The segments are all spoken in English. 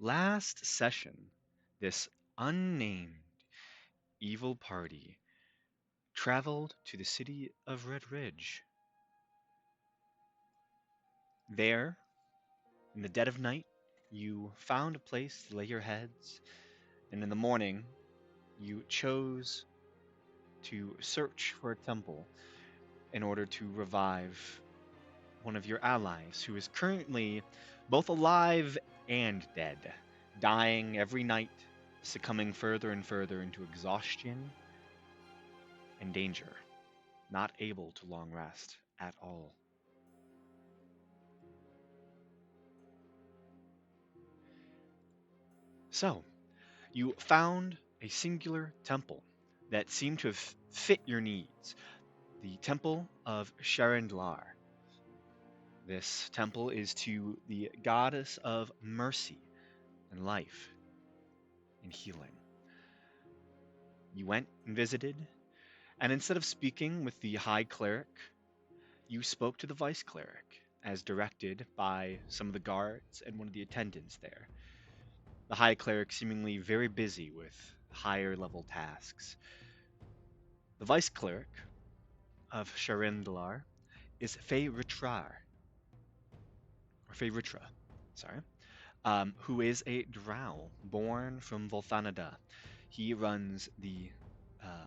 Last session, this unnamed evil party traveled to the city of Red Ridge. There, in the dead of night, you found a place to lay your heads, and in the morning, you chose to search for a temple in order to revive one of your allies who is currently both alive and dead, dying every night, succumbing further and further into exhaustion and danger, not able to long rest at all. So, you found a singular temple that seemed to have fit your needs, the Temple of Sharendlar. This temple is to the goddess of mercy and life and healing. You went and visited, and instead of speaking with the high cleric, you spoke to the vice cleric, as directed by some of the guards and one of the attendants there. The high cleric seemingly very busy with higher level tasks. The vice cleric of Sharendlar is Fey Ritrar, or Fey Ritra, sorry, who is a drow born from Volthanada. He runs the uh,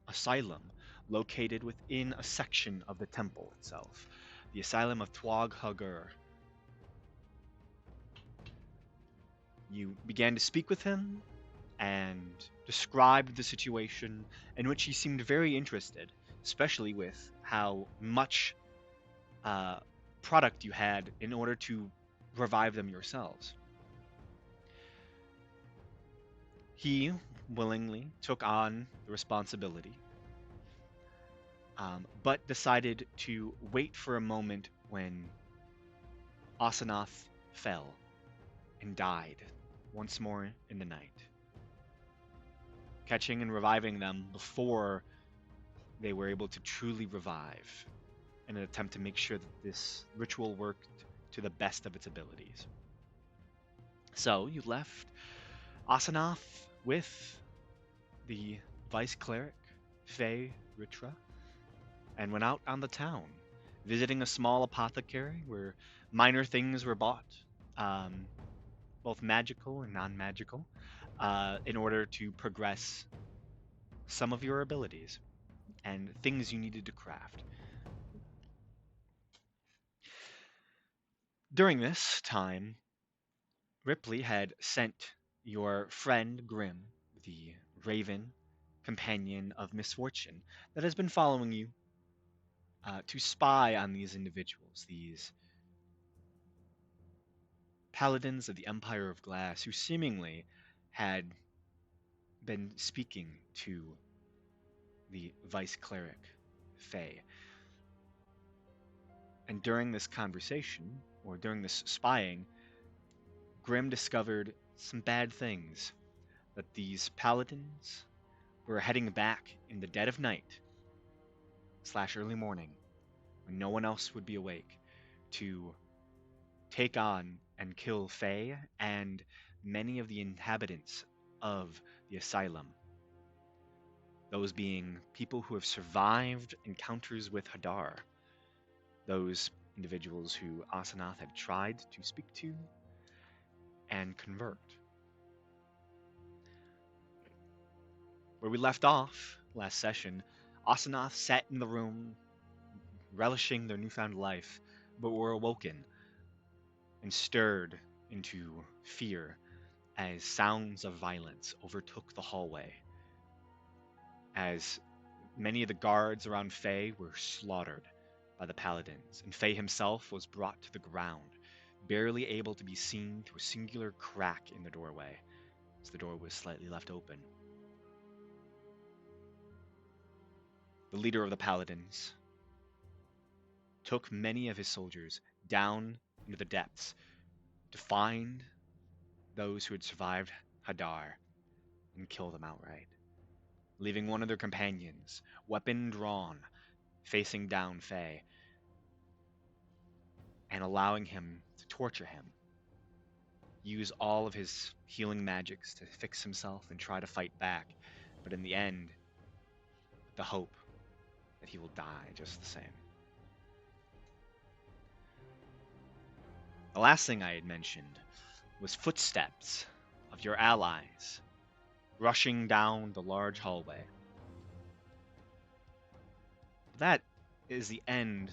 Asylum, located within a section of the temple itself, the Asylum of Twog Hagur. You began to speak with him and described the situation, in which he seemed very interested, especially with how much uh, product you had in order to revive them yourselves. He willingly took on the responsibility, but decided to wait for a moment when Asanath fell and died once more in the night, catching and reviving them before they were able to truly revive, in an attempt to make sure that this ritual worked to the best of its abilities. So you left Asanath with the vice cleric, Fey Ritra, and went out on the town, visiting a small apothecary where minor things were bought, um, both magical and non magical, in order to progress some of your abilities and things you needed to craft. During this time, Ripley had sent your friend Grim, the raven companion of misfortune, that has been following you, to spy on these individuals, these paladins of the Empire of Glass, who seemingly had been speaking to the vice cleric, Faye. And during this conversation, or during this spying, Grim discovered some bad things. That these paladins were heading back in the dead of night / early morning, when no one else would be awake, to take on and kill Faye and many of the inhabitants of the asylum. Those being people who have survived encounters with Hadar, those individuals who Asanath had tried to speak to and convert. Where we left off last session, Asanath sat in the room, relishing their newfound life, but were awoken and stirred into fear as sounds of violence overtook the hallway, as many of the guards around Faye were slaughtered by the paladins, and Faye himself was brought to the ground, barely able to be seen through a singular crack in the doorway, as the door was slightly left open. The leader of the paladins took many of his soldiers down into the depths to find those who had survived Hadar and kill them outright, leaving one of their companions, weapon drawn, facing down Faye, and allowing him to torture him use all of his healing magics to fix himself and try to fight back. But in the end, the hope that he will die just the same. The last thing I had mentioned was footsteps of your allies rushing down the large hallway. That is the end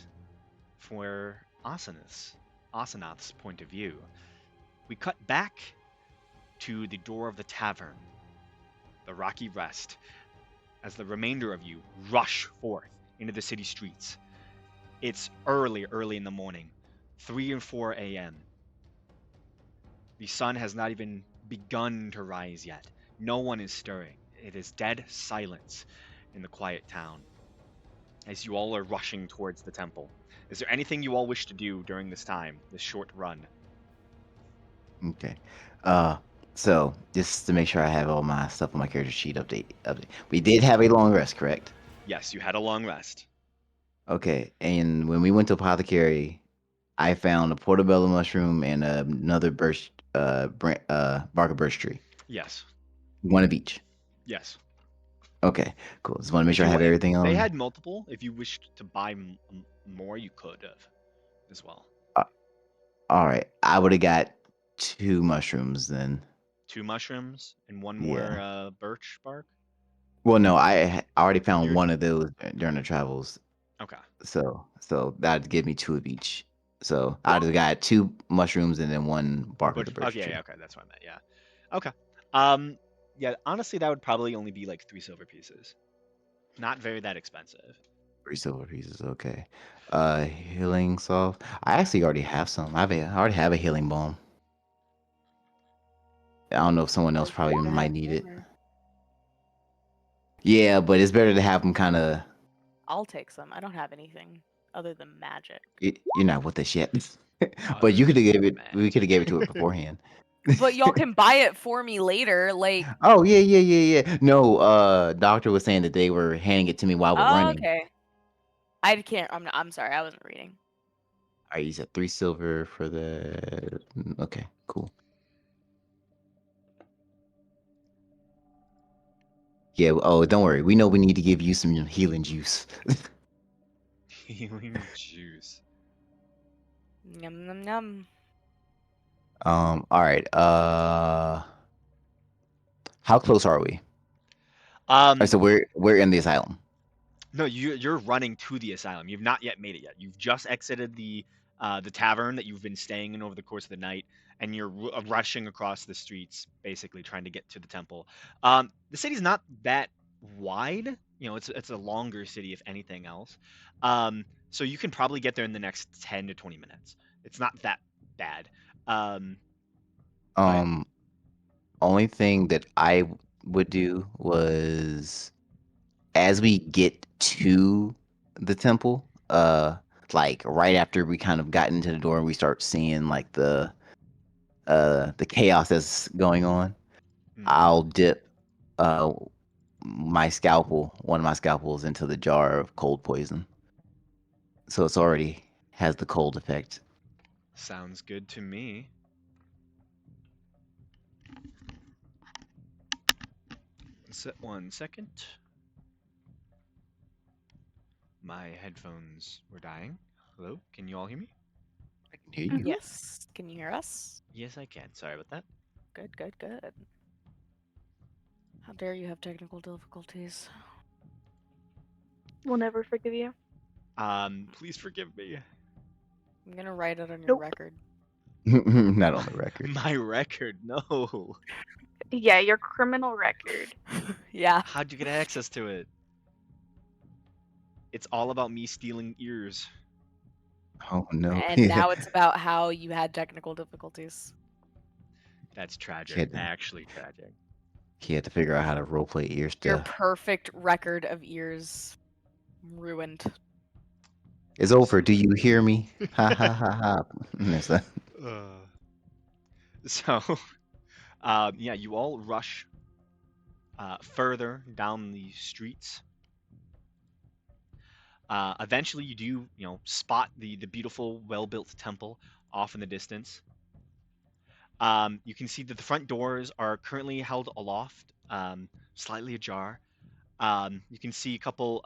for Asanath's point of view. We cut back to the door of the tavern, the Rocky Rest, as the remainder of you rush forth into the city streets. It's early, early in the morning, 3 and 4 a.m. The sun has not even begun to rise yet. No one is stirring. It is dead silence in the quiet town as you all are rushing towards the temple. Is there anything you all wish to do during this time, this short run? Okay. Uh, so just to make sure I have all my stuff on my character sheet update. We did have a long rest, correct? Yes, you had a long rest. Okay. And when we went to apothecary, I found a portobello mushroom and another bark of birch tree. Yes, One of each. yes. Okay, cool. Just want to make If sure I you have everything they on. had multiple. If you wished to buy more, you could have as well. Uh, all right. I would have got two mushrooms then. 2 mushrooms and one more Yeah. birch bark. Well, no, I already found You're one of those during the travels. okay. So that'd give me two of each. So I just got two mushrooms and then one bark of But the birch okay, tree. yeah, okay, that's what I meant. Yeah. Okay. Um, yeah. Honestly, that would probably only be like 3 silver pieces. Not very that expensive. Three silver pieces. Okay. Healing salve. I actually already have some. I already have a healing balm. I don't know if someone Well, else it's better probably to have might need it. more. Yeah, but it's better to have them kind of. I'll take some. I don't have anything other than magic. You're not with us yet, but you Other could have gave than it. We could have gave it to it magic. beforehand. But y'all can buy it for me later. Like, Oh yeah, yeah, yeah, yeah. No, doctor was saying that they were handing it to me while we're oh, running. okay. I can't. I'm not. I'm sorry. I wasn't reading. All right, you said 3 silver for the. Okay, cool. Yeah. Oh, don't worry. We know we need to give you some healing juice. Healing juice. Yum yum yum. All right. How close are we? All right, Um, so we're in the asylum. no, you're running to the asylum. You've not yet made it yet. You've just exited the tavern that you've been staying in over the course of the night, and you're rushing across the streets, basically trying to get to the temple. The city's not that wide. You know, it's a longer city, if anything else. So you can probably get there in the next 10 to 20 minutes. It's not that bad. Um, but Um, Only thing that would do was as we get to the temple, like right after we kind of got into the door and we start seeing like the chaos that's going on, mhm, I'll dip uh one of my scalpels into the jar of cold poison. So it's already has the cold effect. sounds good to me. One second. My headphones were dying. Hello, can you all hear me? I can hear you. Yes. Can you hear us? Yes, I can. Sorry about that. Good. Good. Good. How dare you have technical difficulties? We'll never forgive you. Please forgive me. I'm gonna write it on your Nope. record. Not on the record. My record, no. Yeah, your criminal record. Yeah. How'd you get access to it? It's all about me stealing ears. Oh no. And Yeah. now it's about how you had technical difficulties. That's He tragic. had to, Actually tragic. he had to figure out how to roleplay ear Your stuff. perfect record of ears ruined. It's over. Do you hear me? Ha ha ha ha. It's like, Uh, so, yeah, you all rush further down the streets. Eventually, you do, spot the beautiful, well-built temple off in the distance. You can see that the front doors are currently held aloft, slightly ajar. You can see a couple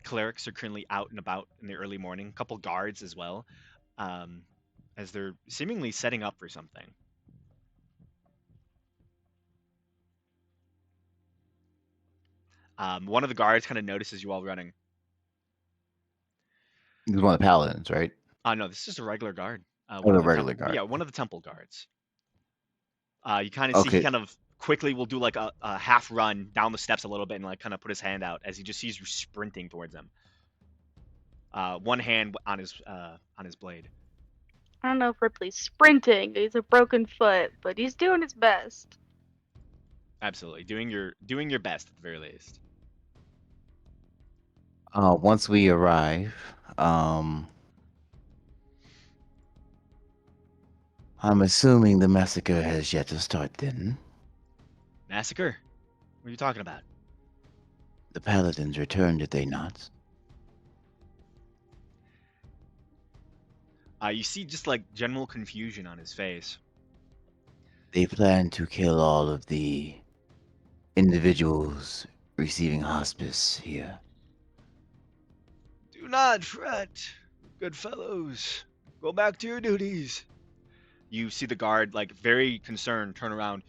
clerics are currently out and about in the early morning, a couple guards as well, um, as they're seemingly setting up for something. One of the guards kind of notices you all running. He's one of the paladins, right? No, this is just a regular guard. Oh, One the of the regular temple, guard. yeah, one of the temple guards. You kind of see he Okay. kind of quickly will do like a half run down the steps a little bit and like kind of put his hand out as he just sees you sprinting towards him. One hand on his blade. I don't know if Ripley's sprinting. He's a broken foot, but he's doing his best. Absolutely, doing your best at the very least. Once we arrive, um, I'm assuming the massacre has yet to start then. Massacre? What are you talking about? The paladins returned, did they not? You see just like general confusion on his face. They plan to kill all of the individuals receiving hospice here. Do not fret, good fellows. Go back to your duties. You see the guard like very concerned turn around.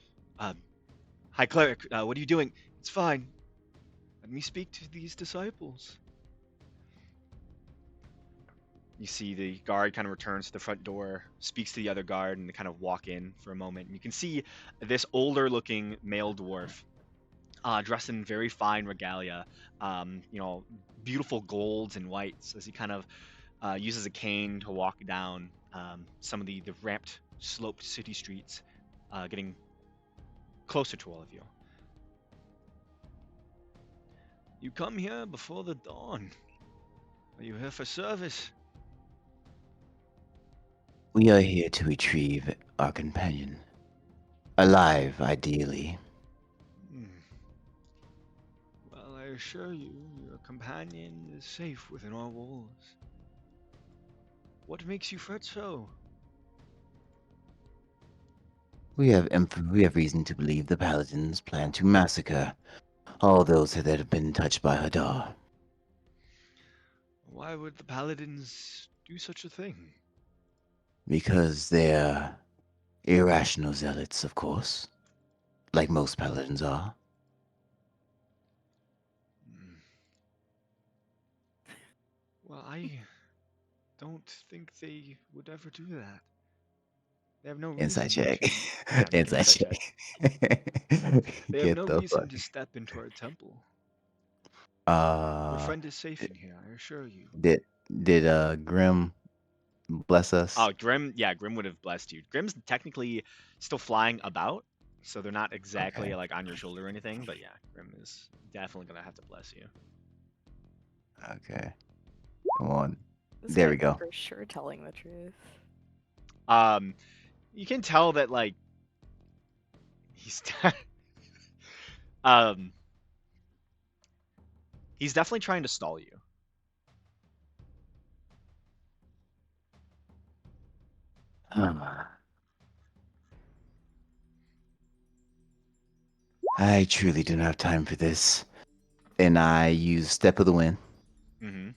High cleric, what are you doing? It's fine. Let me speak to these disciples. You see the guard kind of returns to the front door, speaks to the other guard, and they kind of walk in for a moment. And you can see this older looking male dwarf, dressed in very fine regalia, beautiful golds and whites, as he kind of uses a cane to walk down some of the ramped, sloped city streets, getting closer to all of you. You come here before the dawn. Are you here for service? We are here to retrieve our companion. Alive, ideally. Hmm. Well, I assure you, your companion is safe within our walls. What makes you fret so? We have reason to believe the paladins plan to massacre all those that have been touched by Hadar. Why would the paladins do such a thing? Because they're irrational zealots, of course. Like most paladins are. Hmm. Well, I don't think they would ever do that. They have no Inside reason check. to. Yeah, make an Inside insight check. check. They have Get no the reason fuck. to step into our temple. Your Uh, friend is safe in here, I assure you. did Grim bless us? Oh, Grim, yeah, Grim would have blessed you. Grim's technically still flying about, so they're not exactly Okay. like on your shoulder or anything, but yeah, Grim is definitely gonna have to bless you. Okay. Come on. This There we guy's go. for sure telling the truth. You can tell that like he's um he's definitely trying to stall you. I truly do not have time for this. And I use Step of the Wind. Mm-hmm.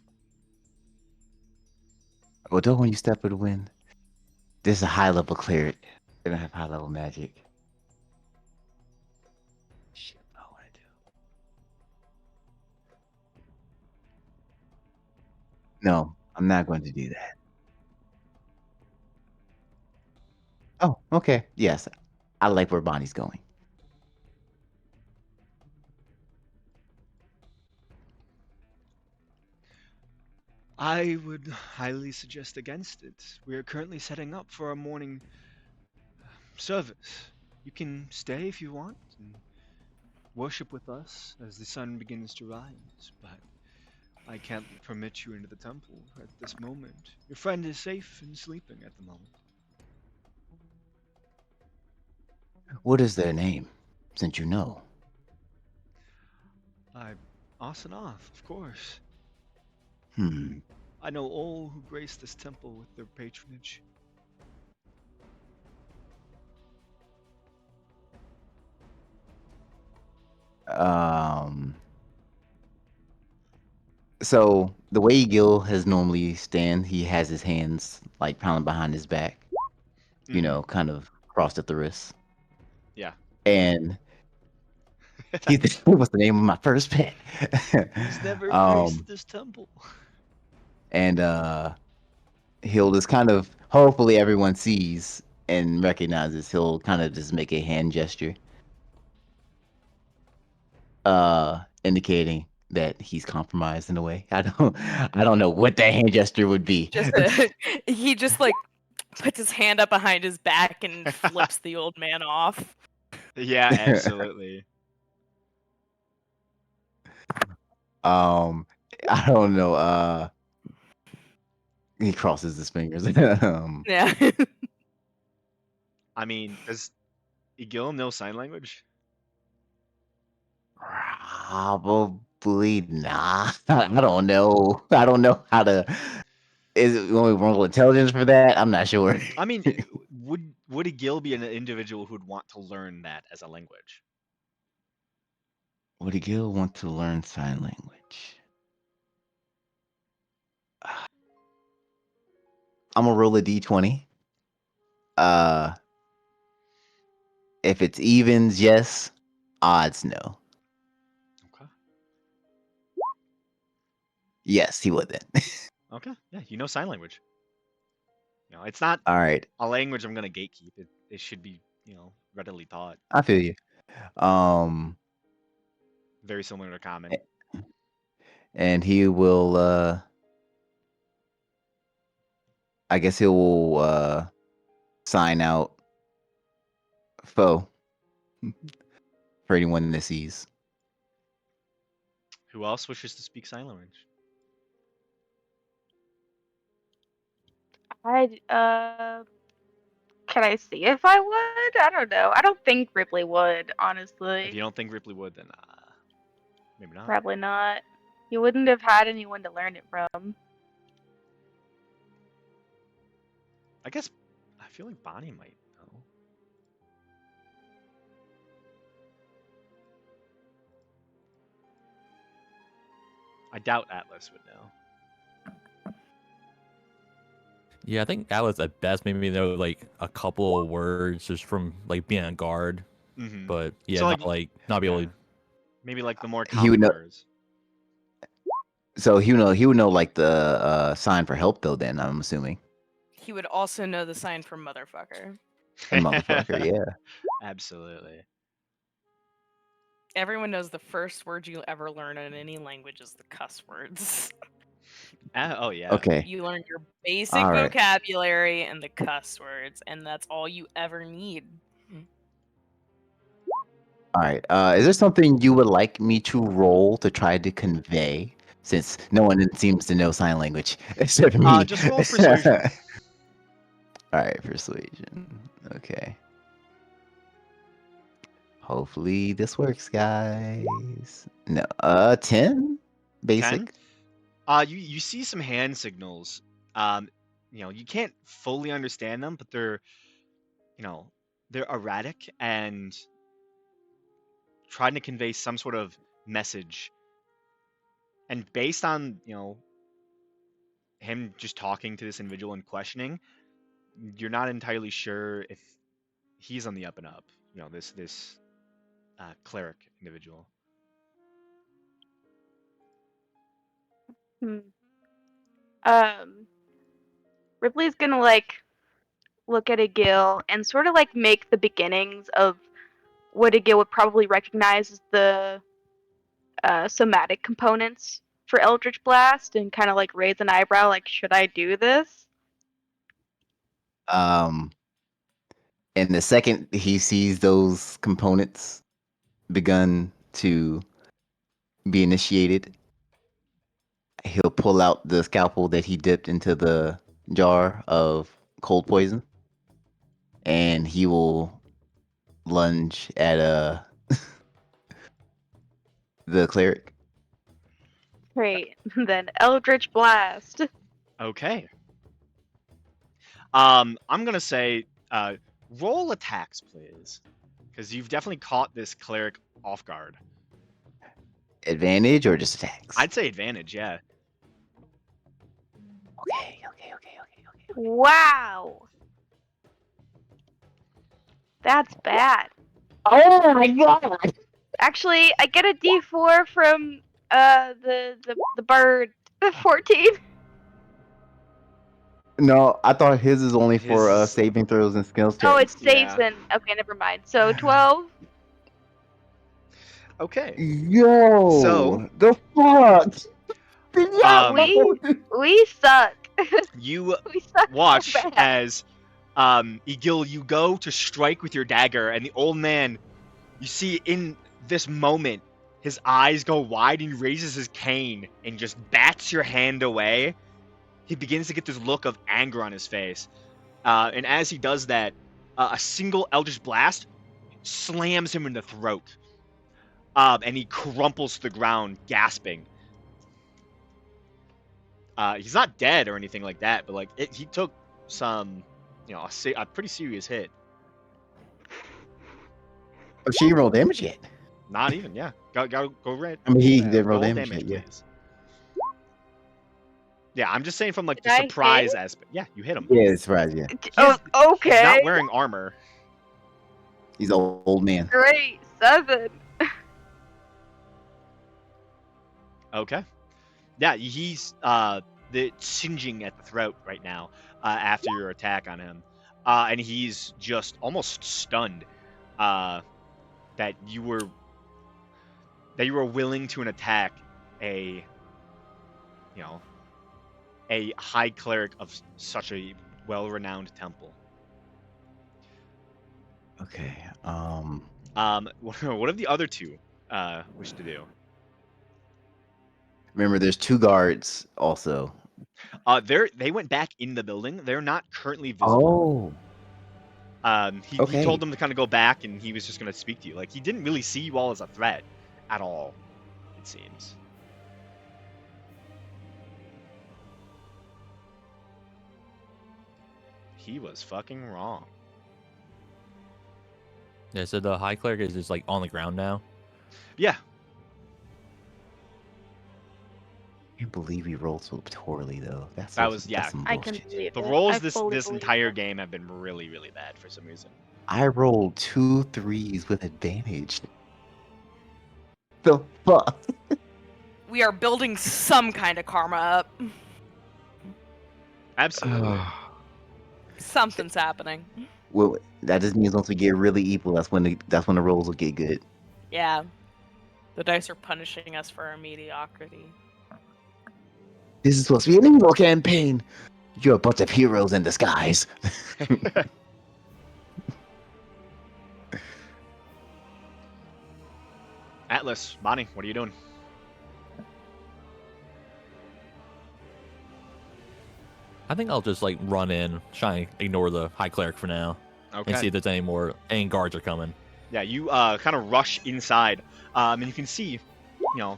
Well, don't when you Step of the Wind. This is a high level cleric. They don't have high level magic. Shit, I want to do. No, I'm not going to do that. Oh, okay. Yes. I like where Bonnie's going. I would highly suggest against it. We are currently setting up for a morning service. You can stay if you want and worship with us as the sun begins to rise, but I can't permit you into the temple at this moment. Your friend is safe and sleeping at the moment. What is their name? Since you know. I Asanoth, of course. Hmm. I know all who grace this temple with their patronage. Um. So the way Gil has normally stand, he has his hands like pounded behind his back, Mm-hmm. kind of crossed at the wrist. Yeah. And he's what's the name of my first pet? He's never um, graced this temple. and he'll just kind of hopefully everyone sees and recognizes. He'll kind of just make a hand gesture, indicating that he's compromised in a way. I don't know what that hand gesture would be. Just he just like puts his hand up behind his back and flips the old man off. Yeah, absolutely. I don't know. He crosses his fingers. Yeah. I mean, does Igil know sign language? Probably not. I don't know. I don't know how to. Is it only roll intelligence for that? I'm not sure. I mean, would Igil be an individual who'd want to learn that as a language? Would a Gil want to learn sign language? I'm gonna roll a d20. Uh, if it's evens, yes. Odds, no. Okay. Yes, he would then. Okay. Yeah, you know sign language. It's not All right, a language I'm gonna gatekeep. It should be, readily taught. I feel you. Um, Very similar to common. and he will. I guess he will sign out foe for anyone that sees. Who else wishes to speak sign language? Can I see if I would? I don't know. I don't think Ripley would, If honestly. you don't think Ripley would, then maybe not. Probably not. He wouldn't have had anyone to learn it from. I guess I feel like Bonnie might know. I doubt Atlas would know. Yeah, I think Atlas at best maybe know like a couple of words just from like being on guard, Mm-hmm. but yeah, So, not be able yeah. to. Maybe like the more He would common know. words. So he would know like the sign for help though. Then I'm assuming He would also know the sign for motherfucker. a motherfucker. Yeah. Absolutely. Everyone knows the first word you ever learn in any language is the cuss words. Oh yeah. Okay. You learn your basic All right. vocabulary and the cuss words, and that's all you ever need. All right. Is there something you would like me to roll to try to convey? Since no one seems to know sign language except for me. Just roll persuasion. All right, persuasion. Okay. Hopefully this works, guys. No, 10 basic. 10. You see some hand signals. You can't fully understand them, but they're erratic and trying to convey some sort of message. And based on, him just talking to this individual and questioning, you're not entirely sure if he's on the up and up. This cleric individual. Hmm. Ripley's gonna look at a Gil and sort of make the beginnings of what a Gil would probably recognize as the somatic components for Eldritch Blast and kind of raise an eyebrow, should I do this? Um, and the second he sees those components begun to be initiated, he'll pull out the scalpel that he dipped into the jar of cold poison, and he will lunge at the cleric. Great. Then Eldritch Blast. Okay. I'm gonna say, roll attacks, please, because you've definitely caught this cleric off guard. Advantage or just attacks? I'd say advantage, yeah. Okay. Wow. That's bad. Oh my god! Actually, I get a D4 from the bird. 14. No, I thought his is only for His- saving throws and skills Oh, it checks. saves Yeah. and okay, never mind. So 12. Okay. Yo, So, the fuck? We we suck. you We suck so watch bad. as Egil, you go to strike with your dagger, and the old man, you see in this moment, his eyes go wide and he raises his cane and just bats your hand away. He begins to get this look of anger on his face. And as he does that, a single Eldritch Blast slams him in the throat. And he crumples to the ground, gasping. He's not dead or anything like that, but like he took some, a pretty serious hit. Oh, she didn't roll damage yet. Not even, yeah. Go red. I mean, he didn't roll roll damage yet, yeah. please. Yeah, I'm just saying from like Did the I surprise hit? aspect. Yeah, you hit him. Yeah, it's right. Yeah, He's Okay. not wearing armor. he's an old man. Great. 7. Okay. Yeah, he's the singeing at the throat right now after your attack on him, and he's just almost stunned that you were willing to attack a a high cleric of such a well-renowned temple. Okay. What have the other two wish to do? Remember, there's 2 guards also. They went back in the building. They're not currently visible. He Okay. told them to kind of go back, and he was just going to speak to you. Like, he didn't really see you all as a threat at all, it seems. He was fucking wrong. Yeah, so the high cleric is just like on the ground now. Yeah. I can't believe he rolled so poorly though. That's some I can bullshit. believe The it. rolls I this fully this believe entire it. game have been really, really bad for some reason. I rolled 2 3s with advantage. The fuck? We are building some kind of karma up. Absolutely. Something's happening. Well, that just means once we get really evil, that's when the rolls will get good. Yeah. The dice are punishing us for our mediocrity. This is supposed to be an evil campaign. You're a bunch of heroes in disguise. Atlas, Bonnie, what are you doing? I think I'll just like run in, try and ignore the high cleric for now, Okay. and see if there's any guards are coming. Yeah, you kind of rush inside, and you can see,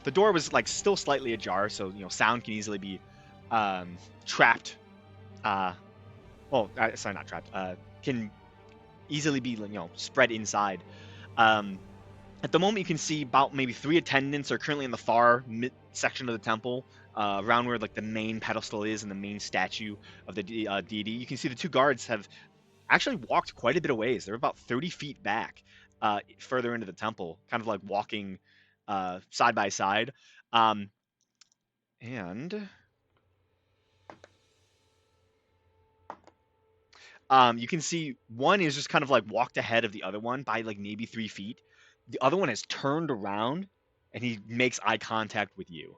the door was like still slightly ajar, so sound can easily be trapped. Sorry, not trapped. Can easily be spread inside. At the moment, you can see about maybe 3 attendants are currently in the far mid section of the temple, around where like the main pedestal is and the main statue of the deity. You can see the 2 guards have actually walked quite a bit of ways. They're about 30 feet back, further into the temple, kind of like walking side by side. And you can see one is just kind of like walked ahead of the other one by like maybe 3 feet. The other one has turned around and he makes eye contact with you.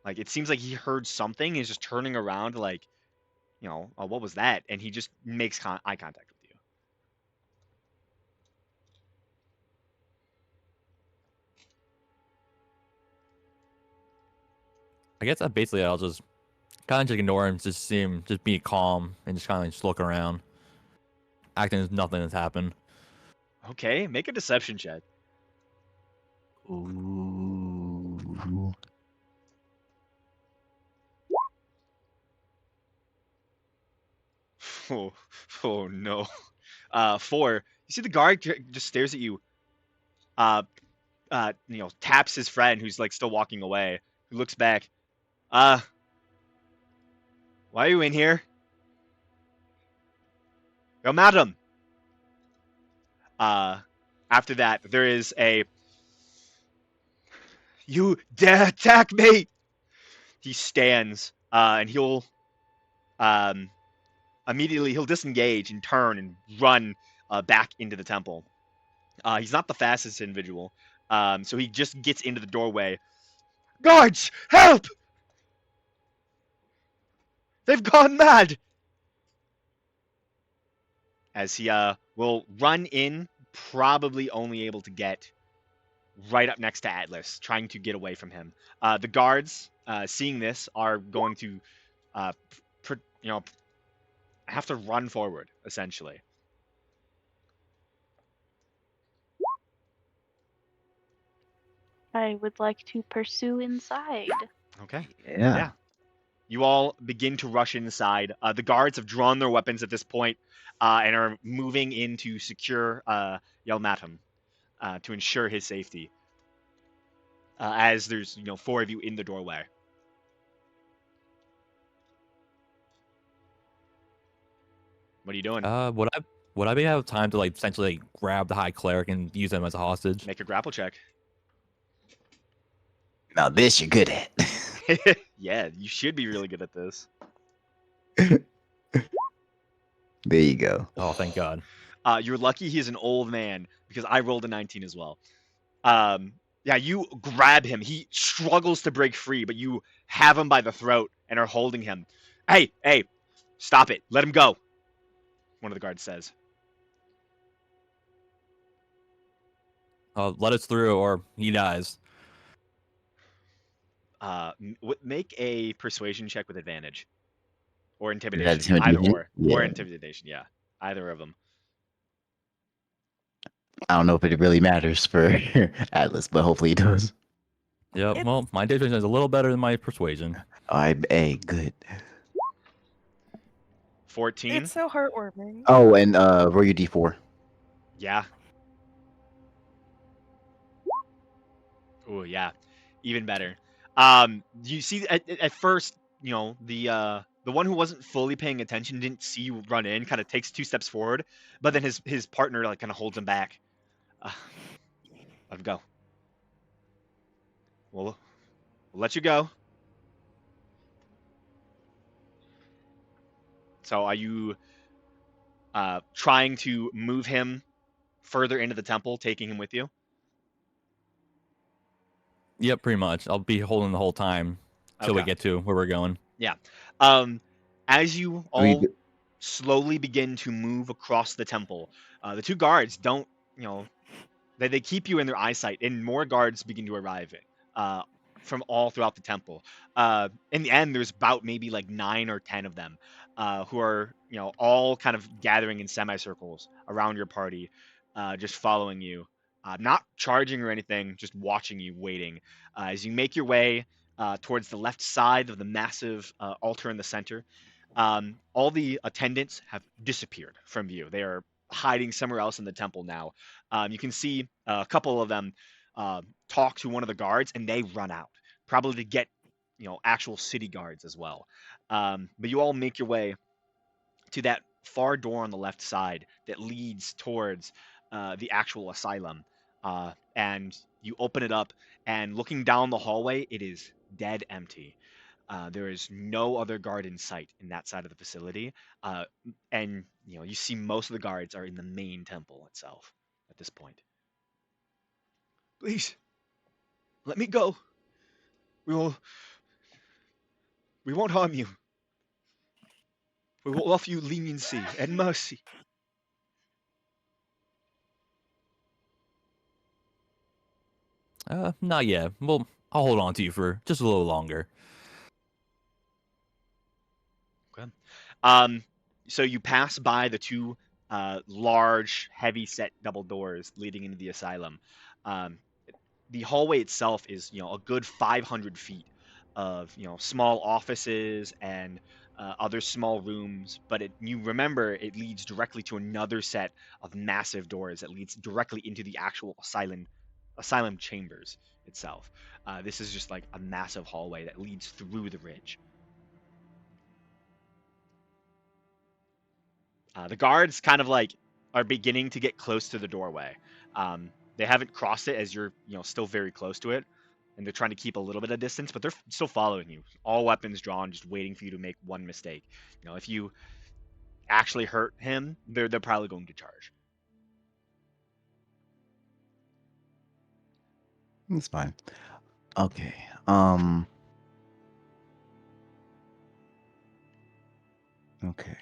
Like it seems like he heard something. He's just turning around, like, what was that? And he just makes eye contact with you. I guess I'll just kind of just ignore him, just see him, just be calm, and just kind of just look around, acting as nothing has happened. Okay, make a deception check. Ooh. Oh no. 4. You see the guard just stares at you. taps his friend who's like still walking away, who looks back. Why are you in here? Yo, madam. After that, there is a, you dare attack me! He stands, and he'll immediately he'll disengage and turn and run back into the temple. He's not the fastest individual, so he just gets into the doorway. Guards, help! They've gone mad! As he will run in, probably only able to get right up next to Atlas, trying to get away from him. The guards, seeing this, are going to, have to run forward, essentially. I would like to pursue inside. Okay. Yeah. Yeah. You all begin to rush inside. The guards have drawn their weapons at this point, and are moving in to secure Yelmatum to ensure his safety. As there's 4 of you in the doorway. What are you doing? Would I be have time to like essentially grab the high cleric and use him as a hostage? Make a grapple check. Now this you're good at. Yeah, you should be really good at this. There you go. Oh, thank God. You're lucky he's an old man, because I rolled a 19 as well. Yeah, you grab him. He struggles to break free, but you have him by the throat and are holding him. Hey, stop it. Let him go. One of the guards says. Let us through or he dies. Make a persuasion check with advantage. Or Is that intimidation. Either intimidation? or. Yeah. Or intimidation, yeah. Either of them. I don't know if it really matters for Atlas, but hopefully it does. Yep. Well, my intimidation is a little better than my persuasion. Hey, good. 14? It's so heartwarming. Oh, and roll your D4. Yeah. Oh, yeah. Even better. You see, at first, the one who wasn't fully paying attention didn't see you run in, kind of takes 2 steps forward, but then his partner like kind of holds him back. Let him go. We'll let you go. So are you trying to move him further into the temple, taking him with you? Yep, pretty much. I'll be holding the whole time till we Okay. get to where we're going. Yeah. As you all slowly begin to move across the temple, the 2 guards don't, they keep you in their eyesight, and more guards begin to arrive from all throughout the temple. In the end, there's about maybe like 9 or 10 of them who are, all kind of gathering in semicircles around your party, just following you. Not charging or anything, just watching you, waiting. As you make your way towards the left side of the massive altar in the center, all the attendants have disappeared from view. They are hiding somewhere else in the temple now. You can see a couple of them talk to one of the guards, and they run out, probably to get, actual city guards as well. But you all make your way to that far door on the left side that leads towards the actual asylum. And you open it up, and looking down the hallway, it is dead empty. There is no other guard in sight in that side of the facility, and you see most of the guards are in the main temple itself at this point. Please, let me go. We won't harm you. We will offer you leniency and mercy. Not yet. Well, I'll hold on to you for just a little longer. Okay. So you pass by the 2 large, heavy-set double doors leading into the asylum. The hallway itself is, a good 500 feet of, small offices and other small rooms. But you remember it leads directly to another set of massive doors that leads directly into the actual Asylum chambers itself. This is just like a massive hallway that leads through the ridge. The guards kind of like are beginning to get close to the doorway. They haven't crossed it as you're, still very close to it, and they're trying to keep a little bit of distance, but they're still following you. All weapons drawn, just waiting for you to make one mistake. If you actually hurt him, they're probably going to charge. It's fine. Okay. Okay.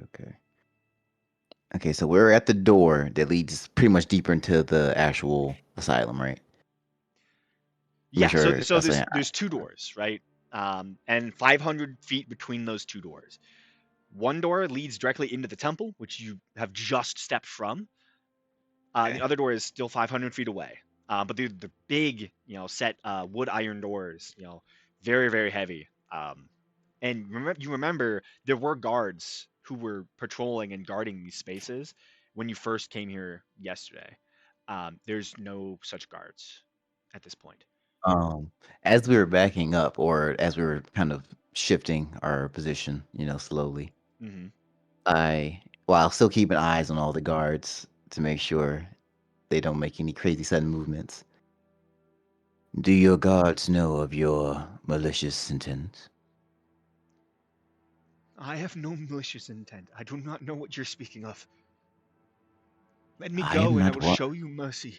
Okay. Okay, so we're at the door that leads pretty much deeper into the actual asylum, right? Make Yeah. So sure so that's there's a, there's two doors, right? And 500 feet between those two doors. One door leads directly into the temple, which you have just stepped from. The okay. other door is still 500 feet away. But the big, set wood iron doors, very, very heavy. And you remember there were guards who were patrolling and guarding these spaces when you first came here yesterday. There's no such guards at this point. Um, as we were backing up, or as we were kind of shifting our position, slowly, Hmm. while still keeping eyes on all the guards to make sure they don't make any crazy sudden movements. Do your guards know of your malicious intent? I have no malicious intent. I do not know what you're speaking of. Let me I am go and I not will what. show you mercy.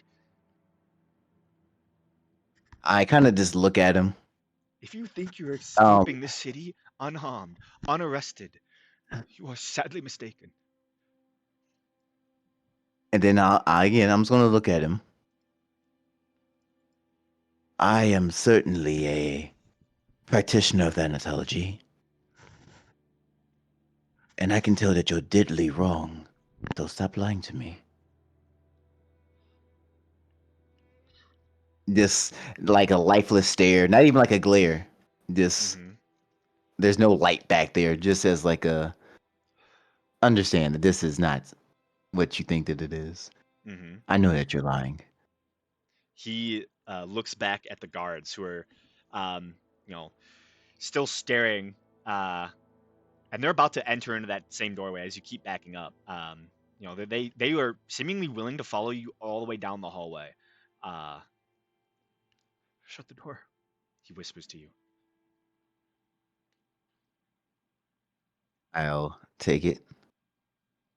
I kind of just look at him. If you think you're Um, escaping this city unharmed, unarrested, you are sadly mistaken. and then I'm just gonna look at him. I am certainly a practitioner of thanatology, and I can tell that you're deadly wrong. So stop lying to me. Just like a lifeless stare, not even like a glare. Just Hmm. there's no light back there. Just as like a understand that this is not what you think that it is. Hmm. I know that you're lying. He looks back at the guards who are, um, you know, still staring, and they're about to enter into that same doorway as you keep backing up. They are seemingly willing to follow you all the way down the hallway. Uh, Shut the door. He whispers to you. I'll take it,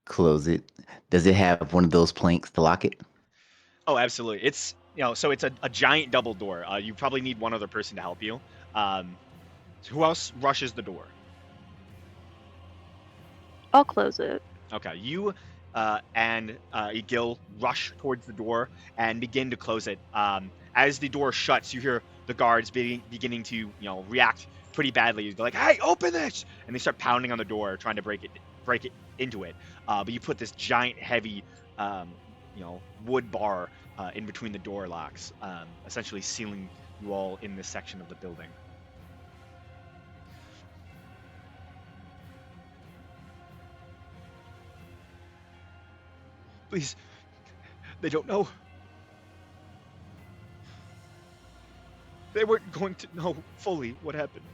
close it. Does it have one of those planks to lock it? Oh, absolutely. So it's a giant double door. You probably need one other person to help you. Um, so who else rushes the door? I'll close it. Okay, you and Egil rush towards the door and begin to close it. As the door shuts, you hear the guards beginning to, react pretty badly. They're like, "Hey, open this!" And they start pounding on the door, trying to break it into it. But you put this giant, heavy, wood bar in between the door locks, essentially sealing you all in this section of the building. Please, they don't know. They weren't going to know fully what happened.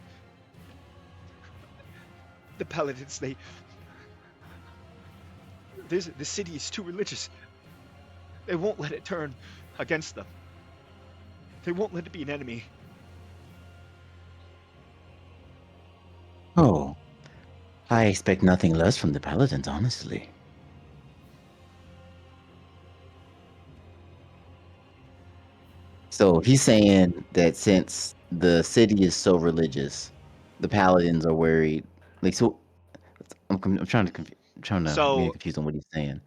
The paladins, the city is too religious. They won't let it turn against them. They won't let it be an enemy. Oh, I expect nothing less from the paladins, honestly. So he's saying that since the city is so religious, the paladins are worried. Like, so I'm trying to I'm getting So, confused on what he's saying.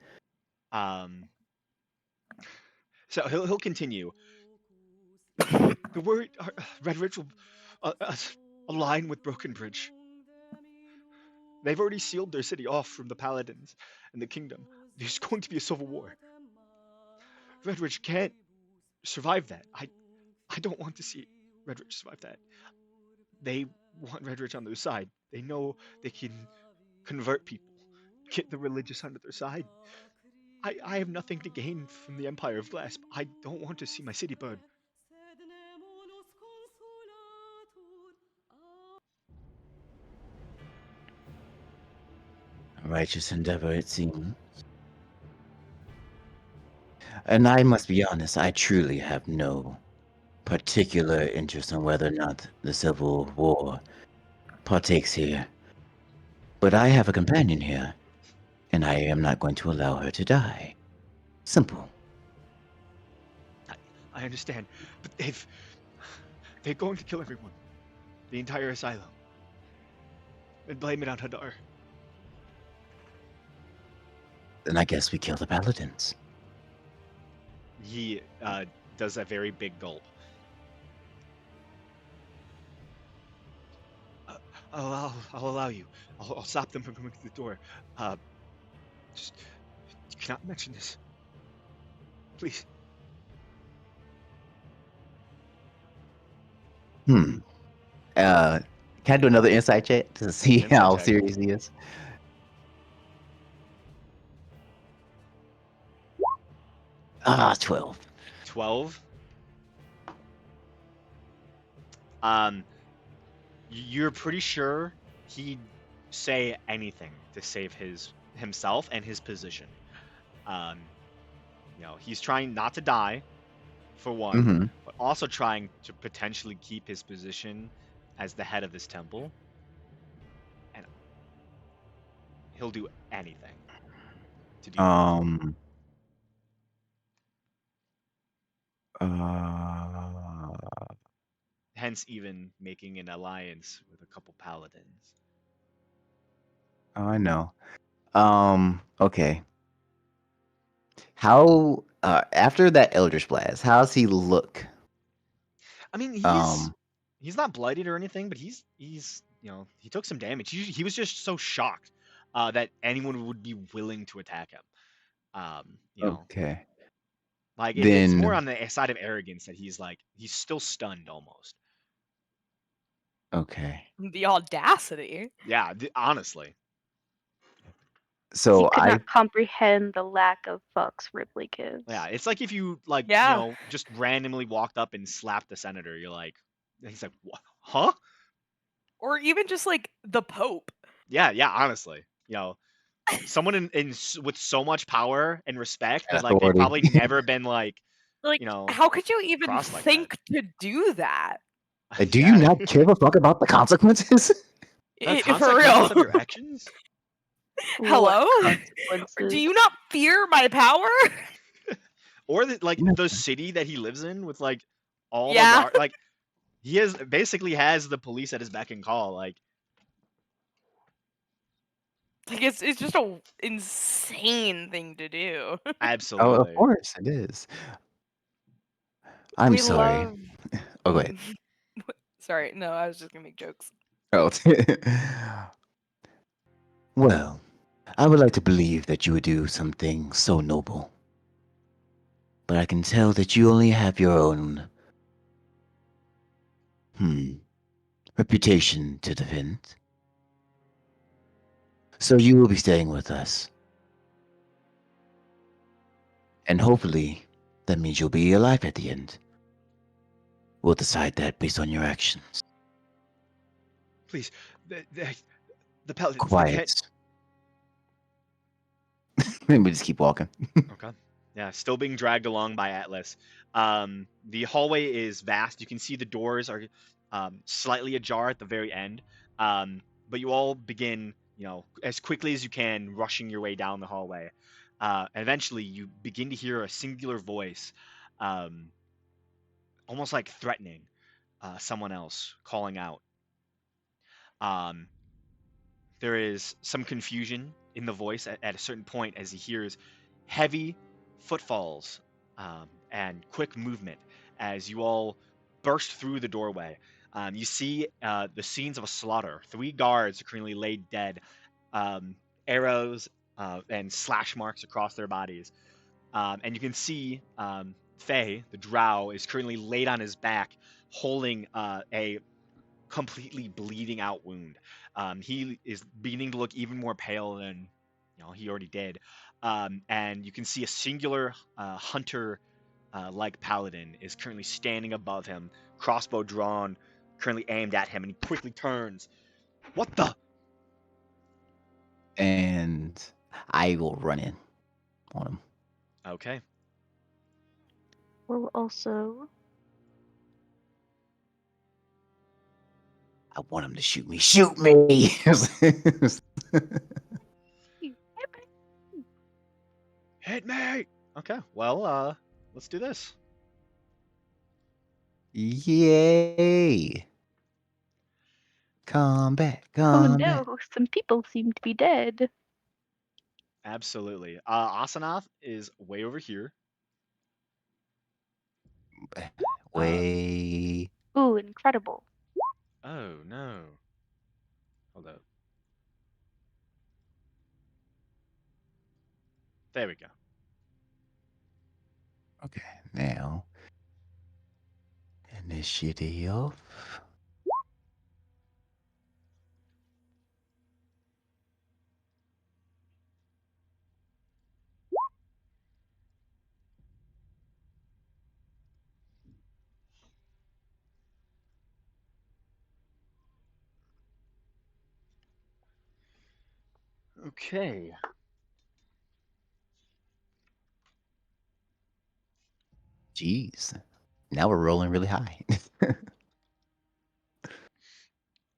um, so he'll continue. The word Red Ritual align with Broken Bridge. They've already sealed their city off from the paladins and the kingdom. There's going to be a civil war. Redridge can't survive that. I don't want to see Redridge survive that. They want Redridge on their side. They know they can convert people, get the religious under their side. I have nothing to gain from the Empire of Glass. I don't want to see my city burn. A righteous endeavor, it seems. And I must be honest, I truly have no particular interest in whether or not the Civil War partakes here. But I have a companion here, and I am not going to allow her to die. Simple. I understand, but they're going to kill everyone, the entire asylum, and blame it on Hadar. Then I guess we kill the paladins. He does a very big gulp. I'll allow you. I'll stop them from coming to the door. Just you cannot mention this, please. Hmm. Can I do another insight check to see Insight how check. serious he is? Ah, 12. 12. You're pretty sure he'd say anything to save himself and his position. Um, he's trying not to die, for one, Mm-hmm. but also trying to potentially keep his position as the head of this temple. And he'll do anything to do that. Um. Uh. Hence, even making an alliance with a couple paladins. Oh, I know. Okay. How after that Eldritch Blast, how's he look? I mean, Um, he's not bloodied or anything, but he's he took some damage. He was just so shocked that anyone would be willing to attack him. okay. Like it's more Then on the side of arrogance that he's still stunned almost. okay. The audacity. Yeah, honestly. He So could not comprehend the lack of fucks Ripley gives. Yeah, it's like if you Yeah. just randomly walked up and slapped the senator. He's like, what? Huh? Or even just like the Pope. Yeah, honestly, someone with so much power and respect and that they've authority. probably never been Like, you know, how could you even crossed like that. think to do that? Do you not give a fuck about the consequences? The For consequences of real. your actions? Hello? What consequences? Do you not fear my power? Or No. the city that he lives in with all the Yeah. guard, he basically has the police at his beck and call. Like it's just a insane thing to do. Oh, of Absolutely. course it is. I'm We sorry. love. Oh, wait. Sorry, no, I was just gonna make jokes. Oh. Well, I would like to believe that you would do something so noble. But I can tell that you only have your own reputation to defend. So you will be staying with us. And hopefully that means you'll be alive at the end. We'll decide that based on your actions. Please, the paladins. They Quiet. can't. Maybe we just keep walking. Okay. Yeah, still being dragged along by Atlas. The hallway is vast. You can see the doors are slightly ajar at the very end. But you all begin, as quickly as you can, rushing your way down the hallway. And eventually, you begin to hear a singular voice, almost like threatening someone else, calling out. There is some confusion in the voice at a certain point as he hears heavy footfalls and quick movement as you all burst through the doorway. You see the scenes of a slaughter. 3 guards are currently laid dead, arrows and slash marks across their bodies. And you can see Faye, the drow, is currently laid on his back, holding a completely bleeding out wound. He is beginning to look even more pale than he already did. And you can see a singular hunter like paladin is currently standing above him, crossbow drawn, currently aimed at him, and he quickly turns. What the? And I will run in on him. Okay. Will also. I want him to shoot me. Shoot me! Hit me! Okay, well, let's do this. Yay! Combat, Oh combat. no, some people seem to be dead. Absolutely. Asanath is way over here. Way. Ooh, incredible. Oh, no. Hold up. There we go. Okay, now. Initiative. Okay. Jeez. Now we're rolling really high.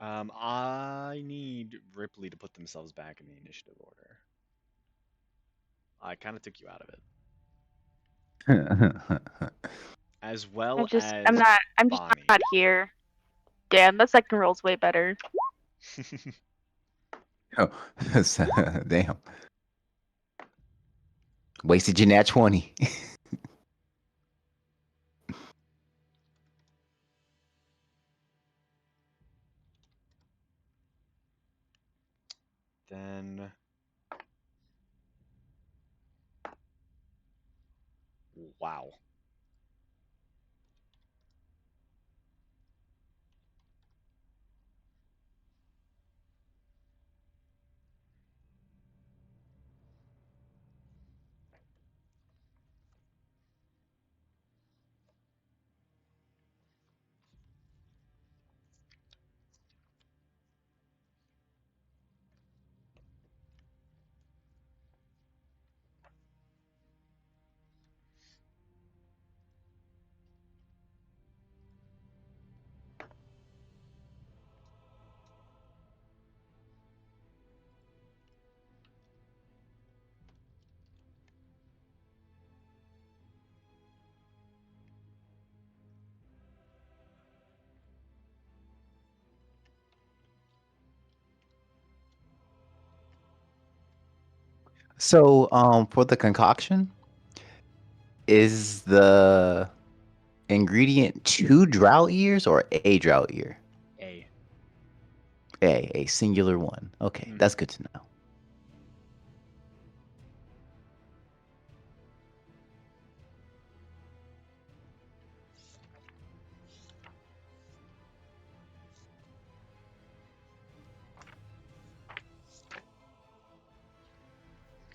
I need Ripley to put themselves back in the initiative order. I kind of took you out of it. As well I'm just as Bonnie. not here. Damn, that second roll's way better. Oh, damn. Wasted your nat 20. Then, wow. So, for the concoction, is the ingredient 2 drought years or a drought year? A. A singular one. Okay, Mhm. that's good to know.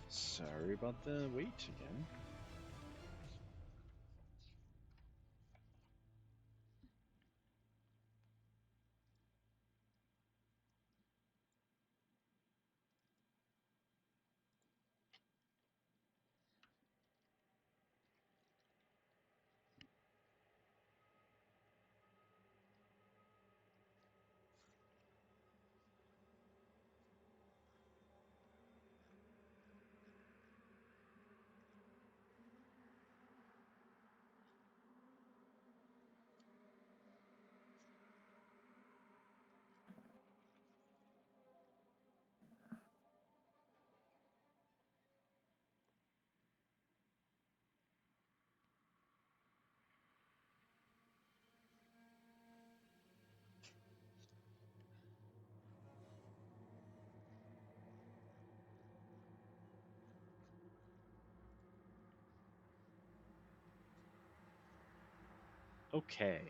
Sorry about the wait again. Okay.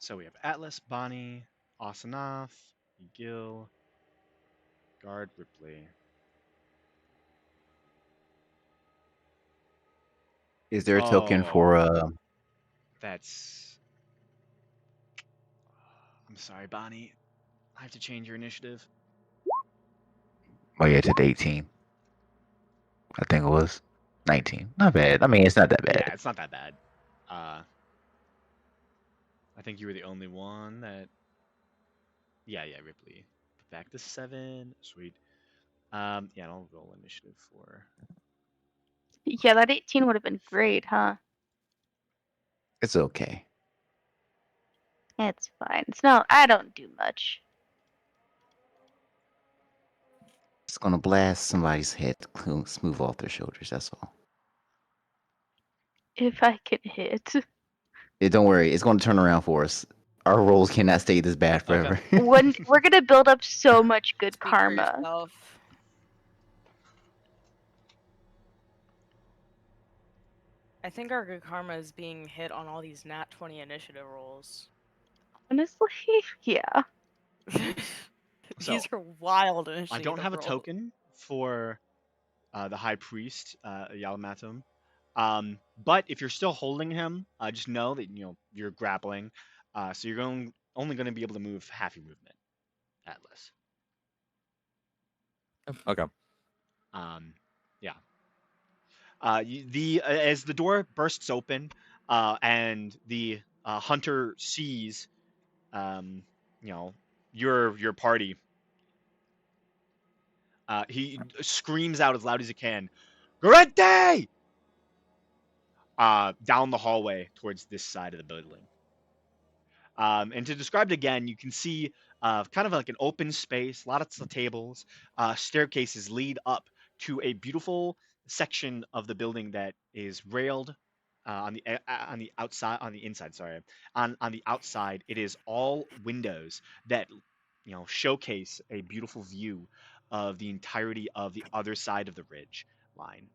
So we have Atlas, Bonnie, Asanath, Gil, Guard, Ripley. Is there a token Oh, for that's. I'm sorry, Bonnie. I have to change your initiative. oh yeah, to the 18. I think it was 19. Not bad. I mean, it's not that Yeah, bad. it's not that bad. Uh, I think you were the only one that. Yeah, yeah, Ripley. Back to 7. Sweet. Yeah, I'll roll initiative for. Yeah, that 18 would have been great, huh? It's okay. It's fine. It's no, I don't do much. It's gonna blast somebody's head smooth off their shoulders. That's all. If I can hit. Yeah, don't worry, it's gonna turn around for us. Our rolls cannot stay this bad Okay. forever. We're gonna build up so much good Speak for karma. yourself. I think our good karma is being hit on all these nat 20 initiative rolls. Honestly, yeah. So, These are wild initiative I don't have a rolls. token for the High Priest, Yalamatum. But if you're still holding him, just know that you're grappling. So you're only going to be able to move half your movement, Atlas. Okay. Yeah. As the door bursts open, and the hunter sees, um, you know, your party, he screams out as loud as he can, "Garante!" Down the hallway towards this side of the building. And to describe it again, you can see kind of like an open space, lots of tables, staircases lead up to a beautiful section of the building that is railed on the outside, on the inside. Sorry, on the outside, it is all windows that showcase a beautiful view of the entirety of the other side of the ridge line.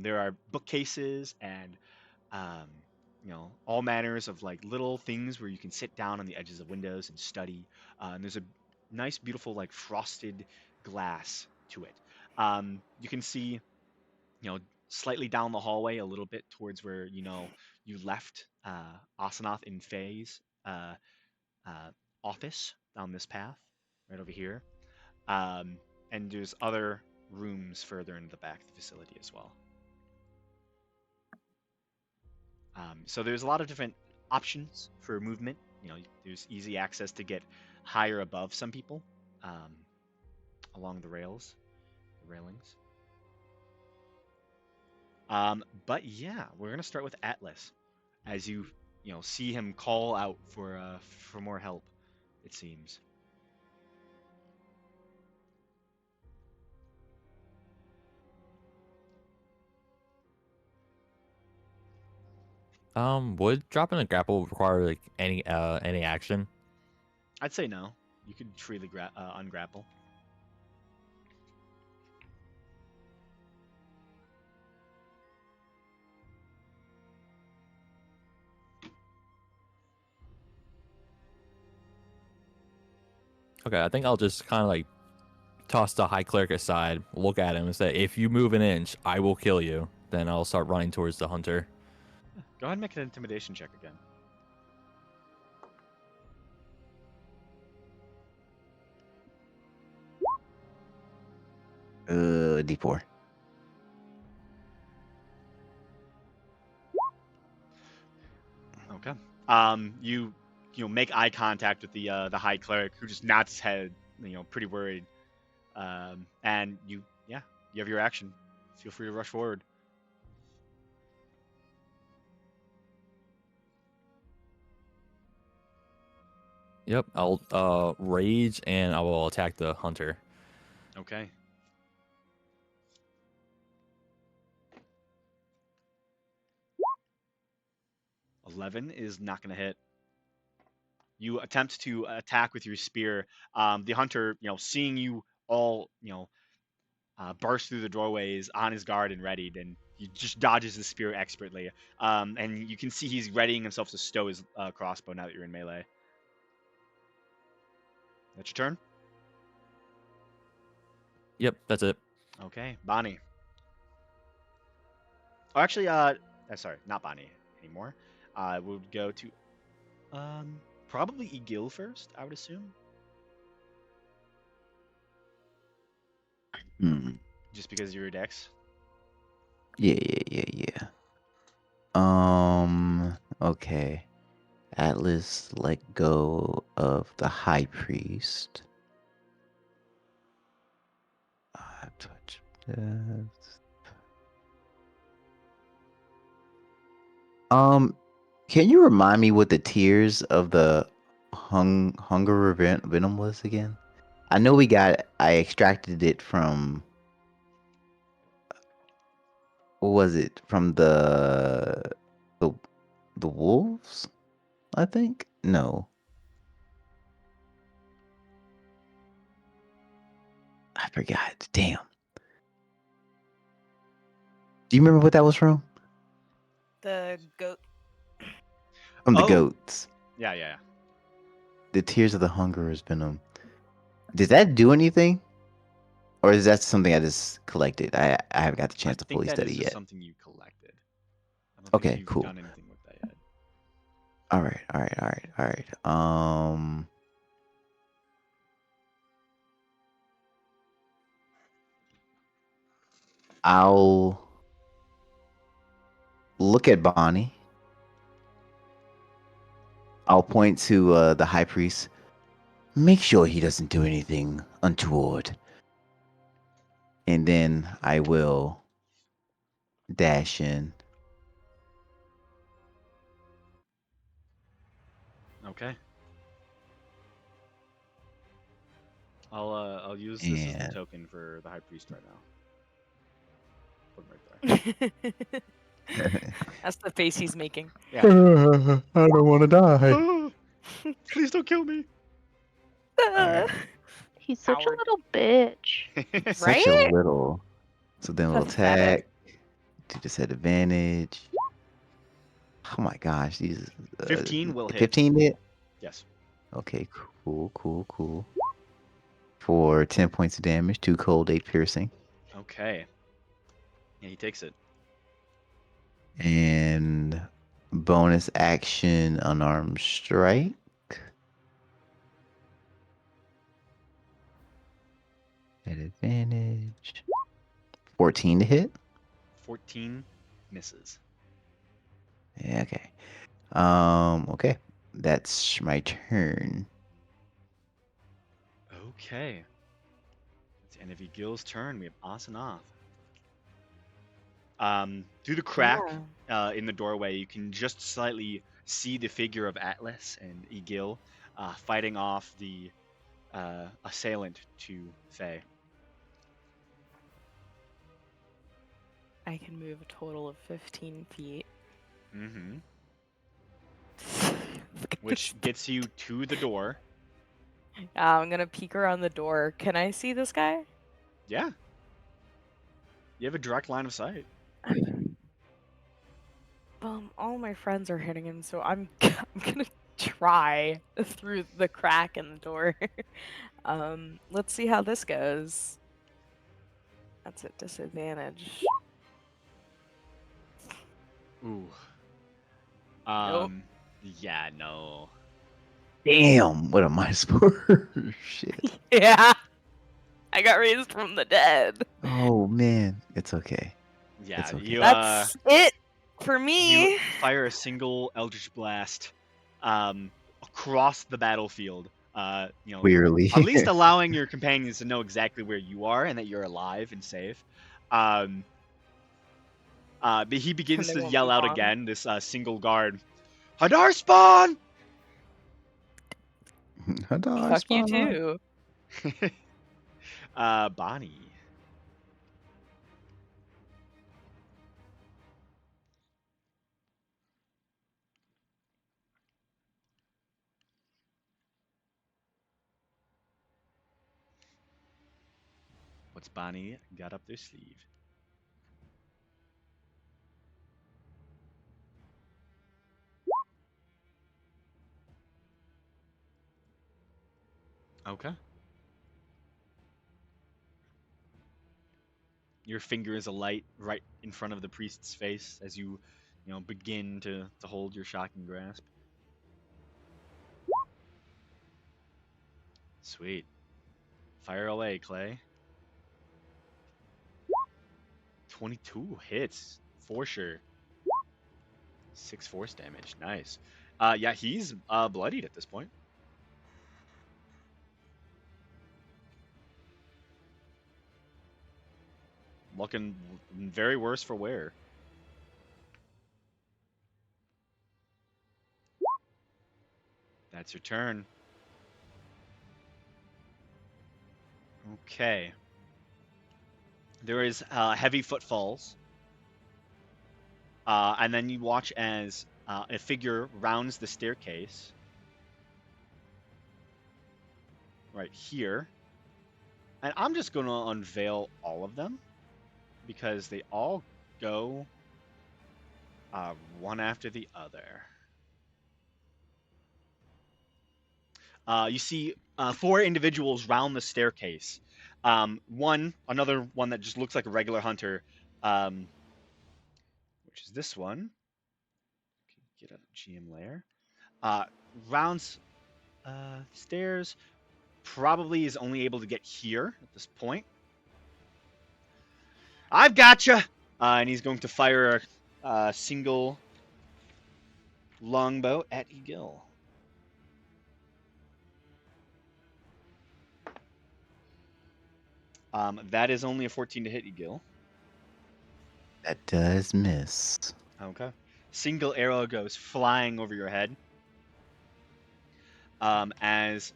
There are bookcases and um, all manners of like little things where you can sit down on the edges of windows and study. And there's a nice, beautiful, like frosted glass to it. You can see, slightly down the hallway a little bit towards where you left Asanath in Faye's uh, office down this path, right over here. Um, and there's other rooms further into the back of the facility as well. So there's a lot of different options for movement. There's easy access to get higher above some people um, along the railings. But yeah, we're gonna start with Atlas, as you see him call out for more help. It seems. Would dropping a grapple require like any action? I'd say no. You could freely ungrapple. Okay, I think I'll just kind of like toss the high cleric aside, look at him, and say, "If you move an inch, I will kill you." Then I'll start running towards the hunter. Go ahead and make an intimidation check again. D4. Okay. You make eye contact with the high cleric, who just nods his head, pretty worried. And you have your action. Feel free to rush forward. Yep, I'll rage and I will attack the hunter. Okay. $11 is not going to hit. You attempt to attack with your spear. The hunter, seeing you all, burst through the doorways on his guard and readied, and he just dodges the spear expertly. And you can see he's readying himself to stow his crossbow now that you're in melee. That's your turn. Yep, that's it. Okay, Bonnie. Oh, actually, sorry, not Bonnie anymore. We'll go to probably Egil first. I would assume, Hmm. just because you're a Dex. Yeah. Okay. Atlas let go of the high priest. Touch death. Can you remind me what the tiers of the hunger venom was again? I know I extracted it from, what was it? From the the wolves, I think? No. I forgot. Damn. Do you remember what that was from? The goat. From the Oh, goats. yeah. The tears of the hunger's venom. Does that do anything? Or is that something I just collected? I haven't got the I chance to think fully that is study just yet. something you collected. I don't think Okay, you've cool. done anything with that yet. All right. I'll look at Bonnie. I'll point to the high priest. Make sure he doesn't do anything untoward. And then I will dash in. Okay. I'll use this as the And token for the high priest right now. Put him right there. That's the face he's making. Yeah. I don't want to die. Ah, please don't kill me. Alright. He's such a Howard. little bitch. Such a Right? little. So then we'll Pathetic. attack. To just at advantage. Oh my gosh, these 15 will hit. 15 hit? Yes. Okay, cool. For 10 points of damage, 2 cold, 8 piercing. Okay. Yeah, he takes it. And bonus action unarmed strike. At advantage. 14 to hit. 14 misses. Yeah, okay. Okay. That's my turn. Okay. It's the end of Egil's turn. We have Asanoth. Through the crack in the doorway, you can just slightly see the figure of Atlas and Egil fighting off the assailant to Faye. I can move a total of 15 feet. Mm-hmm. Which gets you to the door. I'm gonna peek around the door. Can I see this guy? Yeah. You have a direct line of sight. All my friends are hitting him, so I'm gonna try through the crack in the door. Let's see how this goes. That's at disadvantage. Ooh. Nope. Yeah, no. Damn, what a minus 4. Shit. Yeah, I got raised from the dead. Oh man, it's okay. Yeah, It's okay. you That's it for you me. fire a single Eldritch Blast across the battlefield. Clearly. At least allowing your companions to know exactly where you are and that you're alive and safe. But he begins They to won't yell move out on. again, this single guard. Hadar spawn! Hadar, Fuck you spawn on. too. Bonnie. What's Bonnie got up their sleeve? Okay. Your finger is alight right in front of the priest's face as you begin to hold your shocking grasp. Sweet. Fire away, Clay. 22 hits for sure. 6 force damage. Nice. Yeah, he's bloodied at this point. Looking very worse for wear. That's your turn. Okay. There is heavy footfalls. And then you watch as a figure rounds the staircase. Right here. And I'm just going to unveil all of them because they all go one after the other. You see 4 individuals round the staircase. Another one that just looks like a regular hunter, which is this one. Get a GM layer. Rounds stairs. Probably is only able to get here at this point. I've gotcha! And he's going to fire a single longbow at Egil. That is only a 14 to hit, Egil. That does miss. Okay. Single arrow goes flying over your head. As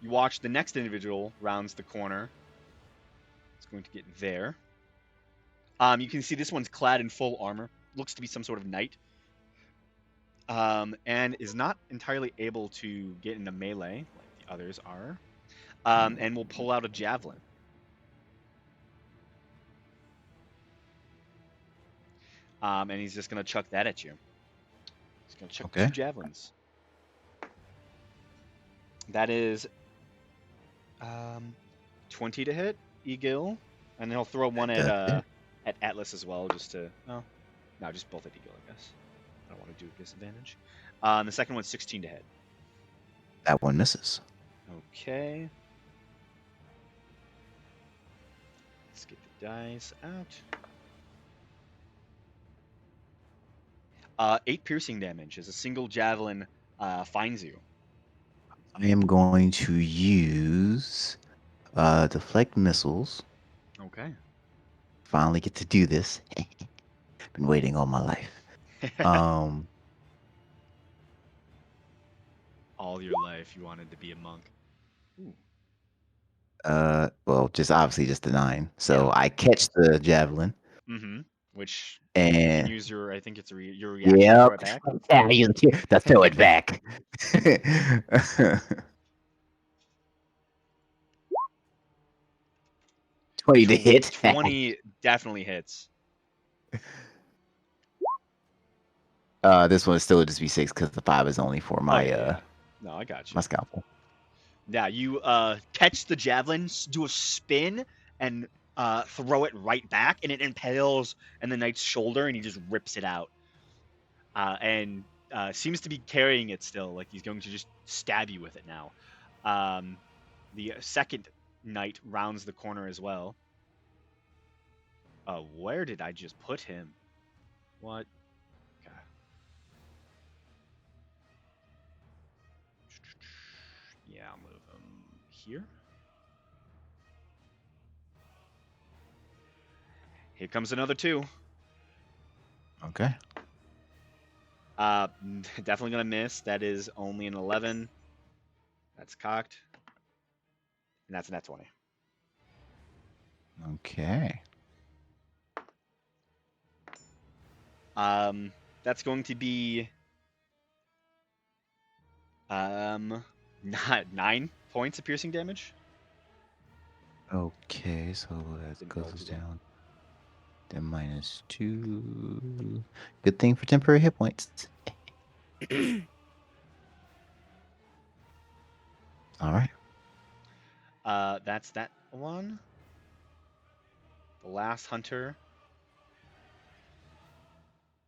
you watch the next individual rounds the corner. It's going to get there. You can see this one's clad in full armor. Looks to be some sort of knight. And is not entirely able to get into melee like the others are. And will pull out a javelin. And he's just going to chuck that at you. He's going to chuck 2 javelins. That is 20 to hit, Egil. And he'll throw one at Atlas as well, just to... Oh, no, just both at Egil, I guess. I don't want to do a disadvantage. And the second one's 16 to hit. That one misses. Okay. Let's get the dice out. 8 piercing damage as a single javelin finds you. I am going to use deflect missiles. Okay. Finally get to do this. Been waiting all my life. All your life you wanted to be a monk. Ooh. Well, just obviously just the 9. So Yeah. I catch the javelin. Mm-hmm. Which and you can use your, I think it's your reaction to throw it back. Let's throw it back. 20 to hit. 20 definitely hits. This one still would just be 6 because the 5 is only for my yeah. No, I got you. my scalpel. Yeah, you catch the javelin, do a spin, and throw it right back, and it impales in the knight's shoulder, and he just rips it out. And seems to be carrying it still, like he's going to just stab you with it now. The second knight rounds the corner as well. Where did I just put him? What? Okay. Yeah, I'll move him here. Here comes another 2. Okay. Definitely gonna miss. That is only an 11. That's cocked. And that's a net 20. Okay. That's going to be 9 points of piercing damage. Okay, so that Didn't roll goes too well. down. Then -2. Good thing for temporary hit points. All right. That's that one. The last hunter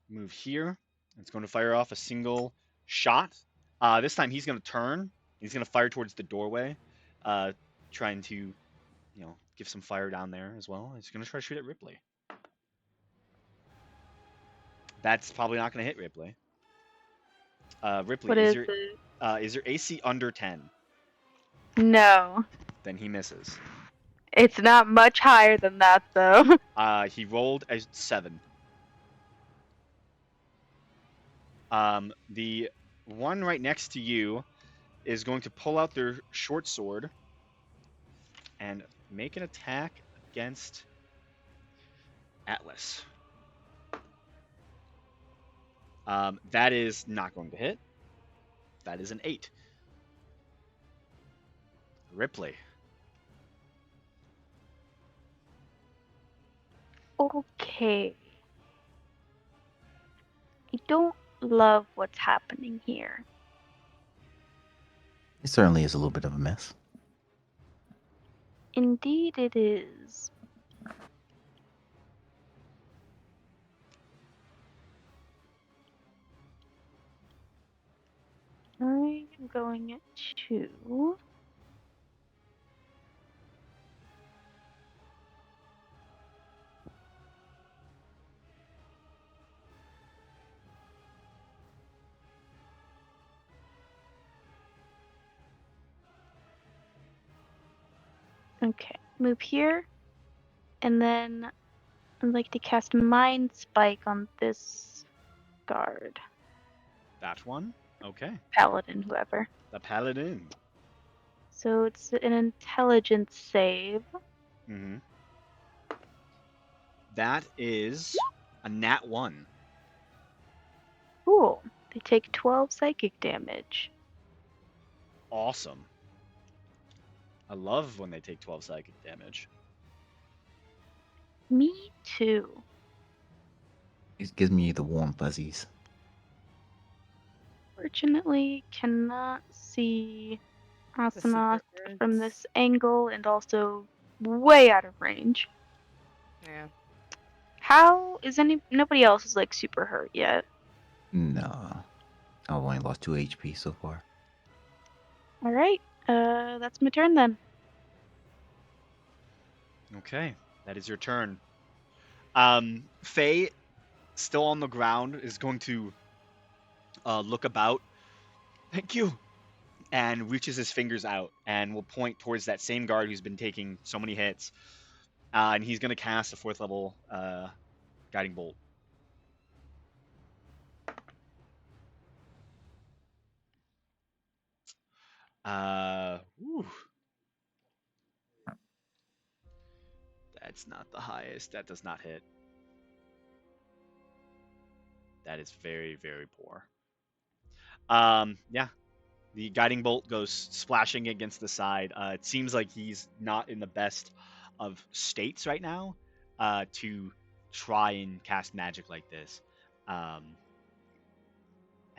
move here. It's going to fire off a single shot. This time he's going to turn. He's going to fire towards the doorway, trying to, give some fire down there as well. He's going to try to shoot at Ripley. That's probably not going to hit Ripley. Ripley, What is is your it? is your AC under 10? No. Then he misses. It's not much higher than that, though. He rolled a 7. The one right next to you is going to pull out their short sword and make an attack against Atlas. That is not going to hit. That is an 8. Ripley. Okay. I don't love what's happening here. It certainly is a little bit of a mess. Indeed, it is. I'm going to. Okay, move here, and then I'd like to cast Mind Spike on this guard, That one. Okay. paladin, whoever. The paladin. So it's an intelligence save. Mm-hmm. That is a nat 1. Cool. They take 12 psychic damage. Awesome. I love when they take 12 psychic damage. Me too. It gives me the warm fuzzies. Fortunately, cannot see The secret Asamoth from words. this angle and also way out of range. Yeah. How is nobody else is like super hurt yet? No. I've only lost 2 HP so far. All right, that's my turn then. Okay. That is your turn. Faye, still on the ground, is going to look about. Thank you. And reaches his fingers out and will point towards that same guard who's been taking so many hits. And he's going to cast a 4th level guiding bolt. Whew. That's not the highest. That does not hit. That is very, very poor. Yeah. The guiding bolt goes splashing against the side. It seems like he's not in the best of states right now to try and cast magic like this. And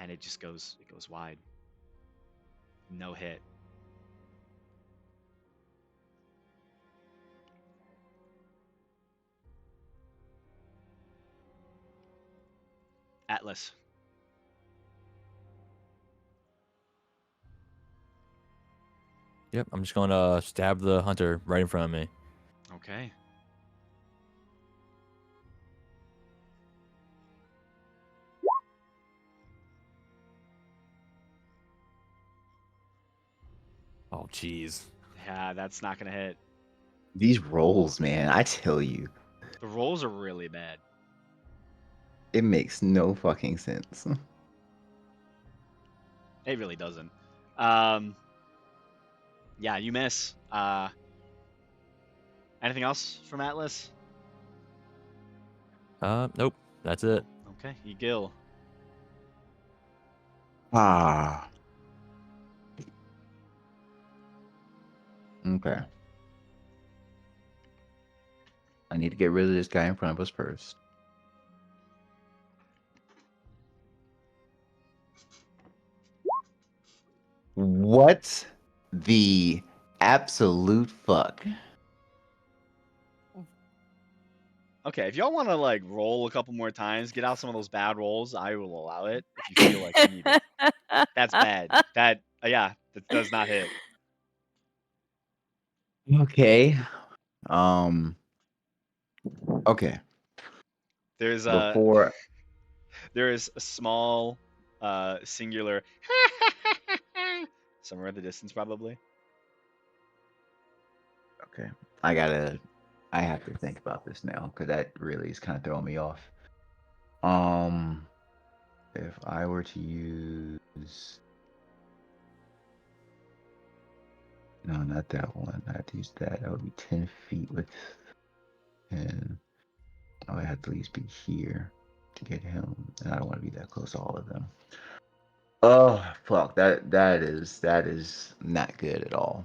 it just goes wide. No hit. Atlas. Yep, I'm just going to stab the hunter right in front of me. Okay. Oh, jeez. Yeah, that's not gonna hit. These rolls, man, I tell you, The rolls are really bad. it makes no fucking sense. It really doesn't. Yeah, you miss. Anything else from Atlas? Nope. That's it. Okay, Egil. Ah. Okay. I need to get rid of this guy in front of us first. What the absolute fuck. Okay, if y'all want to like roll a couple more times, get out some of those bad rolls, I will allow it if you feel like you need it. That's bad. That yeah, that does not hit. Okay. Um. Okay. There's Before. there is a small singular somewhere in the distance probably. Okay. I have to think about this now because that really is kind of throwing me off. If I were to use, no, not that one. I have to use that. That would be 10 feet with, and I would have to at least be here to get him, and I don't want to be that close to all of them. Oh fuck! That is not good at all.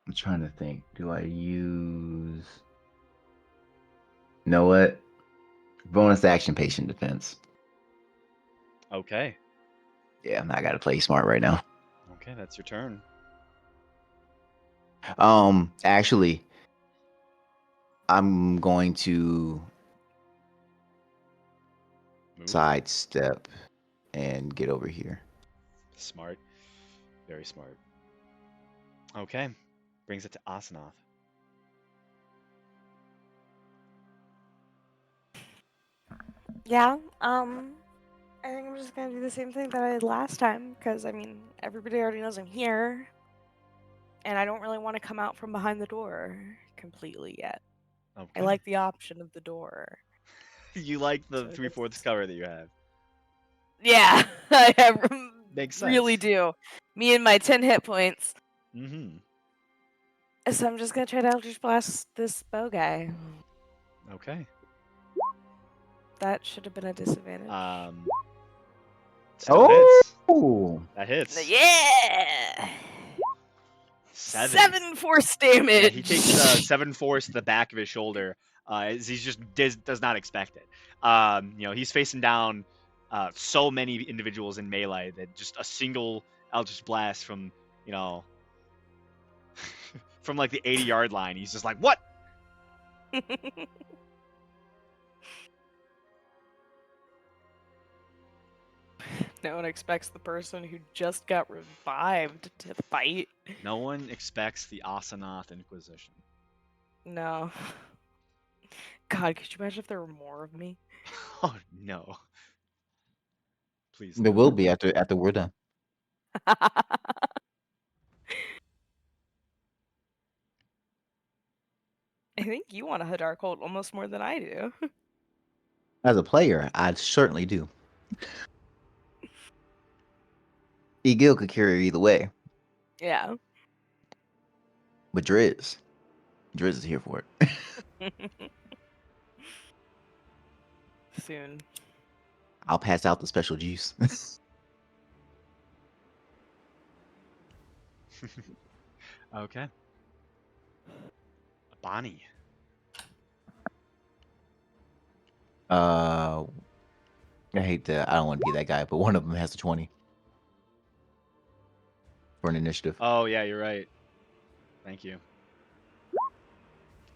I'm trying to think. Do I use? You know what? Bonus action, patient defense. Okay. Yeah, I gotta play smart right now. Okay, that's your turn. Actually, I'm going to Move. sidestep and get over here. Smart. Very smart. Okay. Brings it to Asanoth. Yeah. I think I'm just gonna do the same thing that I did last time, because I mean, everybody already knows I'm here, and I don't really want to come out from behind the door completely yet. Okay. I like the option of the door. You like the So 3/4 that's- cover that you have. Yeah, I Makes really sense. do. Me and my 10 hit points. Mm-hmm. So I'm just gonna try to Eldritch Blast this bow guy. Okay. That should have been a disadvantage. Still hits. Oh, That hits. Yeah! 7. 7 force damage! Yeah, he takes 7 force to the back of his shoulder. As he just does not expect it. He's facing down so many individuals in melee that just a single Eldritch Blast from, from like the 80-yard line, he's just like, what? No one expects the person who just got revived to fight. No one expects the Asanoth Inquisition. No. God, could you imagine if there were more of me? Oh, no. Please there no. will be after we're done. I think you want a Hadark almost more than I do. As a player, I certainly do. Egil could carry either way, Yeah. but Driz is here for it. Soon. I'll pass out the special juice. Okay. Bonnie. I hate to. I don't want to be that guy, but one of them has a 20 for an initiative. Oh, yeah, you're right. Thank you.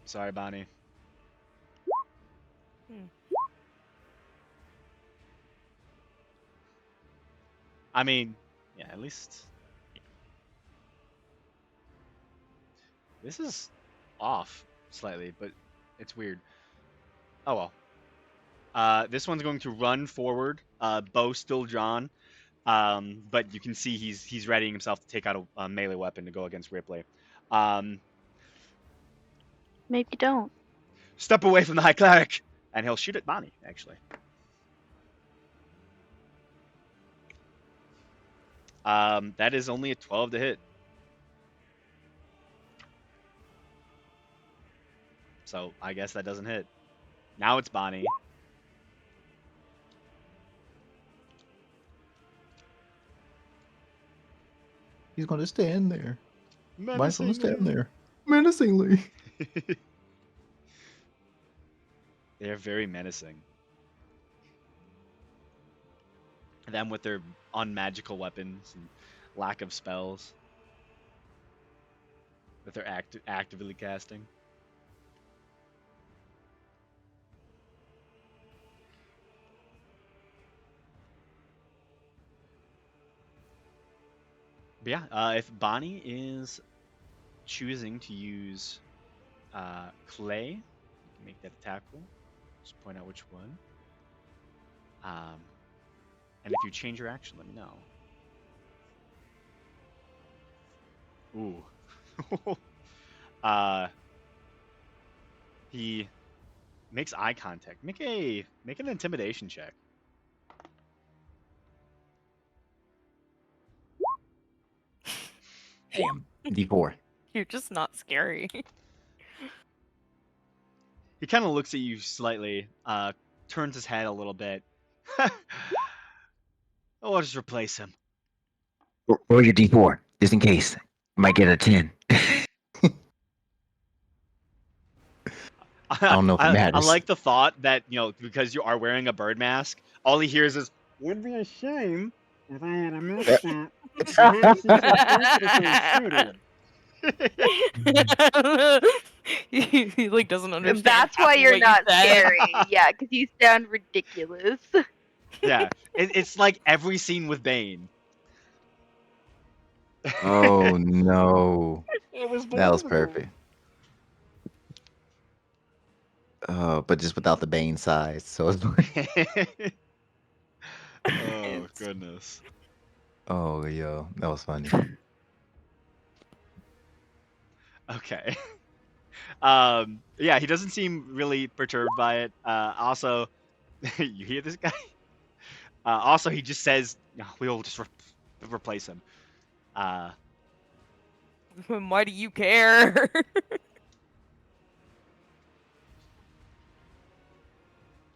Sorry, Bonnie. I mean, yeah, at least this is off slightly, but it's weird. Oh well. This one's going to run forward, bow still drawn, but you can see he's readying himself to take out a melee weapon to go against Ripley. Maybe don't. Step away from the High Cleric, and he'll shoot at Bonnie, actually. That is only a 12 to hit. So I guess that doesn't hit. Now it's Bonnie. He's going to stand there. Mine's going to stand Menacingly. there menacingly. They're very menacing. them with their unmagical weapons and lack of spells that they're actively casting. But yeah, if Bonnie is choosing to use clay, you can make that attack roll. Just point out which one. And if you change your action, let me know. Ooh. He makes eye contact. Make an intimidation check. Damn. D4. You're just not scary. He kind of looks at you slightly, turns his head a little bit. I'll just replace him. Roll your D4, just in case. You might get a 10. I don't know if it I matters. like the thought that, because you are wearing a bird mask, all he hears is, would be a shame if I had a mascot. Perhaps you should appropriately suited. He like doesn't understand. That's why half of you're what you not said. scary. Yeah, because you sound ridiculous. Yeah, it's like every scene with Bane. Oh no. It was That was believable. perfect. But just without the Bane size. So it's Oh goodness. oh yo, that was funny. Okay. Yeah, he doesn't seem really perturbed by it. Also, you hear this guy? Also, he just says, "No, we'll just replace him." Uh, Why do you care?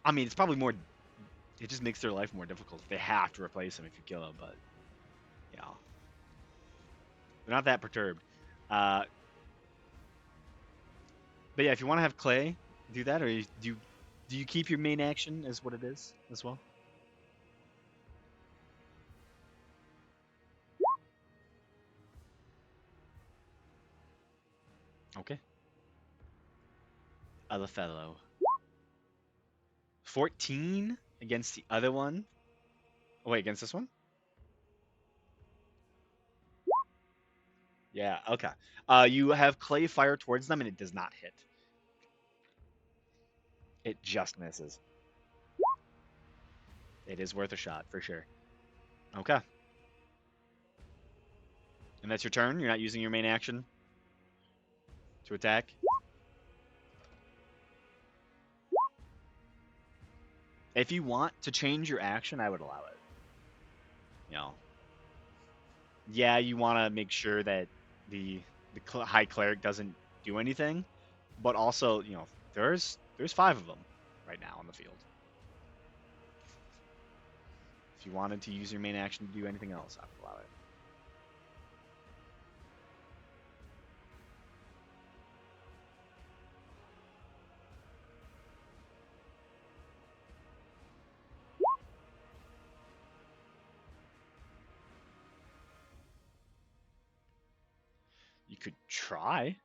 I mean, it's probably more. It just makes their life more difficult if they have to replace him if you kill him. But you know, they're not that perturbed. Uh, but yeah, if you want to have Clay do that, or do you keep your main action as what it is as well? Okay. Other fellow. 14 against the other one. Oh, wait, against this one? Yeah, okay. You have Clay fire towards them, and it does not hit. It just misses. It is worth a shot, for sure. Okay. And that's your turn? You're not using your main action to attack? If you want to change your action, I would allow it. You know, yeah, you want to make sure that the high cleric doesn't do anything, but also, there's 5 of them right now on the field. If you wanted to use your main action to do anything else, I would allow it. You could try.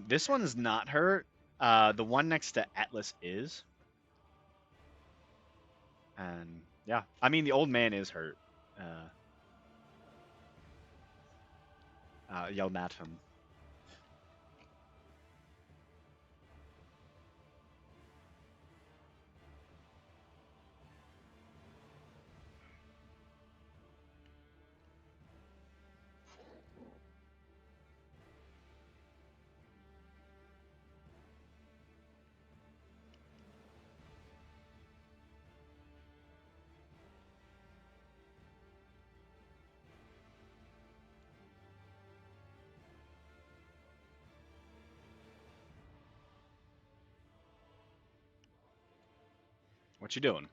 This one's not hurt. The one next to Atlas is. And yeah, I mean the old man is hurt. Yelled at him. What you doing?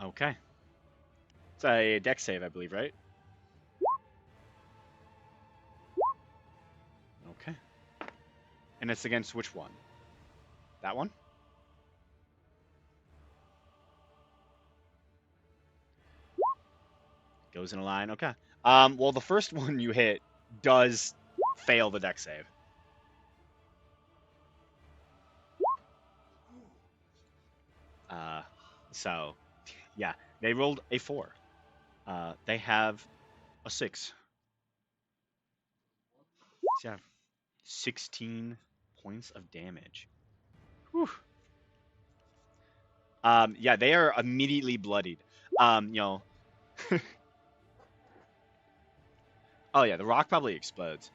Okay. It's a deck save, I believe, right? Okay. And it's against which one? That one? Goes in a line. Okay. Well, the first one you hit does fail the deck save. So, yeah, they rolled a 4. They have a 6. So, yeah, 16 points of damage. Whew. Yeah, they are immediately bloodied. You know. Oh yeah, the rock probably explodes.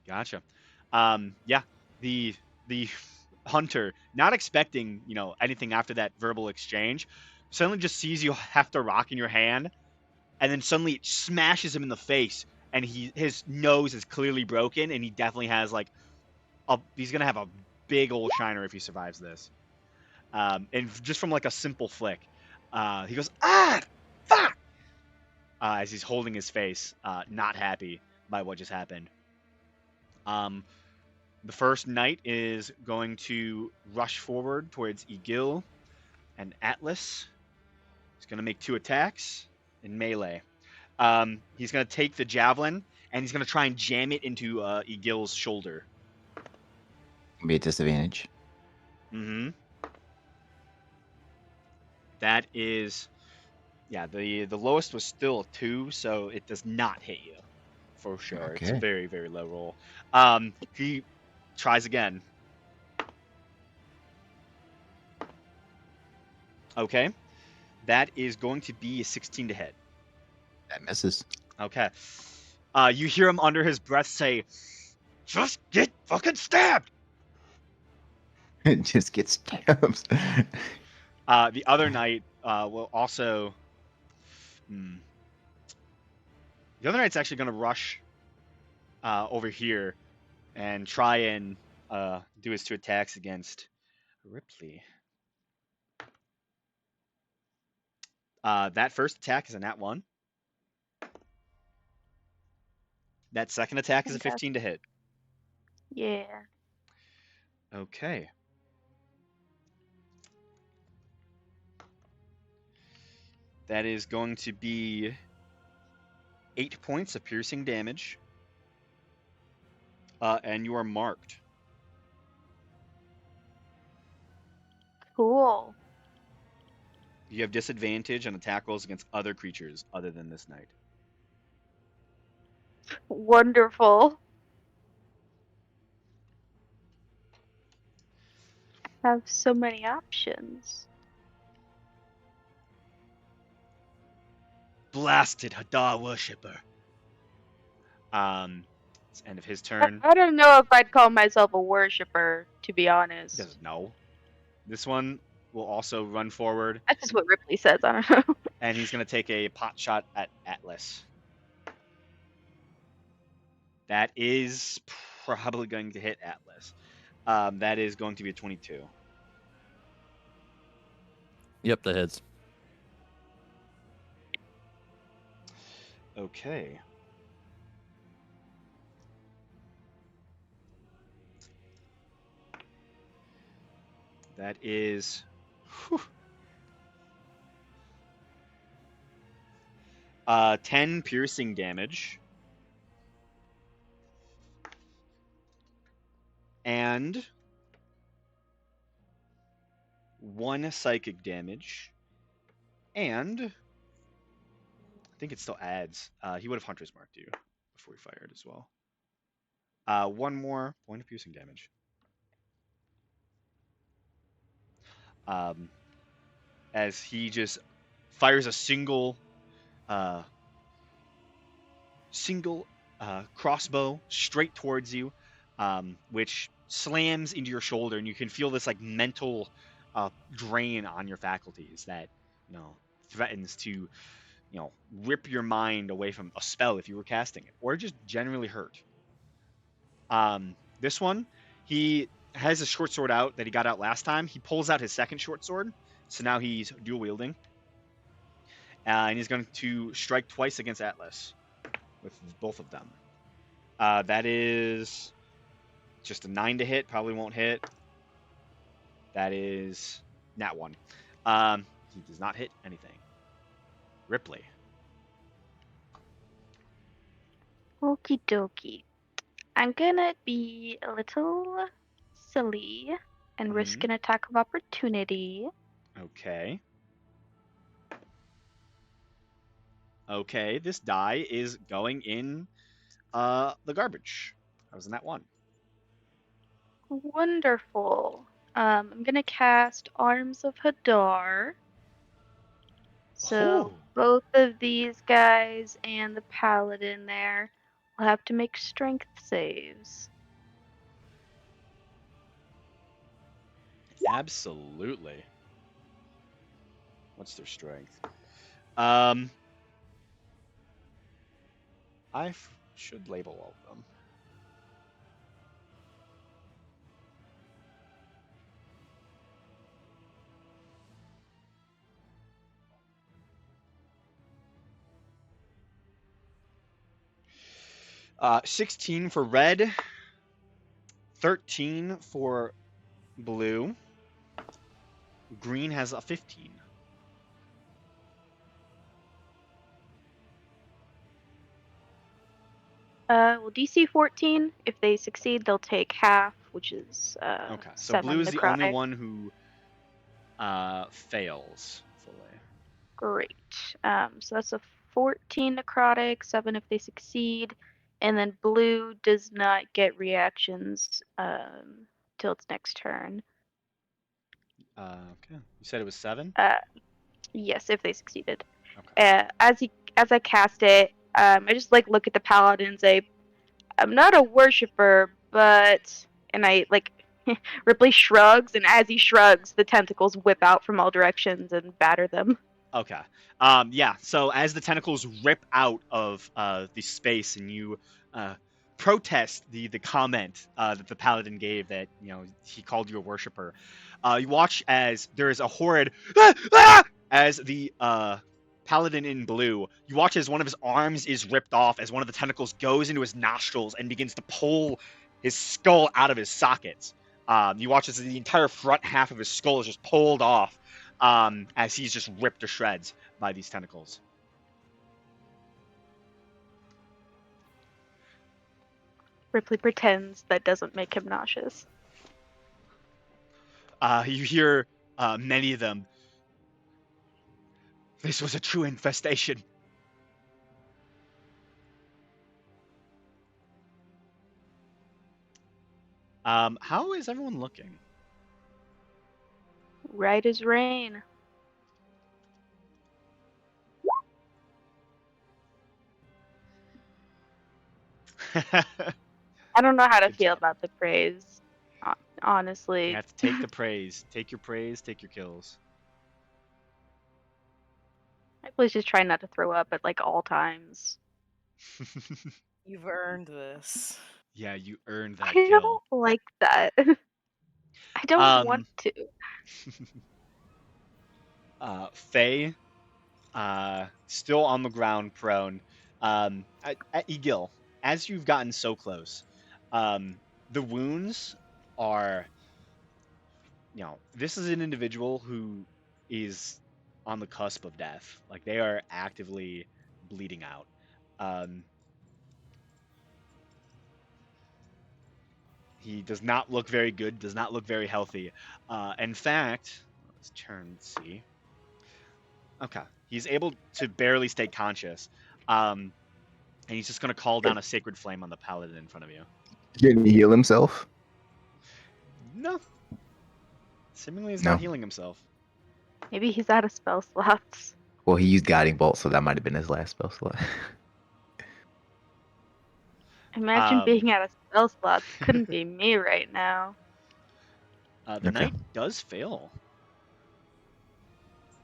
Gotcha. Yeah, the hunter, not expecting anything after that verbal exchange, suddenly just sees you have the rock in your hand, and then suddenly it smashes him in the face, and his nose is clearly broken, and he definitely has like he's gonna have a big old shiner if he survives this. And just from like a simple flick, he goes fuck, as he's holding his face, not happy by what just happened. Um, The first knight is going to rush forward towards Egil and Atlas. He's going to make 2 attacks in melee. He's going to take the javelin and he's going to try and jam it into Egil's shoulder. Be a disadvantage. Mm-hmm. That is, yeah, the lowest was still a 2, so it does not hit you for sure. It's a Okay. very, very low roll. He tries again. Okay. That is going to be a 16 to hit. That misses. Okay. You hear him under his breath say, "Just get fucking stabbed." It just gets stabbed. The other knight will also. The other knight's actually going to rush over here and try and do his 2 attacks against Ripley. That first attack is a nat 1. That second attack is a 15 to hit. Yeah. Okay. That is going to be 8 points of piercing damage. And you are marked. Cool. You have disadvantage on attack rolls against other creatures other than this knight. Wonderful. Have so many options. Blasted Hadar worshipper. It's the end of his turn. I don't know if I'd call myself a worshiper, to be He honest. doesn't know. This one will also run forward, That's just what Ripley says. I don't know. and he's going to take a pot shot at Atlas. That is probably going to hit Atlas. That is going to be a 22. Yep, that hits. Okay. That is 10 piercing damage. And 1 psychic damage. And I think it still adds. He would have Hunter's marked you before he fired as well. 1 more point of piercing damage. As he just fires a single crossbow straight towards you, which slams into your shoulder, and you can feel this like mental drain on your faculties that threatens to rip your mind away from a spell if you were casting it, or just generally hurt. This one, he has a short sword out that he got out last time. He pulls out his second short sword, so now he's dual wielding, and he's going to strike twice against Atlas with both of them. That is just a 9 to hit, probably won't hit. That is nat 1. He does not hit anything. Ripley. Okie dokie. I'm gonna be a little silly and risk an attack of opportunity. Okay. Okay, this die is going in the garbage. That was in that one. Wonderful. I'm gonna cast Arms of Hadar. So Oh. both of these guys and the paladin there will have to make strength saves. Absolutely. What's their strength? Should label all of them. Uh, 16 for red, 13 for blue. Green has a 15. Well, DC 14. If they succeed, they'll take half, which is Okay, so 7 blue is the only necrotic. one who fails fully. Great. So that's a 14 necrotic, 7 if they succeed, and then blue does not get reactions till its next turn. Okay. You said it was 7? Yes, if they succeeded. Okay. As I cast it, I just like look at the paladin and say, I'm not a worshiper, but and I like Ripley shrugs, and as he shrugs, the tentacles whip out from all directions and batter them. Okay. Yeah. So as the tentacles rip out of the space, and you protest the comment that the paladin gave that he called you a worshiper, you watch as there is a horrid as the paladin in blue. You watch as one of his arms is ripped off, as one of the tentacles goes into his nostrils and begins to pull his skull out of his sockets. You watch as the entire front half of his skull is just pulled off. As he's just ripped to shreds by these tentacles. Ripley pretends that doesn't make him nauseous. You hear many of them. This was a true infestation. How is everyone looking? Right as rain. I don't know how to Good feel job. about the praise, honestly. You have to take the praise. Take your praise, take your kills. Ripley's just trying not to throw up at like all times. You've earned this. Yeah, you earned that I kill. don't like that. I don't want to. Faye, still on the ground, prone. Egil, as you've gotten so close, the wounds are, this is an individual who is on the cusp of death. Like, they are actively bleeding out. He does not look very good, does not look very healthy. In fact, let's see. Okay, he's able to barely stay conscious. And he's just going to call down a sacred flame on the paladin in front of you. Can he heal himself? No. Seemingly he's No. not healing himself. Maybe he's out of spell slots. Well, he used Guiding Bolt, so that might have been his last spell slot. Imagine Um, being out of spell slots. Couldn't be me right now. the Okay. knight does fail,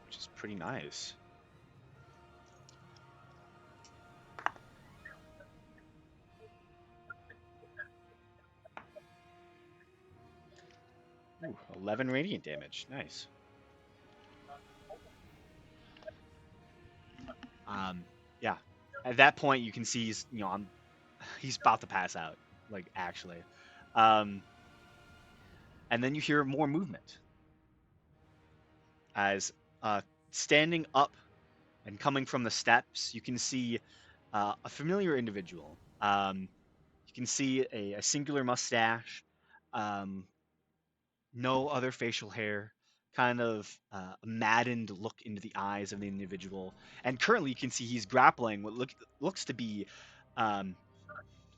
which is pretty nice. Ooh, 11 radiant damage. Nice. Yeah. At that point, you can see he's about to pass out, like actually. Um, and then you hear more movement as standing up and coming from the steps, you can see a familiar individual. You can see a singular mustache, um, no other facial hair, kind of a maddened look into the eyes of the individual. And currently, you can see he's grappling what looks to be um,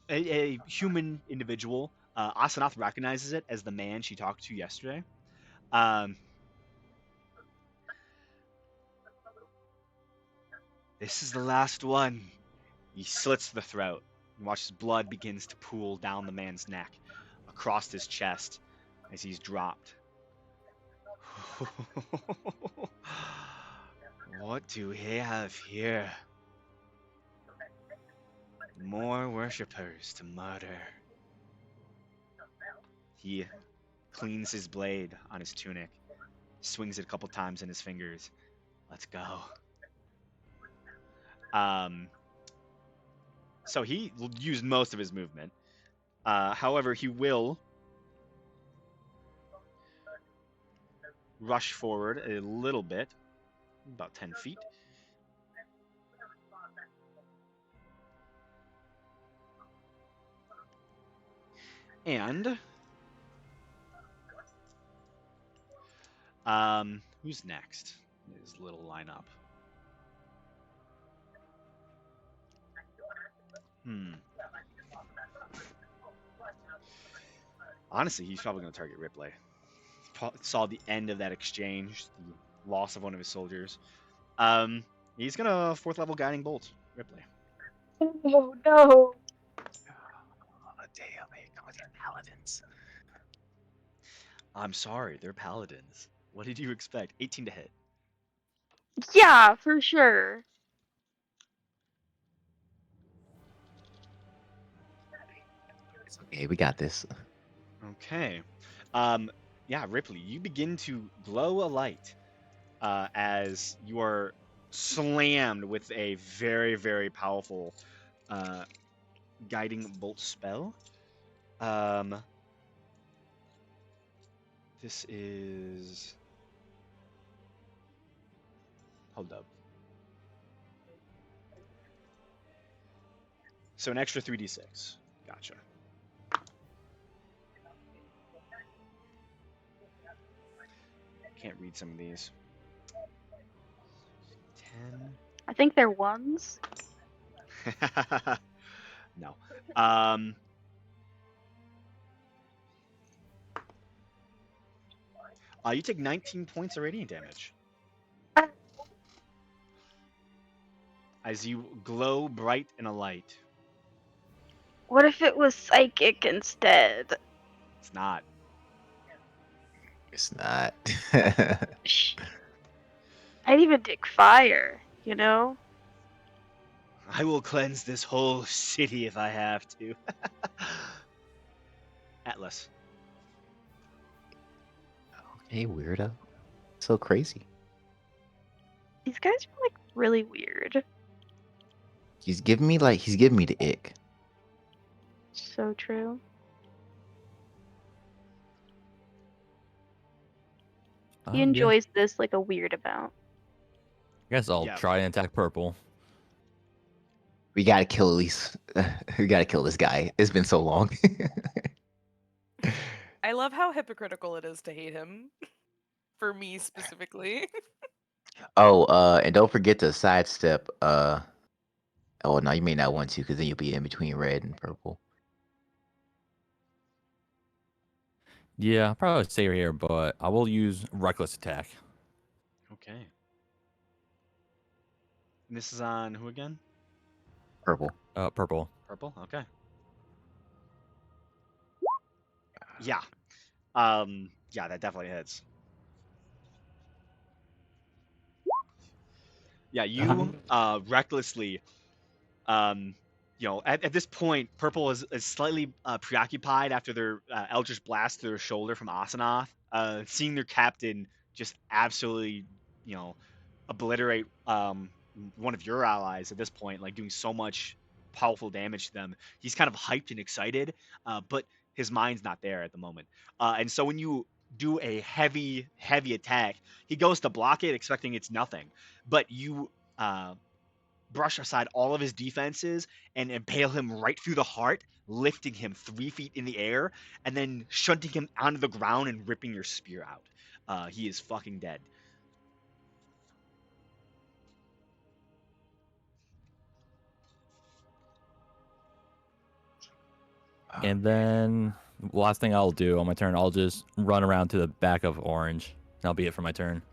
a human individual. Asanath recognizes it as the man she talked to yesterday. Um, this is the last one. He slits the throat and watches blood begins to pool down the man's neck, across his chest, as he's dropped. What do we have here? More worshippers to murder. He cleans his blade on his tunic, swings it a couple times in his fingers. Let's go. So he used most of his movement. However, he will rush forward a little bit, about 10 feet. And who's next? His little lineup. Honestly, he's probably going to target Ripley. Saw the end of that exchange, the loss of one of his soldiers. He's going to fourth level guiding bolt Ripley. Oh no. Oh, damn, here comes the paladins. I'm sorry, they're paladins. What did you expect? 18 to hit. Yeah, for sure. It's okay, we got this. Okay. Yeah, Ripley, you begin to glow a light as you are slammed with a very, very powerful guiding bolt spell. This is. Hold up. So an extra 3d6. Gotcha. Can't read some of these. 10. I think they're ones. No. You take 19 points of radiant damage as you glow bright in a light. What if it was psychic instead? It's not. It's not. Shh. I'd even take fire, you know? I will cleanse this whole city if I have to. Atlas. Okay, weirdo. So crazy. These guys are like really weird. He's giving me the ick. So true. He Yeah. enjoys this like a weird amount. I guess I'll Yeah. try and attack purple. We gotta kill at least. We gotta kill this guy. It's been so long. I love how hypocritical it is to hate him. For me specifically. Oh, and don't forget to sidestep. Oh no, you may not want to, because then you'll be in between red and purple. Yeah, I'll probably stay here, but I will use reckless attack. Okay. And this is on who again? Purple. Purple. Purple? Okay. Yeah. Yeah, that definitely hits. Yeah, you recklessly, um, at this point, Purple is slightly preoccupied after their Eldritch Blast through their shoulder from Asanoth, seeing their captain just absolutely, you know, obliterate one of your allies at this point, like doing so much powerful damage to them. He's kind of hyped and excited, but his mind's not there at the moment. And so when you do a heavy attack, he goes to block it, expecting it's nothing, but you uh, brush aside all of his defenses and impale him right through the heart, lifting him 3 feet in the air, and then shunting him onto the ground and ripping your spear out. He is fucking dead. And then last thing I'll do on my turn, I'll just run around to the back of Orange. That'll be it for my turn.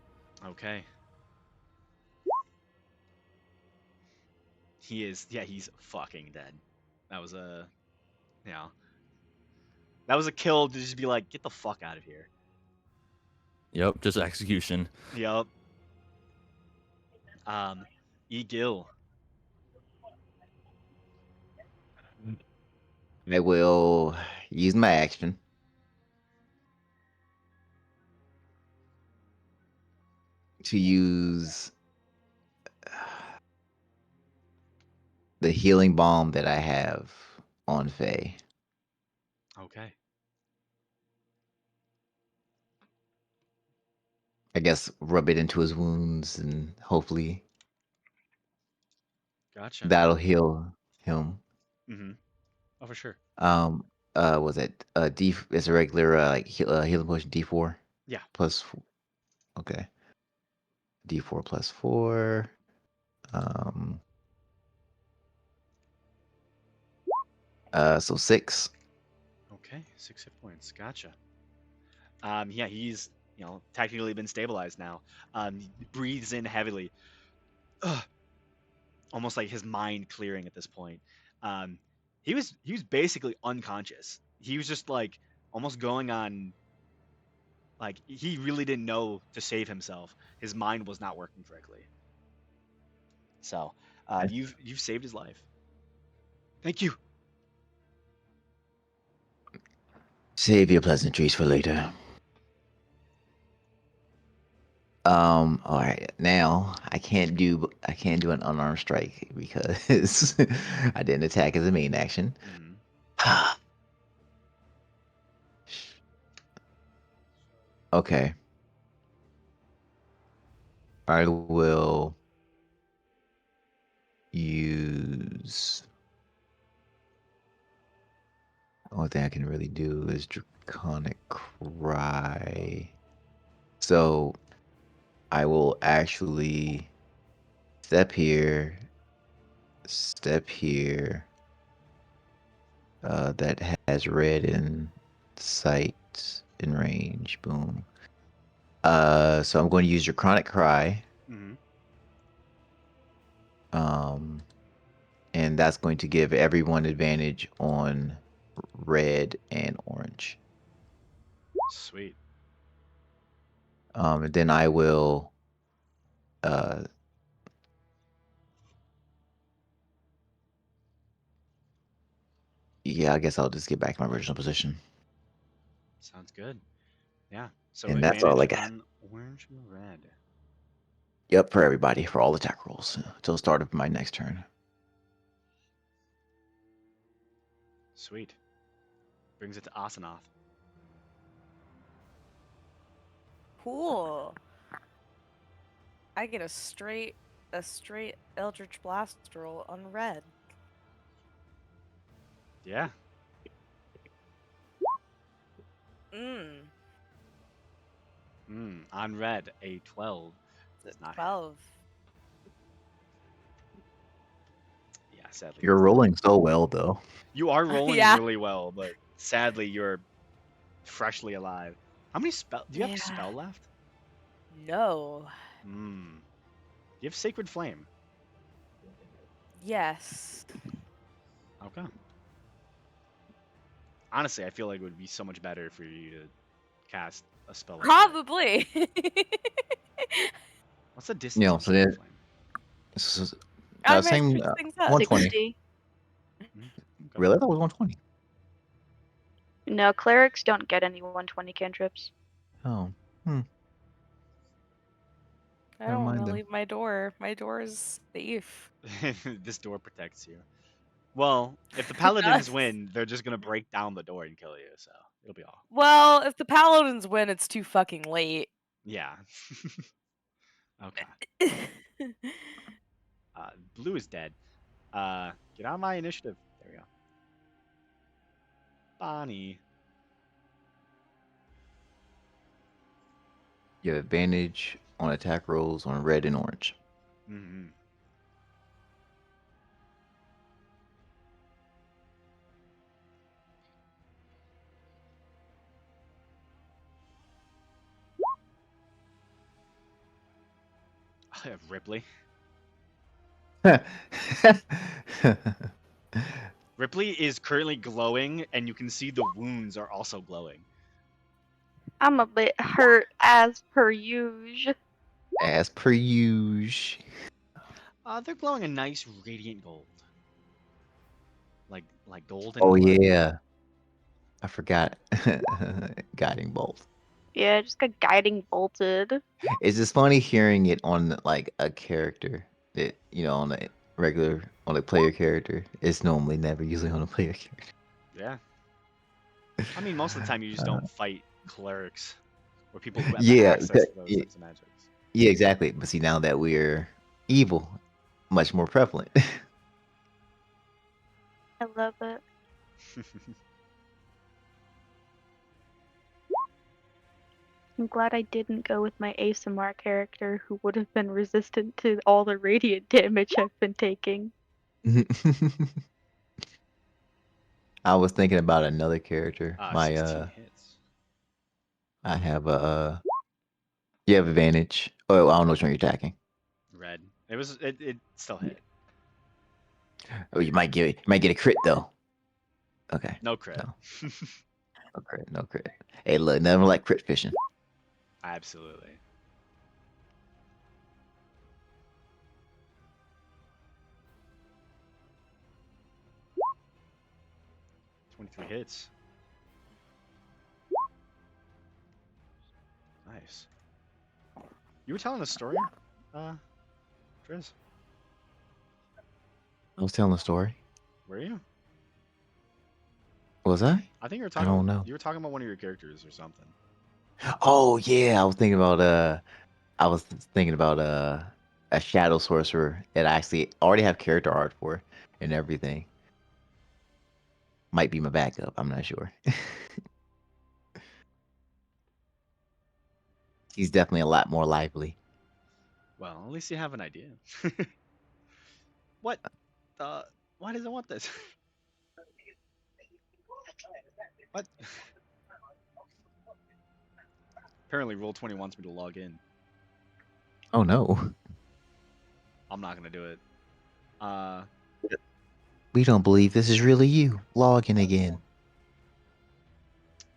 Okay. He's fucking dead. That was a, you know, that was a kill to just be like, get the fuck out of here. Yep, just execution. Yup. Gil. I will use my action to use the healing balm that I have on Faye. Okay. I guess rub it into his wounds and hopefully Gotcha. that'll heal him. Mm-hmm. Oh, for sure. Um, was it D? It's a regular healing potion D4 Yeah. plus. Okay, D4 plus 4. Um, so 6. Okay. 6 hit points. Gotcha. Yeah, he's technically been stabilized now. He breathes in heavily. Ugh, almost like his mind clearing at this point. Um, he was basically unconscious. He was just like almost going on, like he really didn't know to save himself. His mind was not working correctly. So you've saved his life. Thank you. Save your pleasantries for later. All right. Now I can't do an unarmed strike because I didn't attack as a main action. Mm-hmm. Okay. I will use. Only thing I can really do is Draconic Cry. So I will actually step here, step here. That has red in sight in range. Boom. So I'm going to use Draconic Cry. Mm-hmm. Um, and that's going to give everyone advantage on red and orange. Sweet. And then I will uh yeah, I guess I'll just get back to my original position. Sounds good. Yeah. So And that's all advantage I got. on orange and red. Yep, for everybody, for all attack rolls until the start of my next turn. Sweet. Brings it to Asanoth. Cool. I get a straight Eldritch Blast roll on red. Yeah. Mmm. On red, a 12 does not hit. 12. Yeah, sadly You're does not. rolling so well, though. You are rolling Yeah. really well, but sadly you're freshly alive. How many spell do you have Yeah. spell left? No. You have Sacred Flame. Yes. Okay. Honestly, I feel like it would be so much better for you to cast a spell like that. Probably. What's the You distance know, of so Shadow that Flame? I might same switch things up. 120. 60. Okay. Really? I thought it was 120. No, clerics don't get any 120 cantrips. Oh, I Never don't want mind to then. leave my door. My door is safe. This door protects you. Well, if the It paladins does. win, they're just gonna break down the door and kill you. So it'll be all. Well, if the paladins win, it's too fucking late. Yeah. Okay. Blue is dead. Get out of my initiative. There we go. Bonnie. You have advantage on attack rolls on red and orange. Mm-hmm. I have Ripley. Ripley is currently glowing, and you can see the wounds are also glowing. I'm a bit hurt as per usual. As per usual. They're glowing a nice radiant gold, like golden Oh blood. yeah, I forgot. Guiding bolt. Yeah, just got guiding bolted. It's just funny hearing it on like a character that on a regular on a player character. It's normally never usually on a player character. Yeah. I mean, most of the time you just don't fight clerics or people who have Yeah, access to those types of magics. yeah, exactly. But see, now that we're evil, much more prevalent. I love it. I'm glad I didn't go with my ASMR character who would have been resistant to all the radiant damage I've been taking. I was thinking about another character. 16 hits. I have a. You have advantage. Oh, I don't know which one you're attacking. Red. It still hit. Oh, you might get a crit though. Okay. No crit. No. No crit. No crit. Hey, look, never like crit fishing. Absolutely. "23 hits. Nice. You were telling a story, Triz? I was telling a story. Were you? Was I? I think you were I talking. don't know. You were talking about one of your characters or something. Oh yeah, I was thinking about a shadow sorcerer that I actually already have character art for and everything. Might be my backup. I'm not sure. He's definitely a lot more lively. Well, at least you have an idea. What? Why does it want this? What? Apparently, Roll20 wants me to log in. Oh no. I'm not gonna do it. We don't believe this is really you. Log in again.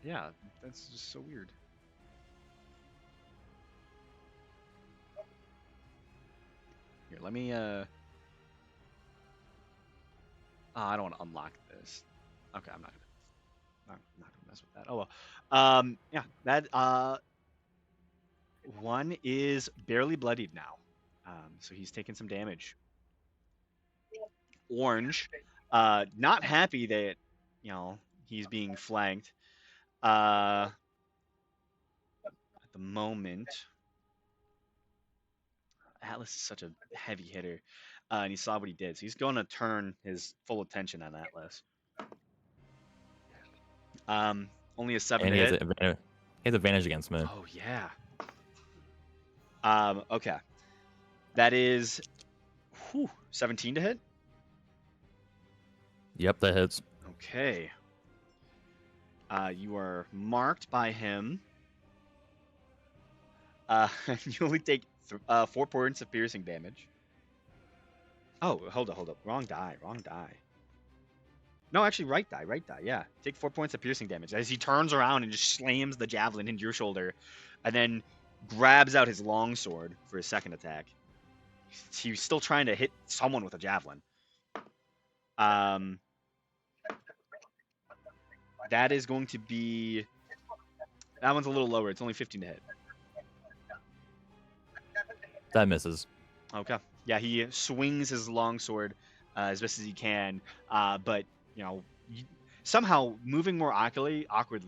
Yeah, that's just so weird. Here, let me. I don't want to unlock this. Okay, I'm not gonna mess with that. Oh well. Yeah, that one is barely bloodied now. So he's taking some damage. Orange, not happy that he's being flanked. At the moment, Atlas is such a heavy hitter, and he saw what he did, so he's going to turn his full attention on Atlas. Only a 7 And to he has hit. he has advantage against me. Oh yeah. Okay. That is 17 to hit. Yep, that hits. Okay. You are marked by him. You only take 4 points of piercing damage. Oh, hold up. Wrong die. No, actually, right die, right die. Yeah, take 4 points of piercing damage as he turns around and just slams the javelin into your shoulder, and then grabs out his longsword for his second attack. He's still trying to hit someone with a javelin. That is going to be. That one's a little lower. It's only 15 to hit. That misses. Okay. Yeah, he swings his longsword as best as he can, but you know, somehow moving more awkwardly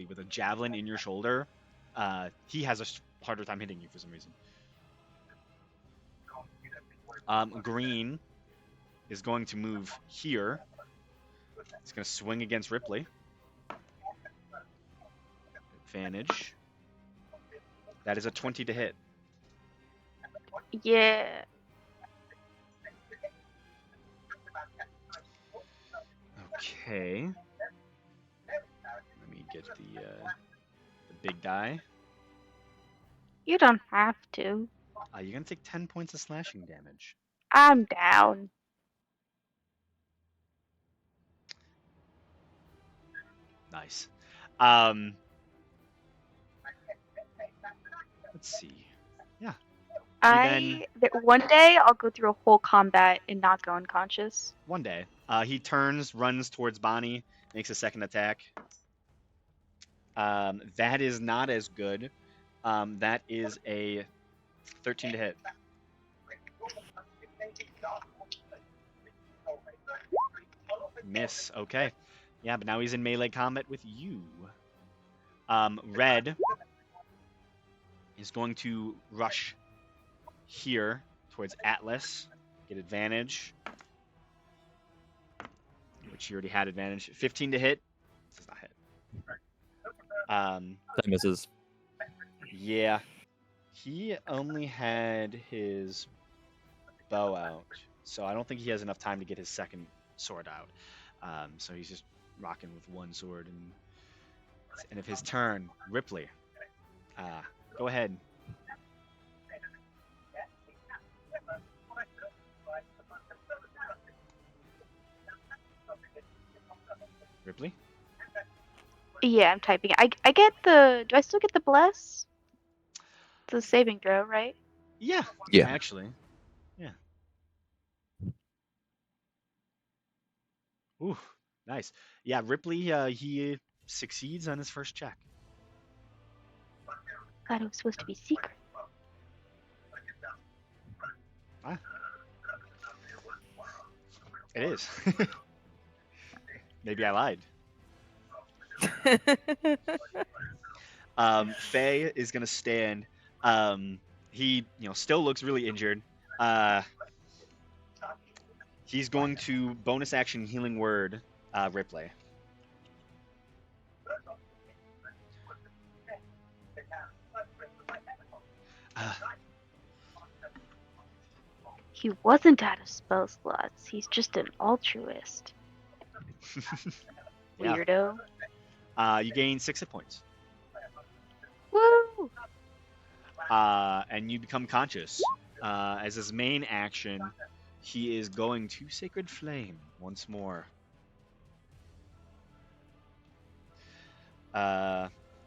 with a javelin in your shoulder, he has a harder time hitting you for some reason. Green is going to move here. He's going to swing against Ripley. Advantage. That is a 20 to hit. Yeah. Okay. Let me get the big die. You don't have to. You're going to take 10 points of slashing damage. I'm down. Nice. Let's see. Yeah. One day I'll go through a whole combat and not go unconscious. One day. He turns, runs towards Bonnie, makes a second attack. That is not as good. That is a 13 to hit. Miss. Okay. Yeah, but now he's in melee combat with you. Red is going to rush here towards Atlas. Get advantage. Which you already had advantage. 15 to hit. Does not hit. That misses. Yeah. He only had his bow out, so I don't think he has enough time to get his second sword out. So he's just rocking with one sword, and it's the end of his turn. Ripley, go ahead. Ripley? Yeah, I'm typing. I get the. Do I still get the bless? It's a saving throw, right? Yeah. Yeah. Actually. Yeah. Ooh, nice. Yeah, Ripley, he succeeds on his first check. God, it was supposed to be secret. It is. Maybe I lied. Faye is gonna stand. He, still looks really injured. He's going to bonus action healing word, Ripley. He wasn't out of spell slots. He's just an altruist. Yeah. Weirdo. You gain 6 hit points. Woo! And you become conscious. As his main action, he is going to Sacred Flame once more.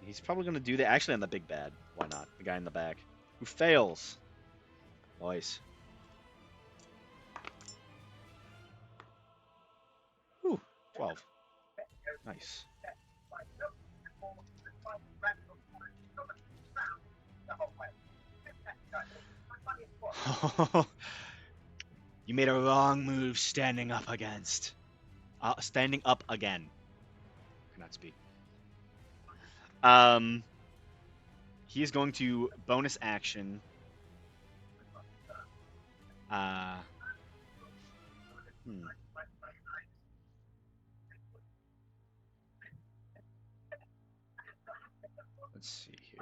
He's probably going to do that actually on the big bad. Why not? The guy in the back. Who fails. Nice. Ooh, 12. Nice. You made a wrong move standing up against. Standing up again. Cannot speak. He is going to bonus action. Let's see here.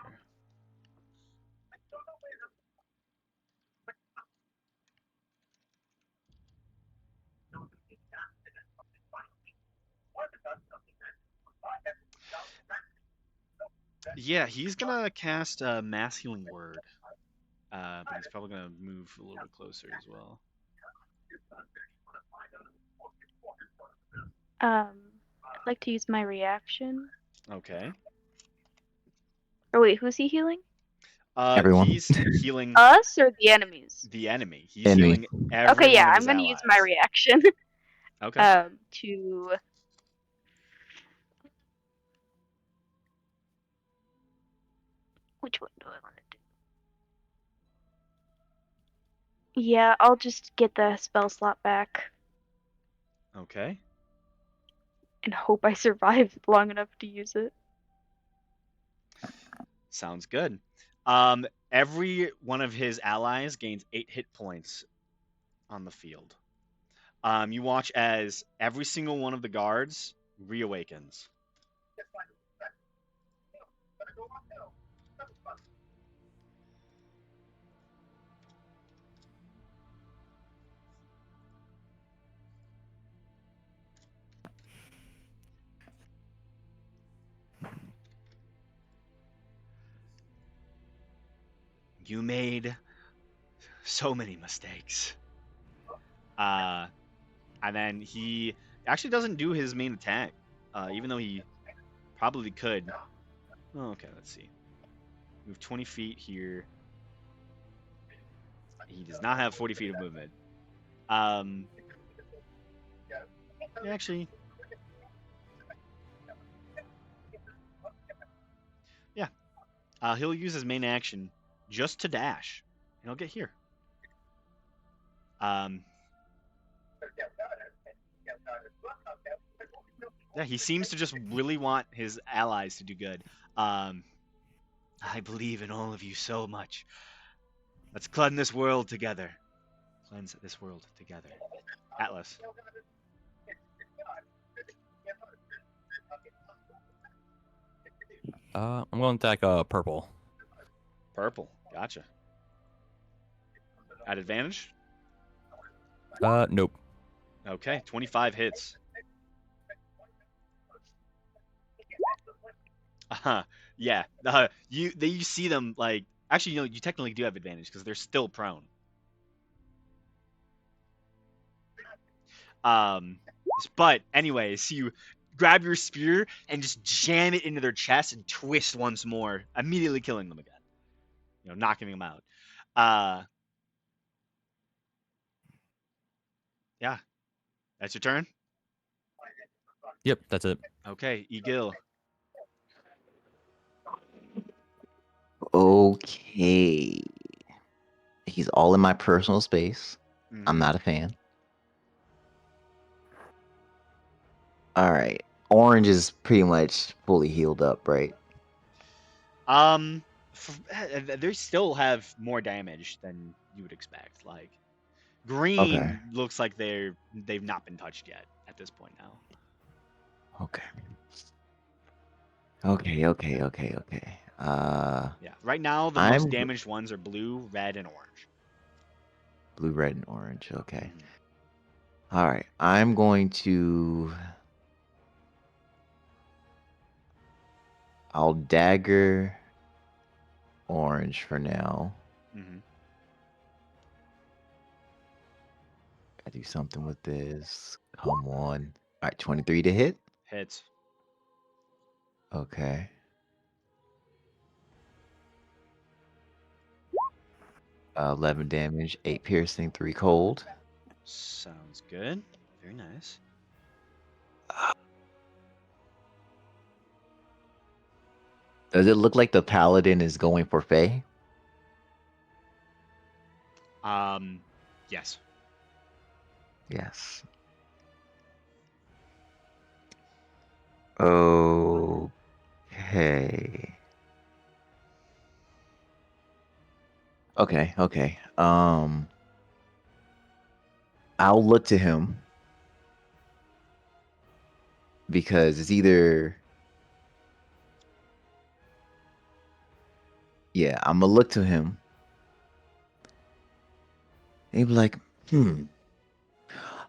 Yeah, he's gonna cast a mass healing word, but he's probably gonna move a little bit closer as well. I'd like to use my reaction. Okay. Or wait, who's he healing? Everyone. He's healing Us or the enemies? the enemy. He's Enemy. healing every Okay, one yeah, of I'm his gonna use my allies. reaction. Okay. To which one do I want to do? Yeah, I'll just get the spell slot back Okay. and hope I survive long enough to use it. Sounds good. Every one of his allies gains 8 hit points on the field. You watch as every single one of the guards reawakens. You made so many mistakes. Uh, and then he actually doesn't do his main attack, even though he probably could. Oh, okay, let's see. Move 20 feet here. He does not have 40 feet of movement. Um, actually, yeah. He'll use his main action just to dash, and he'll get here. Um, yeah, he seems to just really want his allies to do good. I believe in all of you so much. Let's cleanse this world together. Cleanse this world together. Atlas. I'm going to attack purple. Purple. Gotcha. At advantage? Nope. Okay, 25 hits. Yeah. You see them like actually you technically do have advantage because they're still prone. Um, but anyways, you grab your spear and just jam it into their chest and twist once more, immediately killing them again. Knocking them out. Yeah, that's your turn. Yep, that's it. Okay, Egil. Okay. He's all in my personal space. I'm Mm-hmm. not a fan. All right. Orange is pretty much fully healed up, right? Um, they still have more damage than you would expect. Like Okay. green looks like they've not been touched yet at this point now. Okay. Okay. Yeah, right now the most I'm damaged ones are blue, red, and orange. blue, red, and orange. Okay. Mhm. All right. I'm going to. I'll dagger orange for now. Mm-hmm. I do something with this. Come on. All right. 23 to hit. Hits. Okay. 11 damage, 8 piercing, 3 cold. Sounds good. Very nice. Does it look like the paladin is going for Faye? Yes. Yes. Okay. Okay. I'll look to him because it's either I'm gonna look to him. And he'd be like,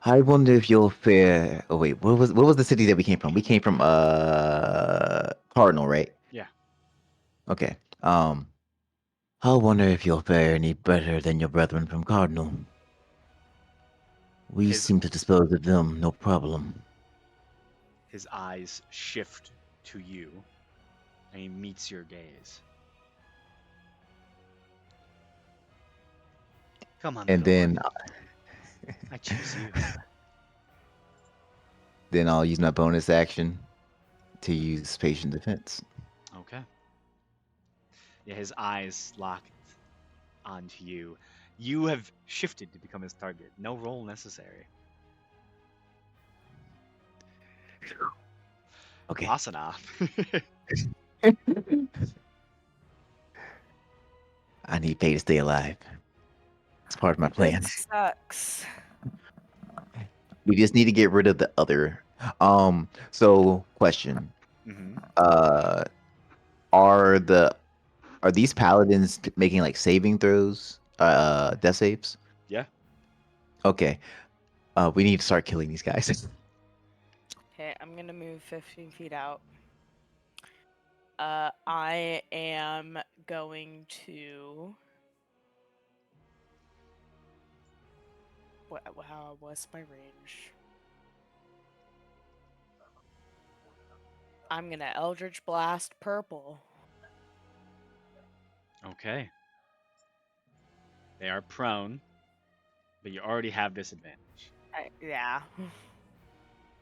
I wonder if you'll fare. Oh wait, what was the city that we came from? We came from Cardinal, right? Yeah. Okay. I wonder if you'll fare any better than your brethren from Cardinal. We His seem to dispose of them, no problem. his eyes shift to you, and he meets your gaze. Come on, And little then one. I choose you. then I'll use my bonus action to use patient defense. Okay. Yeah, his eyes lock onto you. You have shifted to become his target. No roll necessary. Okay. Asana. I need Pay to stay alive. It's part of my plan. This sucks. We just need to get rid of the other. So question. hmm Uh are the are these paladins making like saving throws? Death saves? Yeah. Okay. We need to start killing these guys. Okay, I'm gonna move 15 feet out. I am going to. What's my range? I'm gonna Eldritch Blast purple. Okay. They are prone, but you already have disadvantage. Yeah.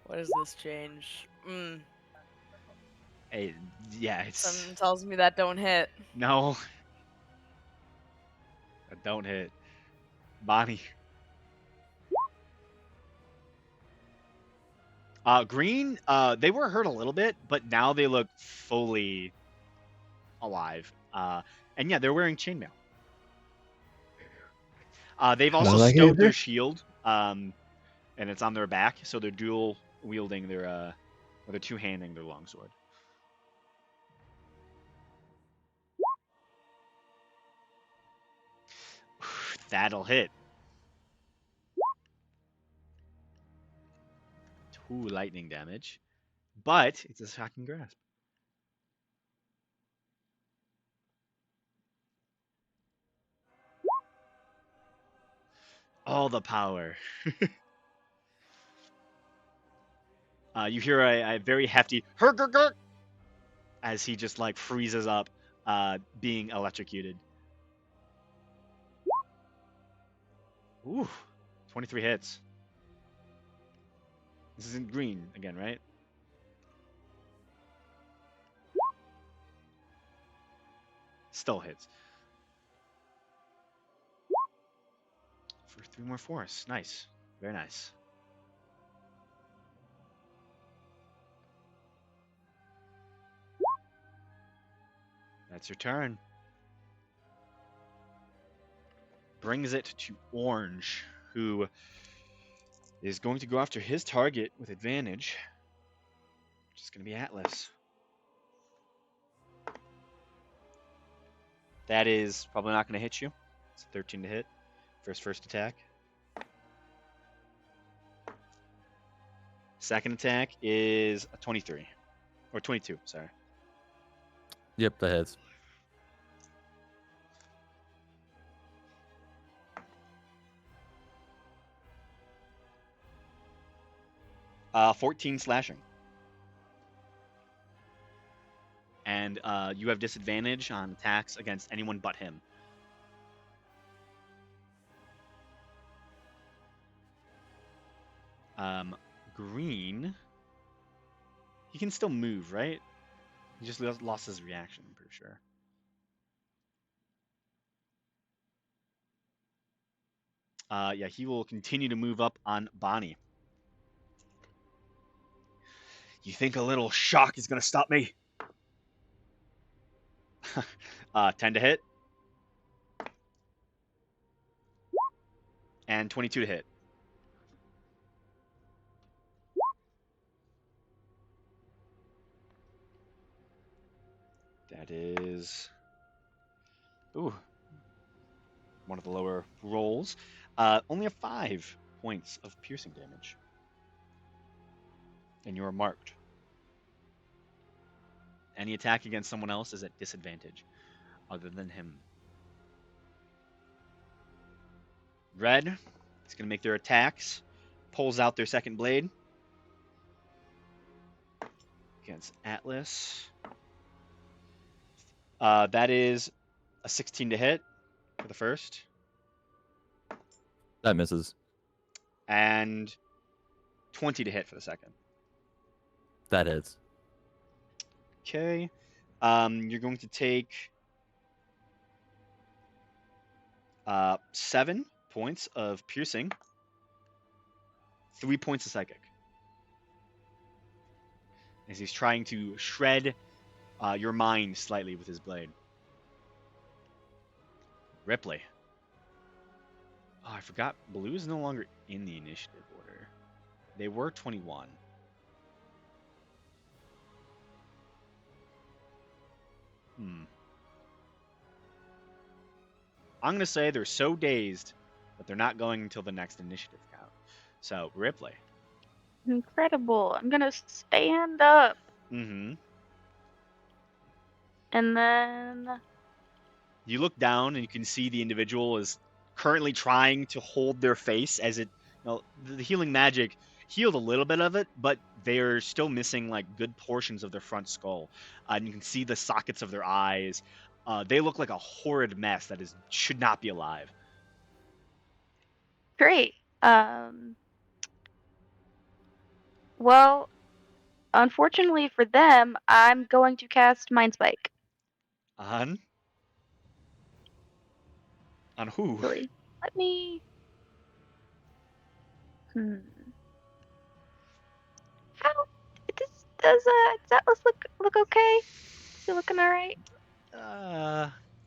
What does this change? Hey, yeah, it's Something tells me that don't hit. no. Don't hit. Bonnie. Green, they were hurt a little bit, but now they look fully alive. And yeah, they're wearing chainmail. They've also like it, stowed sir. their shield, and it's on their back, so they're dual wielding their, or they're two-handing their longsword. That'll hit. 2 lightning damage, but it's a shocking grasp. All the power. You hear a very hefty "Hergurgur" as he just like freezes up, being electrocuted. Ooh, 23 hits. This isn't green again, right? Still hits. For 3 more force. Nice. Very nice. That's your turn. Brings it to Orange, who is going to go after his target with advantage, which is going to be Atlas. That is probably not going to hit you. It's 13 to hit for his first attack. Second attack is a 23. Or 22, sorry. Yep, that hits. 14 slashing. And you have disadvantage on attacks against anyone but him. Green. He can still move, right? He just lost his reaction, I'm pretty sure. Yeah, he will continue to move up on Bonnie. You think a little shock is going to stop me? 10 to hit. And 22 to hit. That is... Ooh. One of the lower rolls. Only a 5 points of piercing damage. And you are marked. Any attack against someone else is at disadvantage, other than him. Red is going to make their attacks. Pulls out their second blade. against Atlas. That is a 16 to hit for the first, That misses. and 20 to hit for the second. That hits. Okay. You're going to take 7 points of piercing, 3 points of psychic. As he's trying to shred your mind slightly with his blade. Ripley. Oh, I forgot. Blue is no longer in the initiative order. They were 21. I'm going to say they're so dazed that they're not going until the next initiative count. So, Ripley. Incredible. I'm gonna stand up Mm-hmm. and then You look down and you can see the individual is currently trying to hold their face as it, the healing magic healed a little bit of it, but they're still missing like good portions of their front skull. And you can see the sockets of their eyes. They look like a horrid mess that should not be alive. great. Well, unfortunately for them, I'm going to cast Mind Spike. On who? Really. Let me. How does Atlas look okay? Is he looking all right?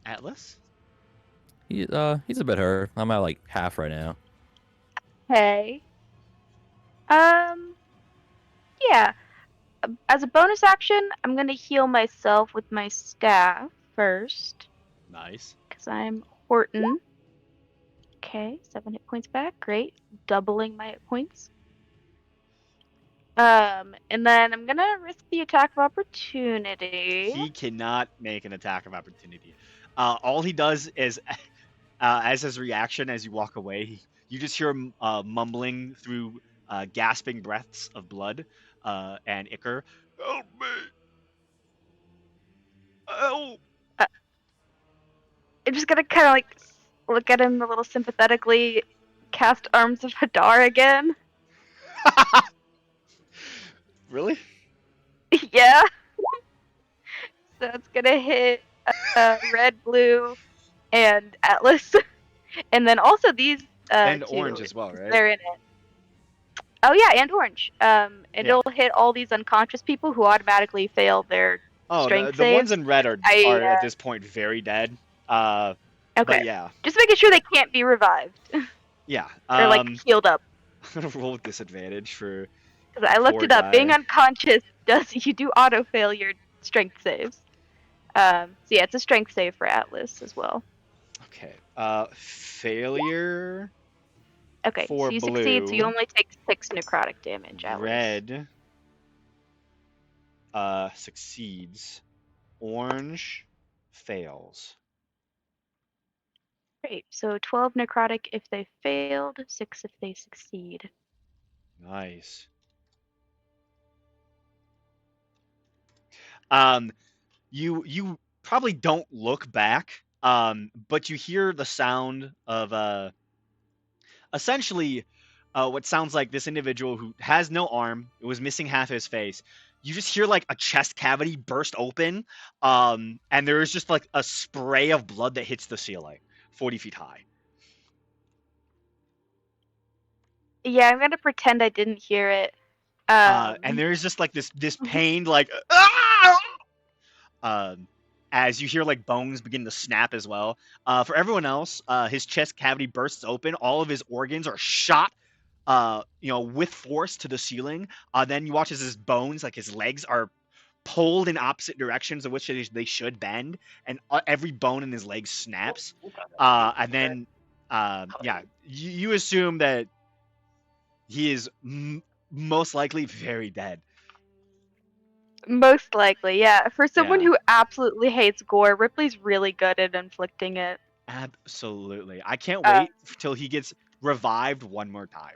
Atlas? He's a bit hurt. I'm at like half right now. Hey. Yeah. As a bonus action, I'm gonna heal myself with my staff first, Nice. because I'm Horton. Okay, 7 hit points back. Great. Doubling my hit points. And then I'm gonna risk the attack of opportunity. He cannot make an attack of opportunity. All he does is, as his reaction as you walk away, you just hear him mumbling through gasping breaths of blood and ichor. Help me! Help! I'm just gonna kind of like look at him a little sympathetically, cast Arms of Hadar again. Really? Yeah. So it's gonna hit red, blue, and Atlas, and then also these And two. orange as well, Because right? they're in it. Oh yeah, and orange. And Yeah. it'll hit all these unconscious people who automatically fail their Oh, strength the ones saves. in red are at this point very dead. But Okay. yeah, Just making sure they can't be revived yeah. or like healed up. I'm gonna roll with disadvantage for Because I looked poor it up. Being guy. unconscious does you do auto fail your strength saves. So yeah, it's a strength save for Atlas as well. Okay. Failure Okay, for so you succeed, so you blue. only take 6 necrotic damage, Atlas. Red succeeds. Orange fails. Great. So 12 necrotic if they failed, 6 if they succeed. Nice. You probably don't look back, but you hear the sound of essentially what sounds like this individual who has no arm, it was missing half his face. You just hear like a chest cavity burst open, and there is just like a spray of blood that hits the ceiling, 40 feet high. Yeah, I'm gonna pretend I didn't hear it. And there is just like this pained like "Ah!" As you hear like bones begin to snap as well. For everyone else, his chest cavity bursts open. All of his organs are shot, with force to the ceiling. Then you watch as his bones, like his legs, are pulled in opposite directions of which they should bend, and every bone in his leg snaps. And then, you assume that he is most likely very dead. Most likely, yeah. For someone Yeah. who absolutely hates gore, Ripley's really good at inflicting it. Absolutely. I can't wait till he gets revived one more time.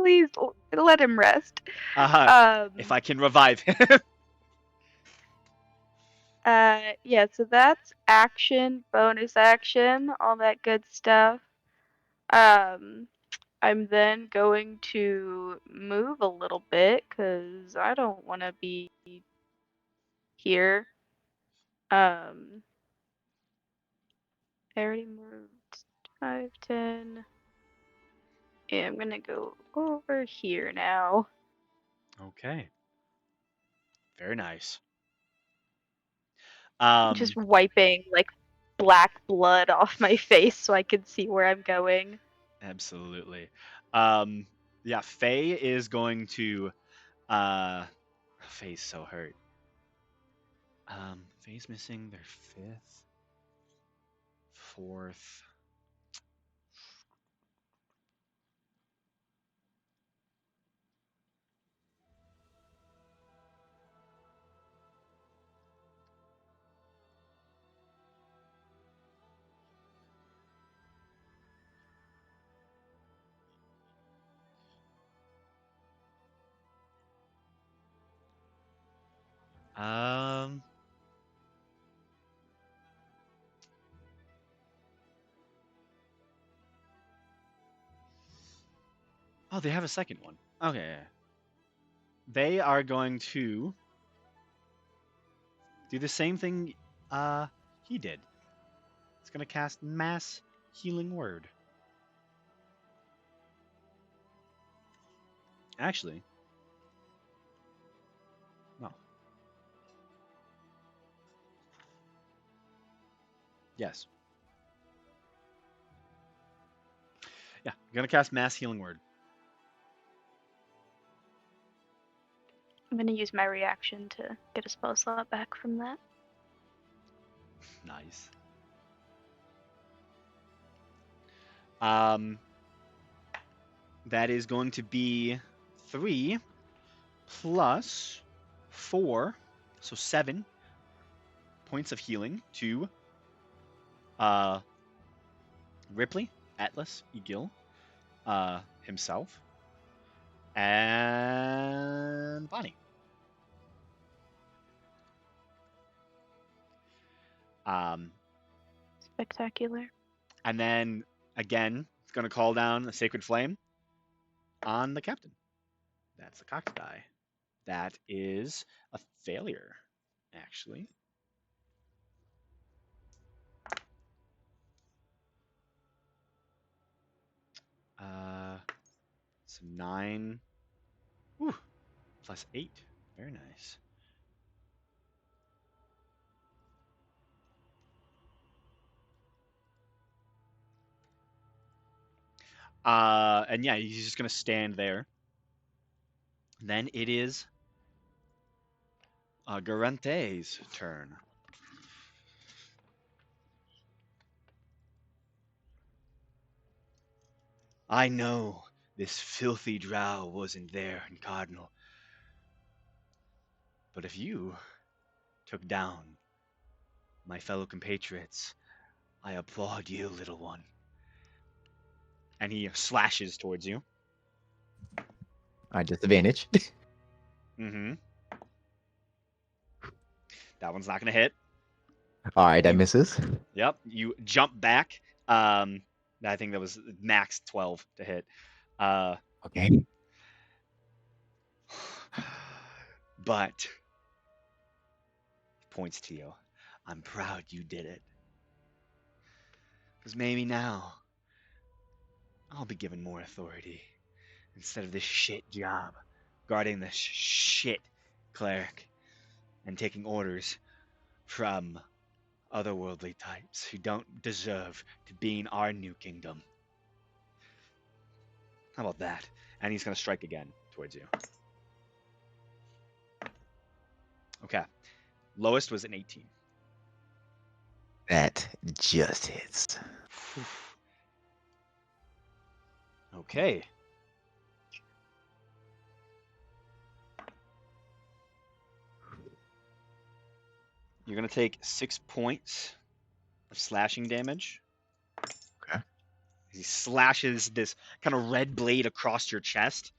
Please let him rest. If I can revive him. Yeah, so that's action, bonus action, all that good stuff. I'm then going to move a little bit because I don't want to be here. I already moved 5, 10. Yeah, I'm gonna go over here now. Okay. Very nice. Just wiping like black blood off my face so I can see where I'm going. Absolutely. Yeah, Faye is going to Faye's so hurt. Faye's missing their 5th, 4th. Um Oh, they have a second one. Okay. Yeah. They are going to do the same thing he did. It's going to cast Mass Healing Word. Actually, no. Yes. Yeah, I'm going to cast Mass Healing Word. I'm gonna use my reaction to get a spell slot back from that. Nice. Um that is going to be 3 plus 4, so 7 points of healing to Ripley, Atlas, Egil, himself, and Bonnie. Spectacular. And then again, it's going to call down a Sacred Flame on the captain. That's the cocked die. That is a failure, actually. So 9 plus 8. Very nice. And yeah, he's just gonna stand there. Then it is Garante's turn. I know this filthy drow wasn't there in Cardinal, but if you took down my fellow compatriots, I applaud you, little one. And he slashes towards you. Alright, disadvantage. Mm-hmm. That one's not gonna hit. Alright, that You- misses. Yep. You jump back. I think that was max 12 to hit. Okay. But points to you. I'm proud you did it. Because maybe now I'll be given more authority instead of this shit job guarding this shit cleric and taking orders from otherworldly types who don't deserve to be in our new kingdom. How about that? And he's going to strike again towards you. Okay. Lowest was an 18. That just hits. Okay. You're going to take 6 points of slashing damage. Okay. He slashes this kind of red blade across your chest.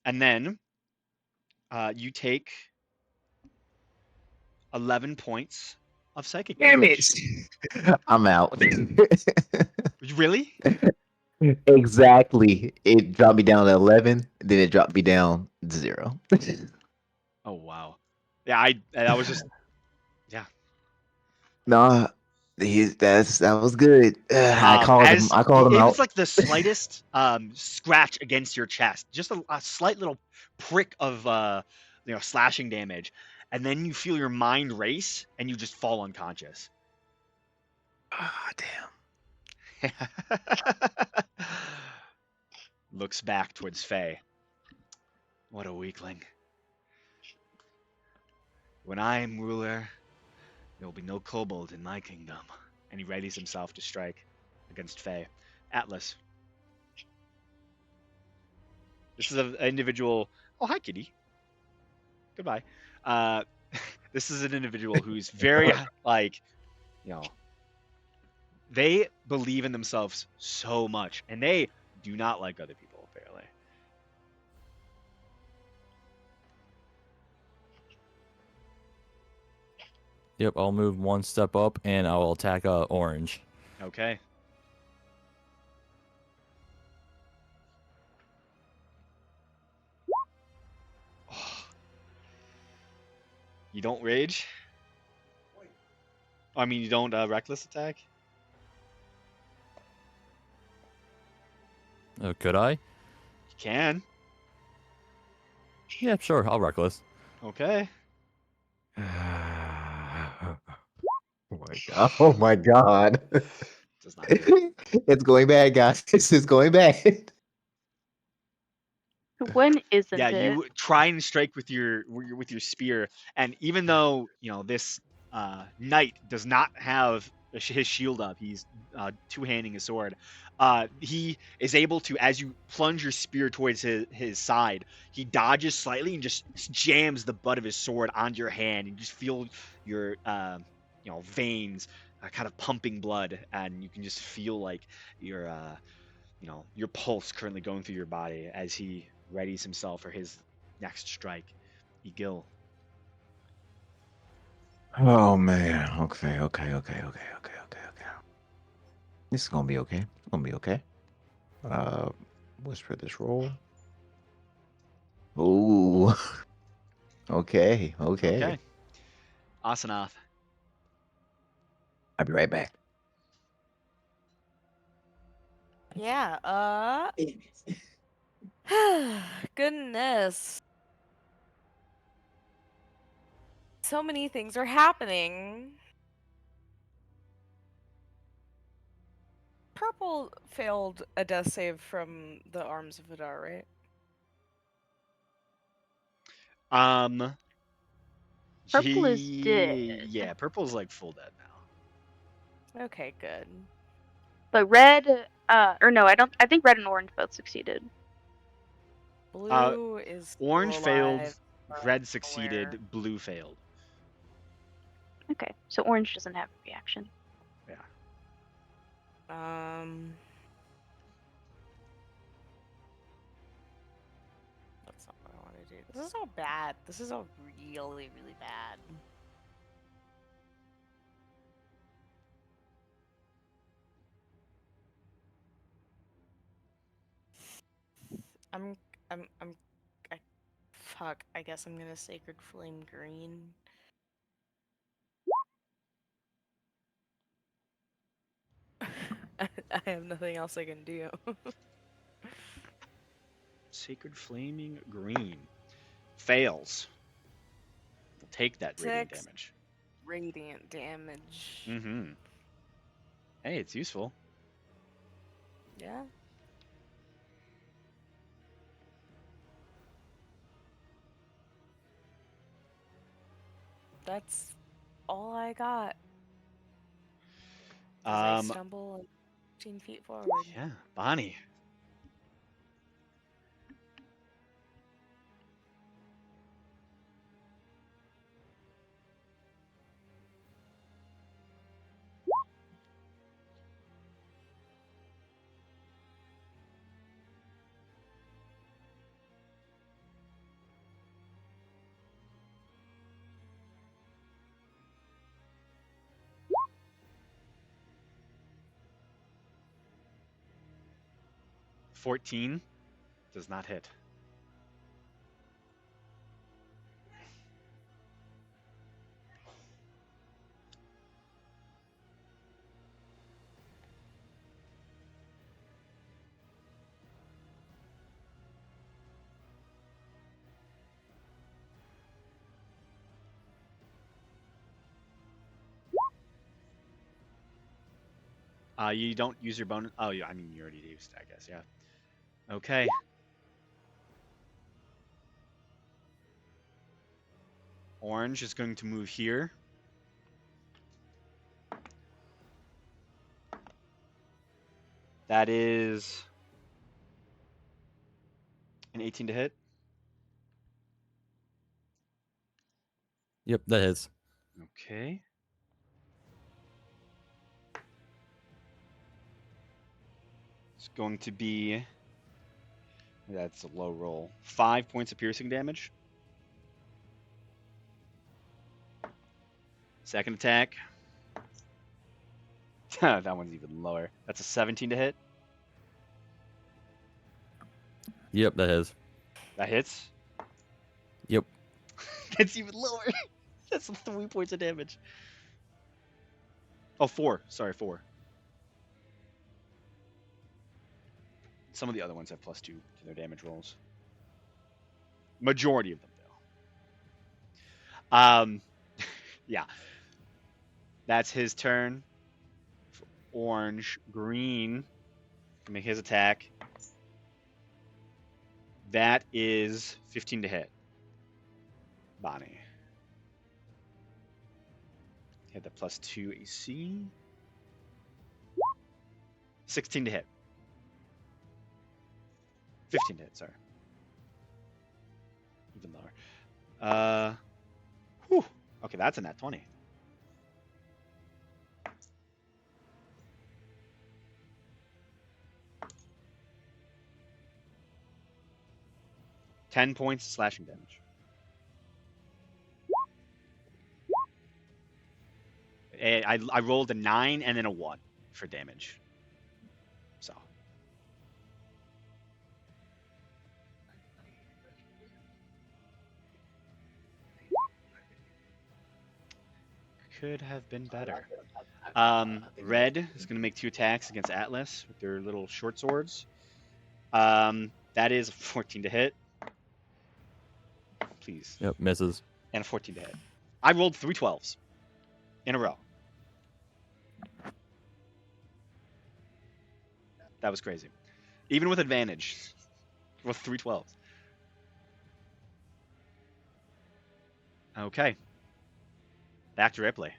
And then you take 11 points of psychic Damn it! damage. I'm out. Really? Exactly. It dropped me down to 11, then it dropped me down to 0. Oh wow. Yeah, that was just yeah. Nah, that was good. I called him. As I called him it was out. like the slightest scratch against your chest, just a slight little prick of slashing damage, and then you feel your mind race and you just fall unconscious. Ah, damn. Looks back towards Faye. What a weakling. When I am ruler, there will be no kobold in my kingdom. And he readies himself to strike against Faye. Atlas. This is an individual. Oh, hi, kitty. Goodbye. Uh, this is an individual who's very, like, you know, they believe in themselves so much, and they do not like other people, apparently. Yep, I'll move one step up and I will attack orange. Okay. Oh, you don't rage? I mean, you don't reckless attack? Could I? You can. Yeah, sure. I'll reckless. Okay. Oh my god. Oh my god. Does not hit. It's going bad, guys. This is going bad. When Yeah, isn't it? you try and strike with your spear, and even though this knight does not have his shield up, he's two-handing his sword. He is able to, as you plunge your spear towards his side, he dodges slightly and just jams the butt of his sword onto your hand. You just feel your veins kind of pumping blood, and you can just feel like your pulse currently going through your body as he readies himself for his next strike. Egil. Oh man. Okay. This is gonna be okay. It's gonna be okay. Uh, what's for this roll? Ooh. Okay. Okay. Asanath. I'll be right back. Yeah, goodness. So many things are happening. Purple failed a death save from the arms of Vidar, right? Um, Purple is yeah, dead. purple's like full dead now. Okay, good. But red, or no, I don't. I think red and orange both succeeded. Blue is still Orange failed, alive. red Somewhere. succeeded, blue failed. Okay, so orange doesn't have a reaction. Yeah. That's not what I want to do. This is all bad. This is all really, really bad. I'm, I'm, I, fuck. I guess I'm gonna Sacred Flame green. I have nothing else I can do. Sacred Flaming Green. Fails. Will take that radiant 6 damage. radiant damage. Mm-hmm. Hey, it's useful. Yeah. That's all I got. As I stumble like 15 feet forward. Yeah, Bonnie. 14 does not hit. You don't use your bonus. Oh, yeah. I mean, you already used, I guess. Yeah. Okay. Orange is going to move here. That is an 18 to hit. Yep, that is. Okay. It's going to be. That's a low roll. 5 points of piercing damage. Second attack. That one's even lower. That's a 17 to hit. Yep, that is. That hits. Yep. That's even lower. That's 3 points of damage. Oh, 4. Sorry, 4. Some of the other ones have +2 to their damage rolls. Majority of them, though. Yeah. That's his turn. Orange, green, can make his attack. That is 15 to hit. Bonnie. Hit the +2 AC. 16 to hit. 15 to hit, sorry. Even lower. Whew. Okay, that's a nat 20. Ten points slashing damage. I rolled a 9 and then a 1 for damage. So. Could have been better. Red is going to make 2 attacks against Atlas with their little short swords. That is 14 to hit. Please. Yep, misses. And a 14 to hit. I rolled 3 12s in a row. That was crazy. Even with advantage. With 3 12s. Okay. Back to Ripley.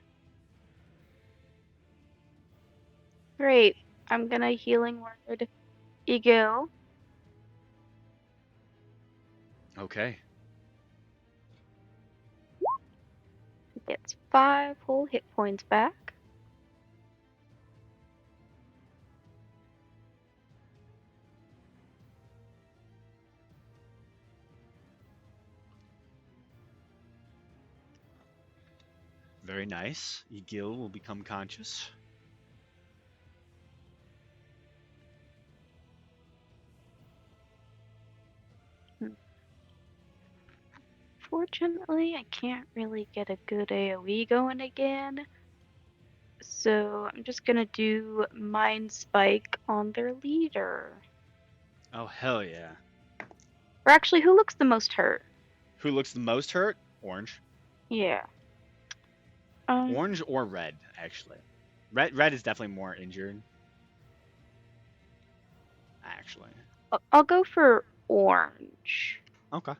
Great. I'm gonna healing word Egil. Okay. He gets 5 whole hit points back. Very nice. Egil will become conscious. Fortunately, I can't really get a good AoE going again. So I'm just gonna do Mind Spike on their leader. Oh, hell yeah. Or actually, who looks the most hurt? Who looks the most hurt? Orange. Yeah. Orange or red, actually. Red is definitely more injured. Actually. I'll go for orange. Okay.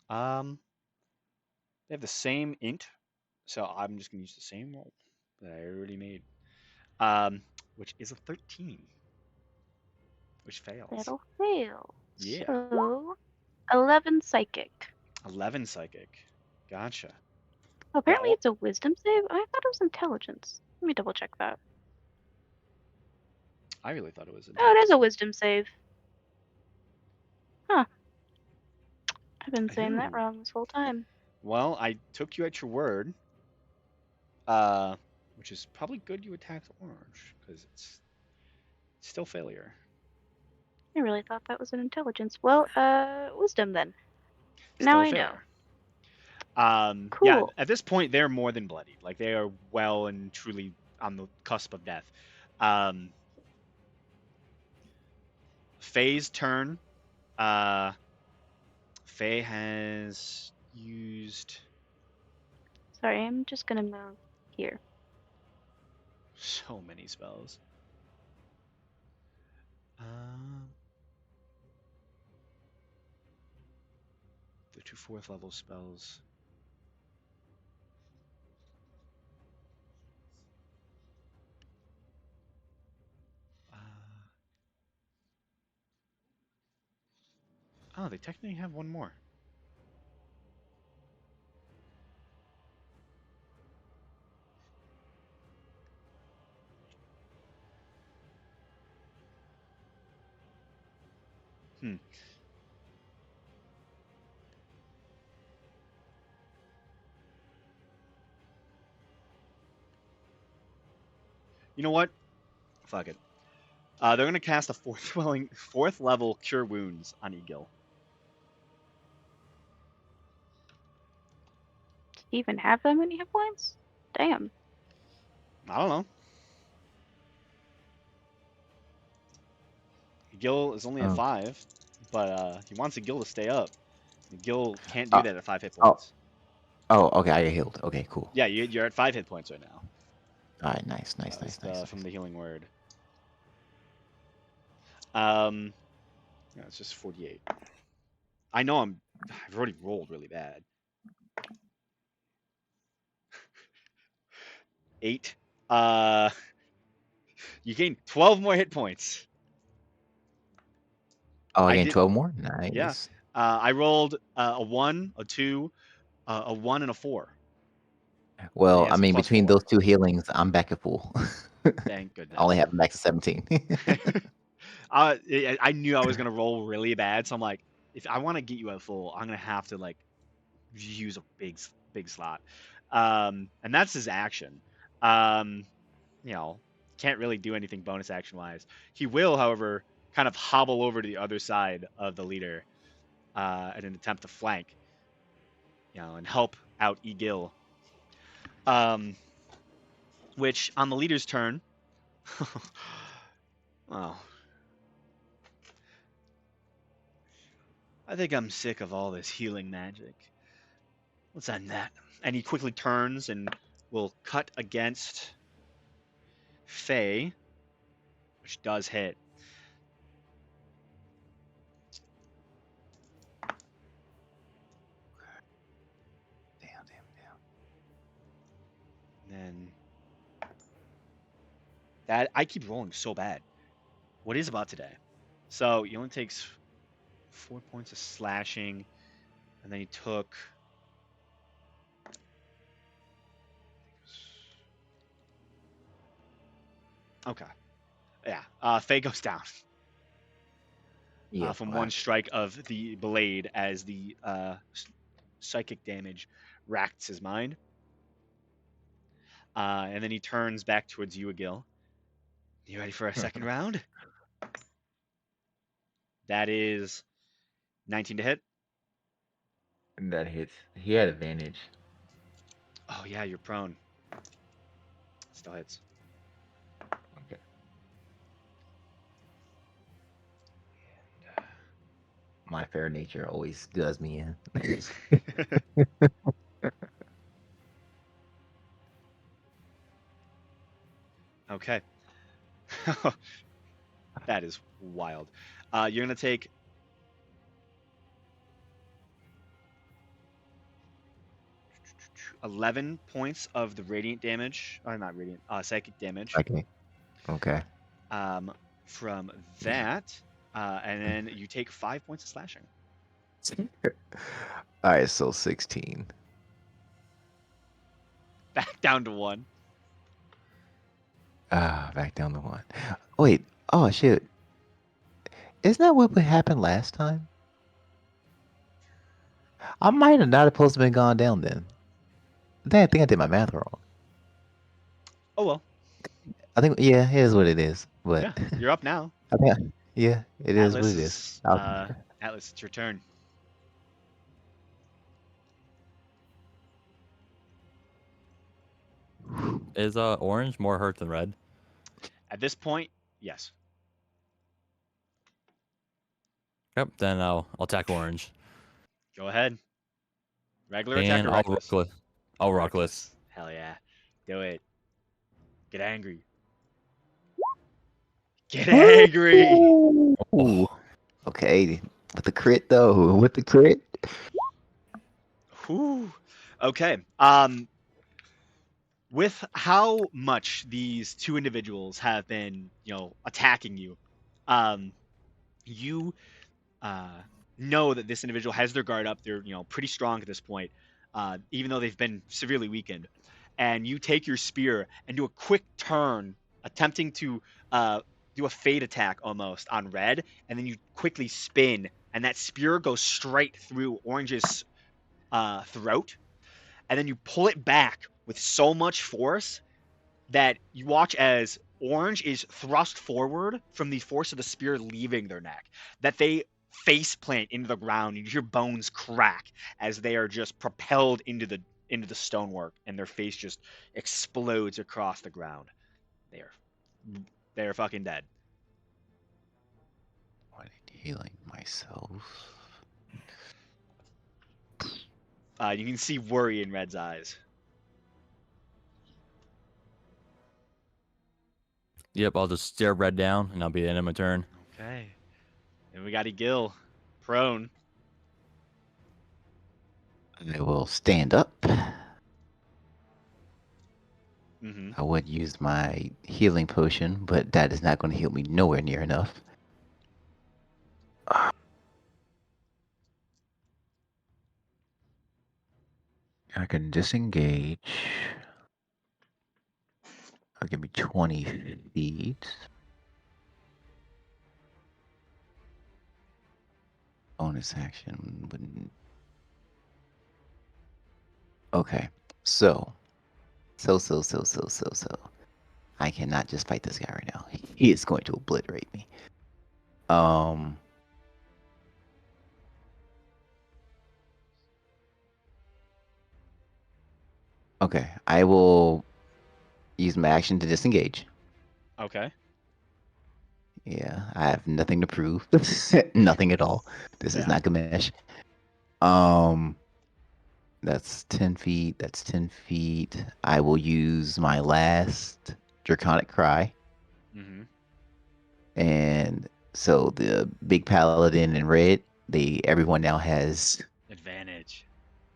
They have the same int, so I'm just gonna use the same roll that I already made. Which is a 13. Which fails. That'll fail. Yeah. So 11 psychic. 11 psychic. Gotcha. Oh, Yeah, apparently it's a wisdom save. I thought it was intelligence. Let me double check that. I really thought it was Oh, it is a intelligence. wisdom save. Huh. I've been saying that Ooh. wrong this whole time. Well, I took you at your word. Which is probably good you attacked orange, because it's still failure. I really thought that was an intelligence. Well, wisdom then. Now Still I know. fair. Yeah, Cool. at this point they're more than bloodied. Like they are well and truly on the cusp of death. Um, Faye's turn. Uh, Faye has used Sorry, I'm just gonna move here. so many spells. The two fourth level spells. Uh, oh, they technically have one more. Hmm. You know what? Fuck it. They're gonna cast a fourth level Cure Wounds on Egil. Do you even have that many hit points? Damn. I don't know. Egil is only at Oh. 5, but he wants Egil to stay up. Egil can't do Uh, that at 5 hit oh. points. Oh, okay. I get healed. Okay, cool. Yeah, you're at 5 hit points right now. All right, nice. From the healing word. Yeah, it's just 48. I know I've already rolled really bad. 8. Uh, you gain 12 more hit points. Oh, I I gained did. 12 more. Yeah. Nice. I rolled a 1, a 2, a 1, and a 4. And he Well, I has a mean, plus between 4. those two healings, I'm back at full. Thank I only goodness. have a max of 17. I knew I was gonna roll really bad, so I'm like, if I want to get you at full, I'm gonna have to like use a big slot. And that's his action. Um, you know, can't really do anything bonus action wise. He will, however, kind of hobble over to the other side of the leader in an attempt to flank, and help out Egil. Which on the leader's turn, well, I think I'm sick of all this healing magic. Let's end that. And he quickly turns and will cut against Faye, which does hit. Damn. And then that I keep rolling so bad. What is about today? So he only takes 4 points of slashing, and then he took. Okay, yeah. Faye goes down Yeah, from one wow. strike of the blade as the psychic damage racks his mind. And then he turns back towards you, Agil. You ready for a second round? That is 19 to hit. That hits. He had advantage. Oh yeah, you're prone. Still hits. Okay. My fair nature always does me in. Okay. That is wild. You're gonna take 11 points of the radiant damage, or not radiant, psychic damage. Okay. Okay. From that, and then you take 5 points of slashing. All right, so 16. Back down to 1. Back down to 1. Wait. Oh shit. Isn't that what happened last time? I might have not supposed to been gone down then. I think I did my math wrong. Oh well. I think yeah, it is what it is. But Yeah, you're up now. I think Yeah, it is what Atlas it is. is Atlas, it's your turn. Is orange more hurt than red? At this point, yes. Yep. Then I'll attack orange, Go ahead. Regular attack and or I'll reckless? reckless. I'll reckless. Reckless. Hell yeah. Do it. Get angry. Get angry. Ooh. Oh, Okay, with the crit though, with the crit. Whew. Okay. With how much these two individuals have been, attacking you, um, you uh, know that this individual has their guard up. They're, pretty strong at this point, even though they've been severely weakened. And you take your spear and do a quick turn, attempting to uh, do a fade attack almost on red, and then you quickly spin, and that spear goes straight through Orange's throat, and then you pull it back with so much force that you watch as Orange is thrust forward from the force of the spear leaving their neck, that they face plant into the ground, and you hear bones crack as they are just propelled into the stonework, and their face just explodes across the ground. They are they are fucking dead. What healing myself? You can see worry in Red's eyes. yep. I'll just stare red down, and I'll be the end of my turn. Okay. And we got Egil prone. I will stand up. Mm-hmm. I would use my healing potion, but that is not going to heal me nowhere near enough. I can disengage. I'll give me 20 feet. Bonus action wouldn't. Okay, so. I cannot just fight this guy right now. He is going to obliterate me. Um. Okay, I will use my action to disengage. Okay. Yeah, I have nothing to prove. Nothing at all. This is Yeah. not Gamesh. Um, that's 10 feet. That's 10 feet. I will use my last Draconic Cry. Mm-hmm. And so the big paladin in red, everyone now has Advantage.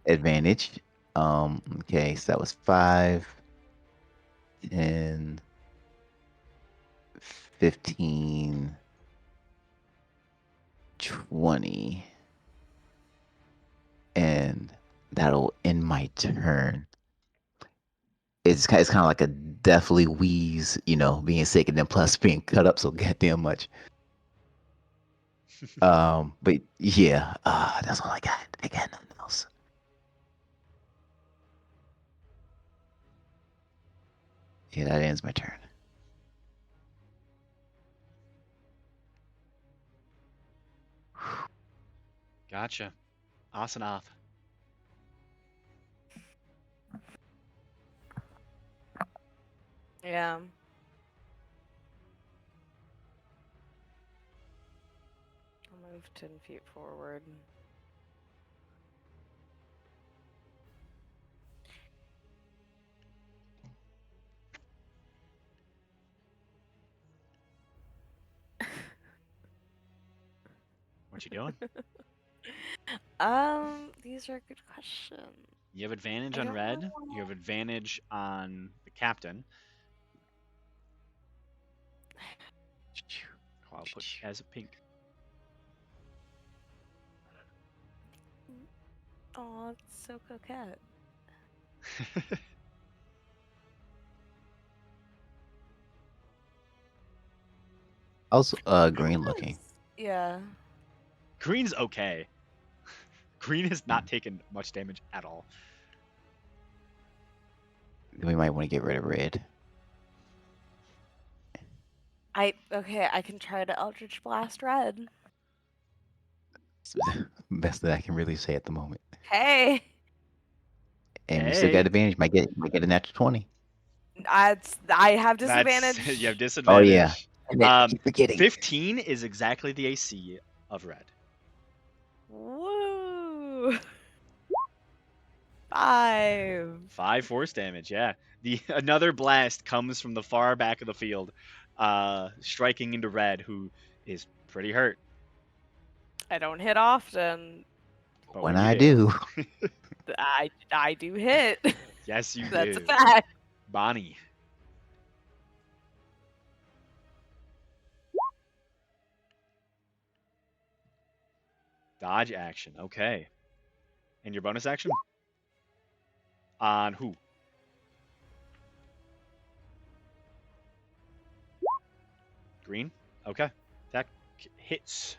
advantage. Okay, so that was 5, 10, 15, 20. And that'll end my turn. It's kind of like a deathly wheeze, being sick and then plus being cut up so goddamn much. But yeah, that's all I got. I got nothing else. Yeah, that ends my turn. Gotcha. Asanov. Yeah. I'll move 10 feet forward. What you doing? These are good questions. You have advantage I on don't red. know. You have advantage on the captain. I'll put as a pink. Oh, it's so coquette. Also, green looking. Yeah. Green's okay. Green has not taken much damage at all. We might want to get rid of red. I can try to Eldritch Blast Red. It's the best that I can really say at the moment. Hey, And you still got Hey, advantage. Might get a natural 20. I have that's you have disadvantage. Oh yeah. disadvantage. And then I keep forgetting. 15 is exactly the AC of red. Woo! 5. 5 force damage. Yeah, the another blast comes from the far back of the field, striking into red, who is pretty hurt. I don't hit often. But When when you I do, do, I do hit. yes, you That's a do, fact. Bonnie. Dodge action. Okay, and your bonus action on who? Green. Okay, attack hits.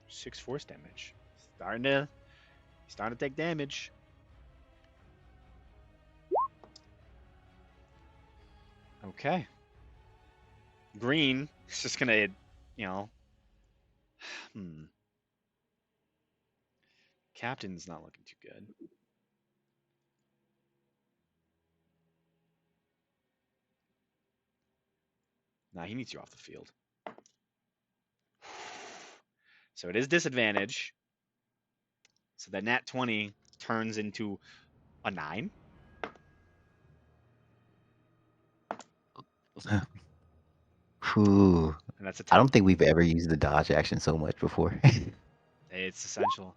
6 force damage. Starting to take damage. Okay. Green is just gonna, you know, hmm. Captain's not looking too good. Nah, he needs you off the field. So it is disadvantage. So that nat 20 turns into a 9. whew, And that's a I 10. don't think we've ever used the dodge action so much before. It's essential.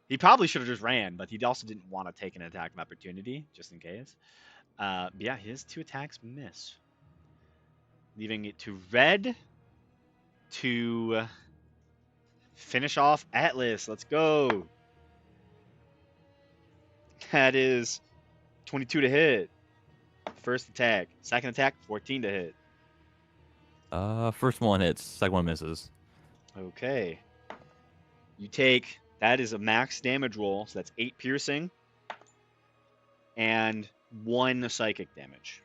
He probably should have just ran, but he also didn't want to take an attack of opportunity, just in case. But yeah, his 2 attacks miss. Leaving it to red to finish off Atlas. Let's go. That is 22 to hit. First attack. Second attack, 14 to hit. First one hits, second one misses. Okay. You take, that is a max damage roll, so that's 8 piercing and 1 psychic damage.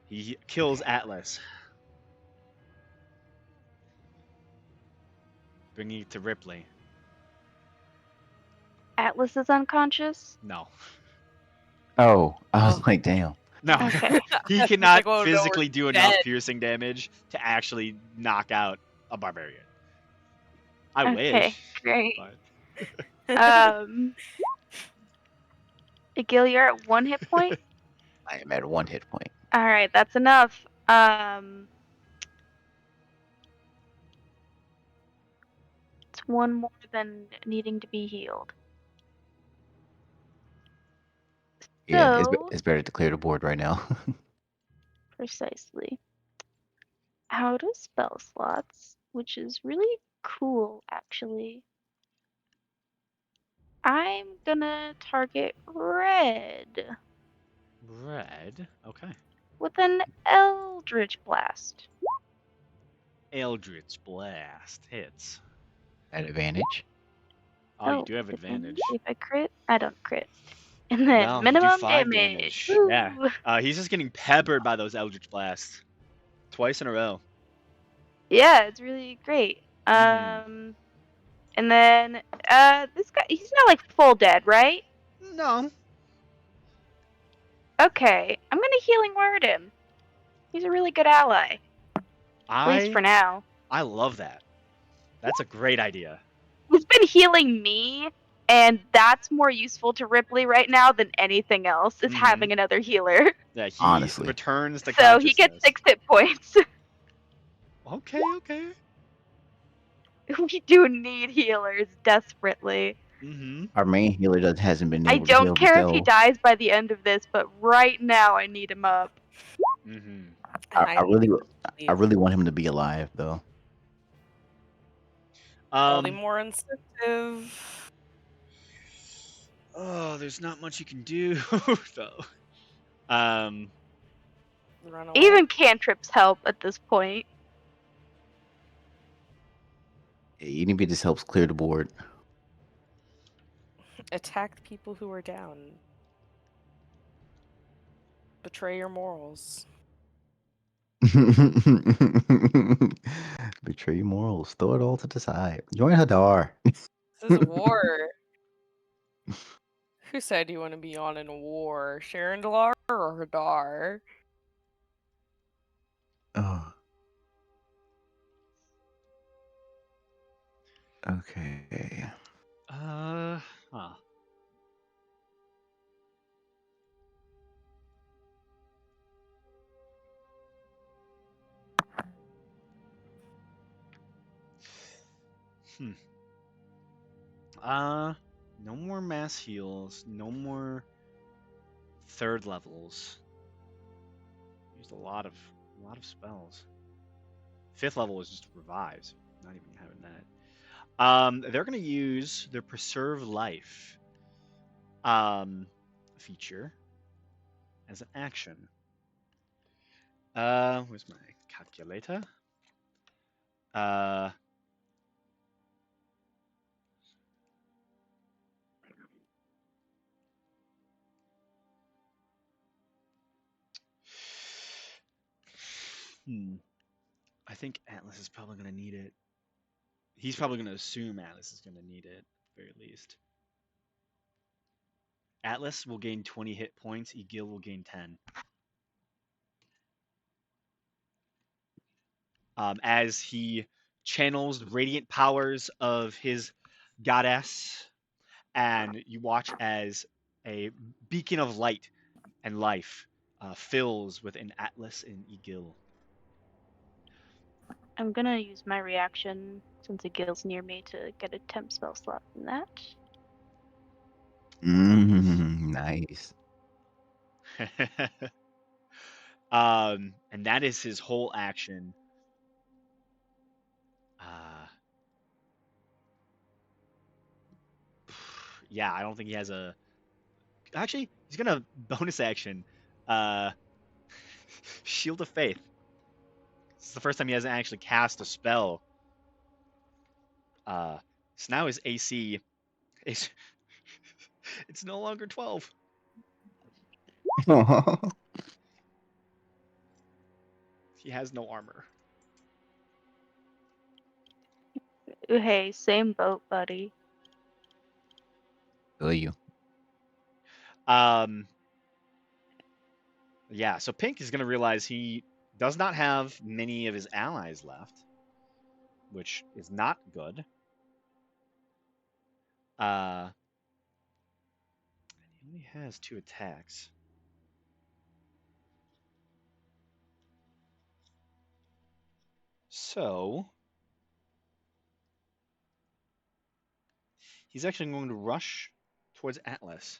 He kills Atlas, bringing it to Ripley. Atlas is unconscious. No. Oh, I was Oh. like, damn. No. Okay. He I was cannot like, oh, no, we're physically do enough dead. piercing damage to actually knock out a barbarian. I Okay, wish, great. but Gil, you're at 1 hit point. I am at 1 hit point. All right, that's enough. It's 1 more than needing to be healed. Yeah, So, it's better to clear the board right now. precisely. Out of spell slots, which is really cool, actually. I'm gonna target red red. Okay. with an Eldritch Blast. Eldritch Blast hits. At advantage. Oh, you Oh, do have advantage. if I crit, I don't crit. And then No, you do minimum 5 damage. damage. Woo! Yeah. He's just getting peppered by those Eldritch Blasts. Twice in a row. Yeah, it's really great. Mhm. And then this guy, he's not like full dead, right? No. Okay, I'm gonna healing word him. He's a really good ally, at least for now. I love that. That's a great idea. He's been healing me, and that's more useful to Ripley right now than anything else, is having another healer. Yeah, he Honestly. returns to So he gets consciousness. 6 hit points. Okay, okay. We do need healers desperately. Mhm. Our main healer hasn't been I able to don't heal care if he himself. dies by the end of this, but right now I need him up. Mhm. I need really, to I leave. really want him to be alive though. Only Um more incentive. Oh, there's not much you can do though. Um Run away. Even cantrips help at this point. Yeah, even if it just helps clear the board. Attack the people who are down. Betray your morals. Betray your morals. Throw it all to the side. Join Hadar. This is a war. Who said you want to be on in a war? Sharondalar or Hadar? Oh. Okay. Huh. Hmm. No more mass heals. No more third levels. Used a lot of spells. Fifth level is just revives. Not even having that. They're gonna use their preserve life feature as an action. Where's my calculator? Uh, I think Atlas is probably gonna need it. He's probably gonna assume Atlas is gonna need it at the very least. Atlas will gain 20 hit points. Egil will gain 10. As he channels the radiant powers of his goddess, and you watch as a beacon of light and life fills within Atlas and Egil. I'm gonna use my reaction since Egil's near me to get a temp spell slot from that. Nice. And that is his whole action. Uh, yeah, I don't think he has a. Actually, he's gonna bonus action. Uh, Shield of Faith. This is the first time he hasn't actually cast a spell. So now his AC is it's no longer 12. He has no armor. Ooh, hey, same boat, buddy. Feel you. Um, yeah, so Pink is gonna realize he does not have many of his allies left, which is not good. He only has 2 attacks. So he's actually going to rush towards Atlas.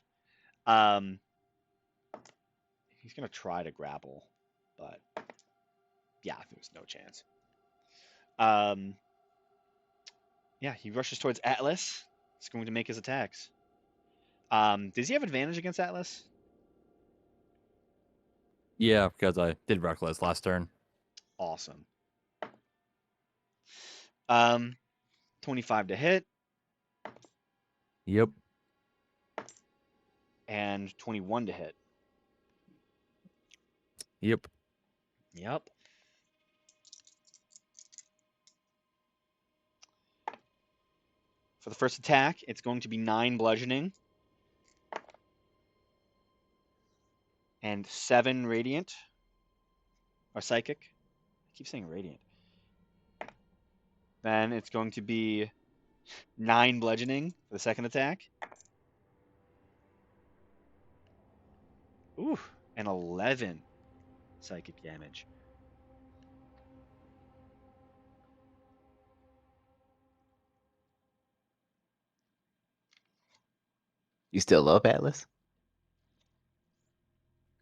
Um, he's gonna try to grapple, but yeah, there's no chance. Um, yeah, he rushes towards Atlas. He's going to make his attacks. Does he have advantage against Atlas? Yeah, because I did reckless last turn. Awesome. 25 to hit Yep. and 21 to hit. Yep. Yep. For the first attack, it's going to be 9 bludgeoning and 7 radiant or psychic. I keep saying radiant. Then it's going to be 9 bludgeoning for the second attack. Ooh, and 11 psychic damage. You still up, Atlas?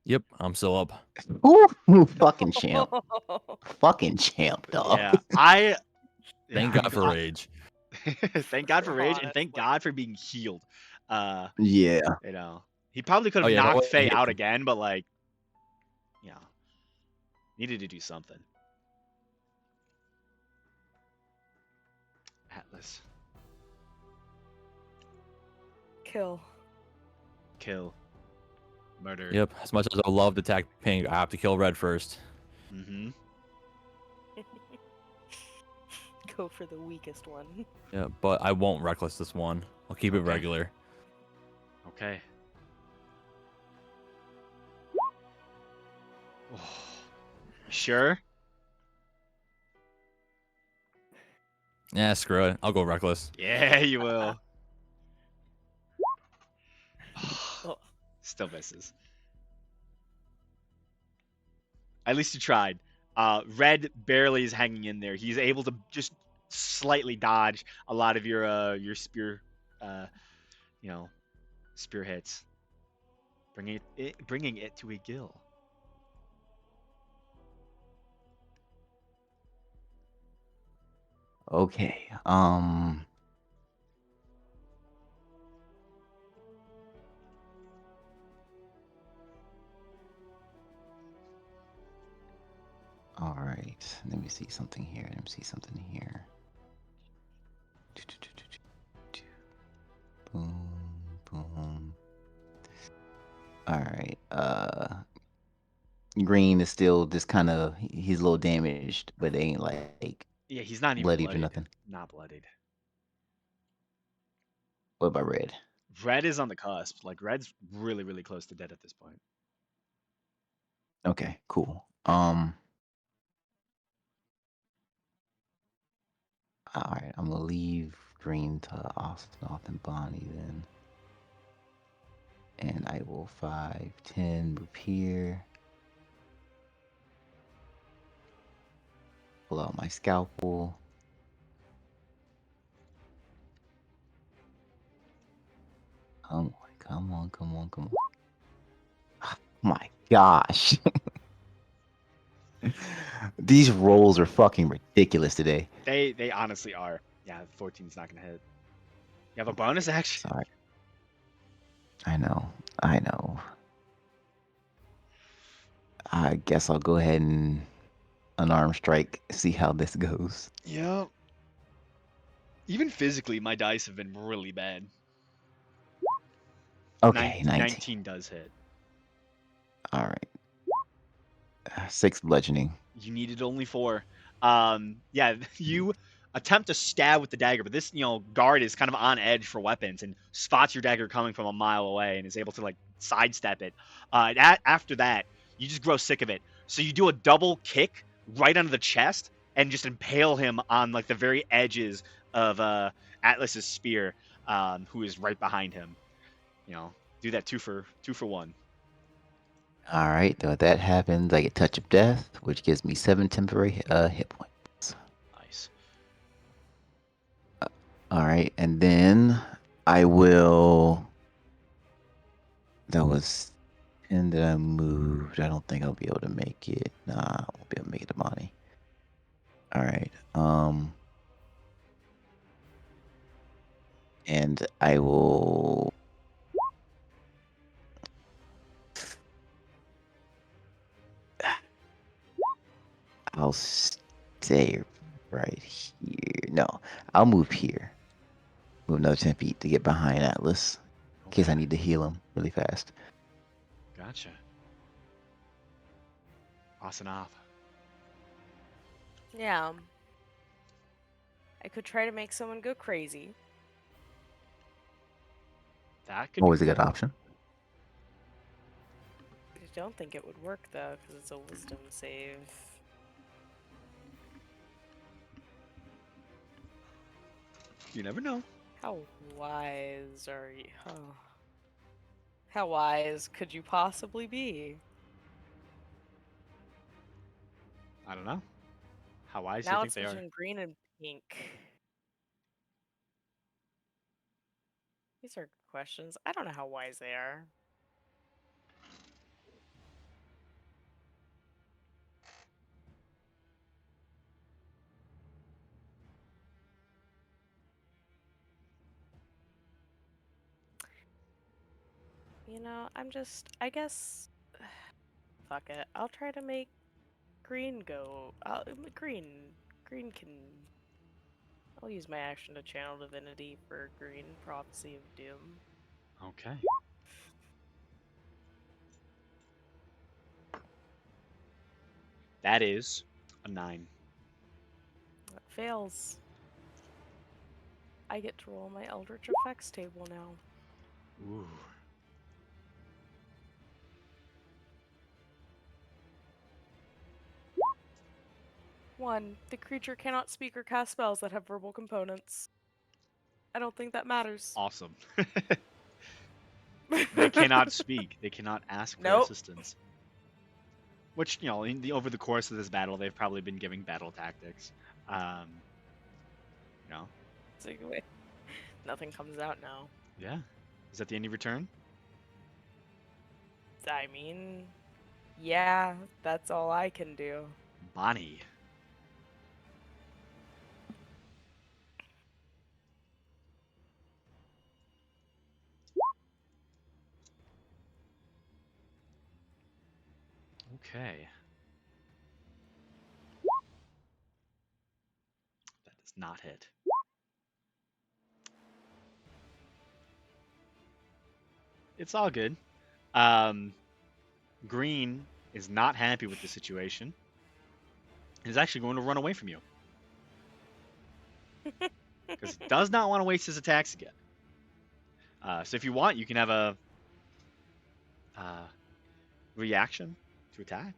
Yep. I'm still up. Ooh, fucking champ. Fucking champ, dog. Yeah, Thank God for rage. thank God for rage and thank Honestly. God for being healed. Yeah. You know, he probably could Oh have yeah. No knocked way Faye hit out me. again, but like, you know, needed to do something. Atlas, Kill. kill. Murder. Yep. As much as I love to attack pink, I have to kill red first. Mm-hmm. Go for the weakest one. Yeah, but I won't reckless this one. I'll keep it Okay. regular. Okay. You sure? Yeah, screw it. I'll go reckless. Yeah, you will. Oh, Still misses. At least you tried. Red barely is hanging in there. He's able to just slightly dodge a lot of your spear, uh, you know, spear hits, bringing it to a gill. Okay. All right. Let me see something here. Let me see something here. Boom, boom. All right. Green is still just kind of he's a little damaged, but it ain't like Yeah, he's not even bloodied or bloodied. nothing. Not bloodied. What about red? Red is on the cusp. Like red's really, really close to dead at this point. Okay, cool. All right. I'm gonna leave green to Osnoth and Bonnie then, and I will 5, 10 move here. Pull out my scalpel. Come on, come on, come on, come on. Oh my gosh. These rolls are fucking ridiculous today. They honestly are. Yeah, 14's not gonna hit. You have a bonus action. Sorry. I know. I know. I guess I'll go ahead and unarmed strike, see how this goes. Yeah. Even physically, my dice have been really bad. Okay, 19. 19 does hit. All right. 6 bludgeoning. You needed only 4. Yeah, you attempt to stab with the dagger, but this, guard is kind of on edge for weapons and spots your dagger coming from a mile away and is able to like sidestep it. After that, you just grow sick of it. So you do a double kick right under the chest and just impale him on like the very edges of Atlas's spear, who is right behind him. Do that 2 for 1. All right, though that happens, I get touch of death, which gives me 7 temporary hit points. Nice. All right, and then I will. That was 10 that I moved. I don't think I'll be able to make it. Nah, I won't be able to make it to Monty. All right. And I will. I'll stay right here. No, I'll move here. Move another 10 feet to get behind Atlas in case I Okay. need to heal him really fast. Gotcha. Awesome off. yeah. I could try to make someone go crazy. That could Always be a good cool. option. I don't think it would work though, because it's a wisdom save. You never know. How wise are you? Oh. How wise could you possibly be? I don't know. How wise do you Now think it's they are? between green and pink. These are questions. I don't know how wise they are. I guess, fuck it. I'll try to make green go. Green can. I'll use my action to channel divinity for green prophecy of doom. Okay. That is a 9. That fails. I get to roll my Eldritch Effects table now. Ooh. One, the creature cannot speak or cast spells that have verbal components. I don't think that matters. Awesome. They cannot speak. They cannot ask for Nope. assistance. Which, over the course of this battle, they've probably been giving battle tactics. You know, So, wait. Nothing comes out now. yeah. Is that the end of your turn? I mean, yeah, that's all I can do. Bonnie. Okay. That does not hit. It's all good. Green is not happy with the situation. And is actually going to run away from you. Because he does not want to waste his attacks again. So if you want, you can have a reaction to attack.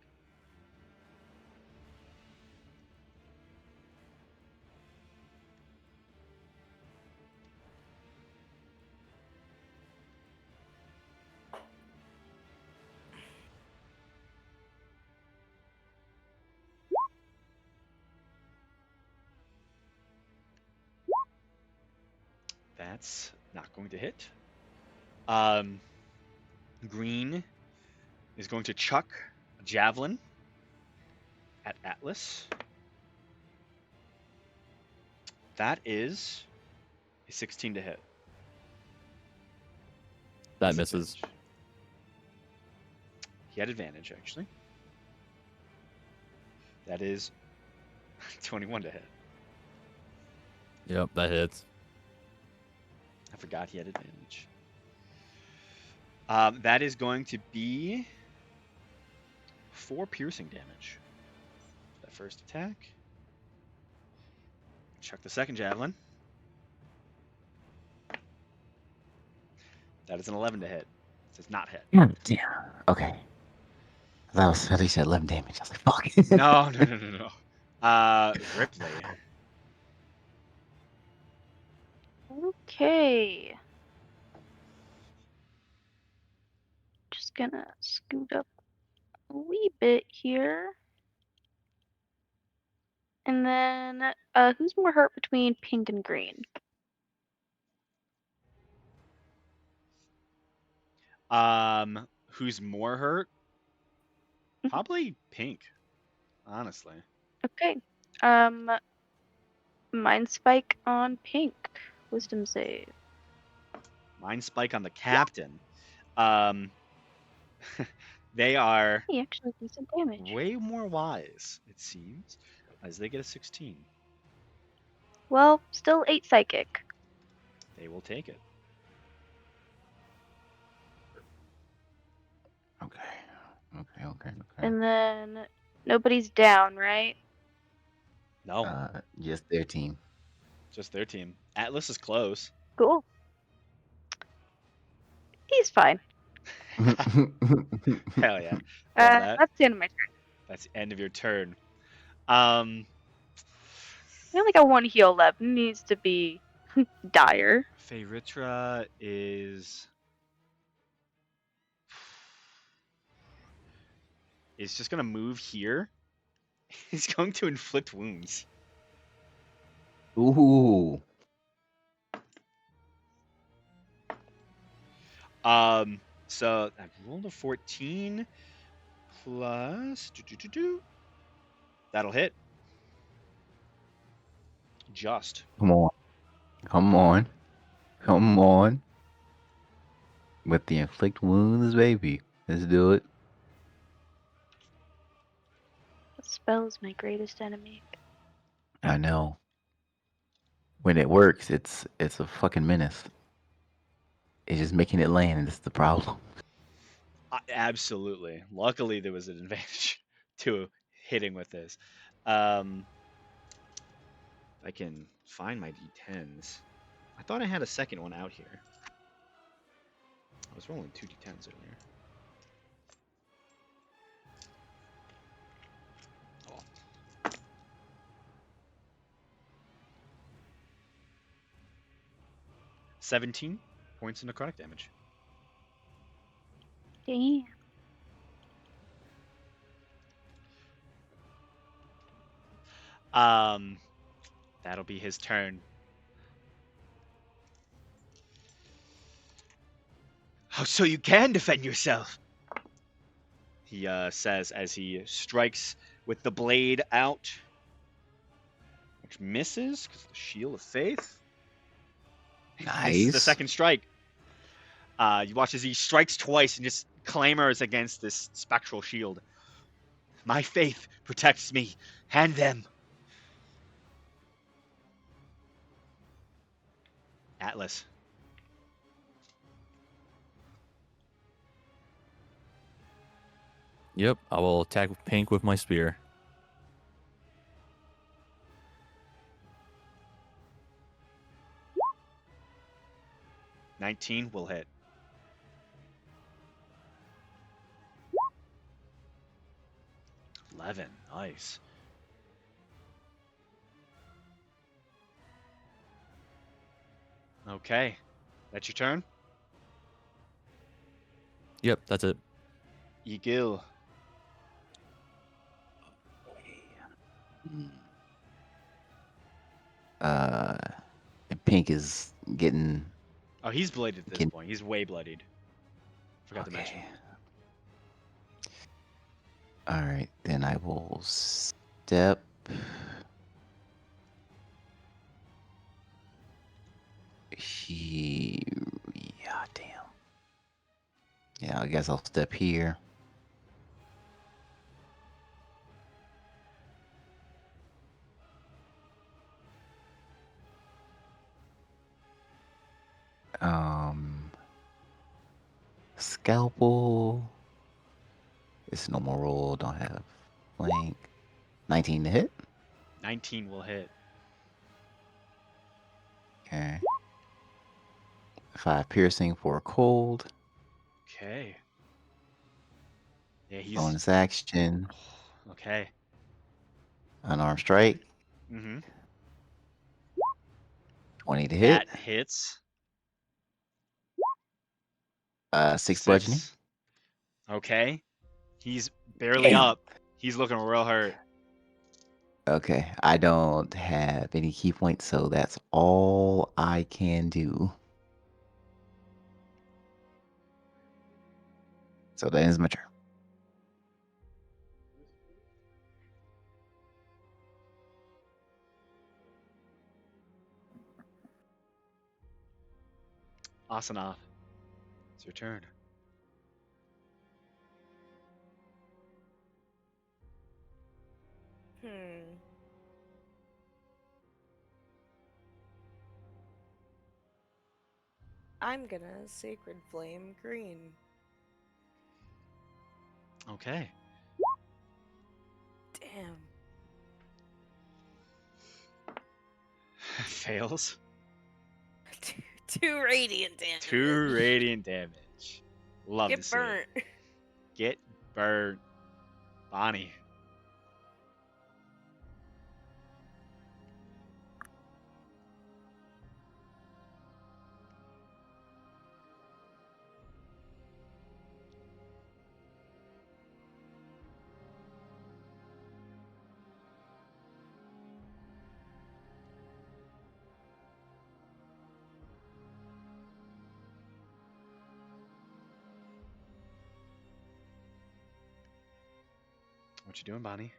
That's not going to hit. Green is going to chuck a javelin at Atlas. That is a 16 to hit. That misses. Disadvantage. He had advantage, actually. That is 21 to hit. Yep, that hits. I forgot he had advantage. That is going to be 4 piercing damage. That first attack. Chuck the second javelin. That is an 11 to hit. It does not hit. God damn. Okay. That was at least 11 damage. I was like, fuck. No. Ripley. Okay. Just gonna scoot up a wee bit here. And then, who's more hurt between pink and green? Who's more hurt? Mhm. Probably Pink, honestly. Okay. Mind spike on pink. Wisdom save. Mind spike on the captain. Um, they are Hey, actually decent damage. way more wise, it seems, as they get a 16. Well, still 8 psychic. They will take it. Okay. And then nobody's down, right? No, Just their team. just their team. Atlas is close. Cool. He's fine. Hell yeah. Love that. That's the end of my turn. That's the end of your turn. I only got 1 heal left. Needs to be dire. Feyritra is just gonna move here. He's going to inflict wounds. Ooh. So I rolled a 14 plus that'll hit. Just. Come on. With the inflict wounds, baby. Let's do it. The spell is my greatest enemy. I know. When it works, it's a fucking menace. It's just making it land. That's the problem. Absolutely. Luckily, there was an advantage to hitting with this. If I can find my d10s. I thought I had a second one out here. I was rolling 2d10s earlier. Oh. 17 points of necrotic damage. Damn. That'll be his turn. Oh, so you can defend yourself, he says as he strikes with the blade out, which misses because of the shield of faith. Misses the Nice. second strike. You watch as he strikes twice and just clamors against this spectral shield. My faith protects me and them. Atlas. Yep, I will attack Pink with my spear. $19 will hit. $11, nice. Okay, that's your turn. Yep, that's it. Egil. Uh, and Pink is getting Oh, he's bloodied at this Can- point. He's way bloodied. Forgot to mention. All right, then I will step. Here. Yeah, damn. Yeah, I guess I'll step here. Scalpel. It's no more roll. Don't have flank. 19 to hit. 19 will hit. Okay. 5 piercing for cold. Okay. Yeah, he's Bonus action. okay. Unarmed strike. Mm-hmm. 20 to hit. That hits. 6 bludgeoning. Okay. He's barely Damn. up. He's looking real hurt. Okay. I don't have any key points, so that's all I can do. So that ends my turn. Asana, it's your turn. Hmm. I'm gonna Sacred Flame Green. Okay. Damn. Fails. Two radiant damage. 2 radiant damage. Love to Get see it. burnt. Get burnt. Bonnie. What you doing, Bonnie?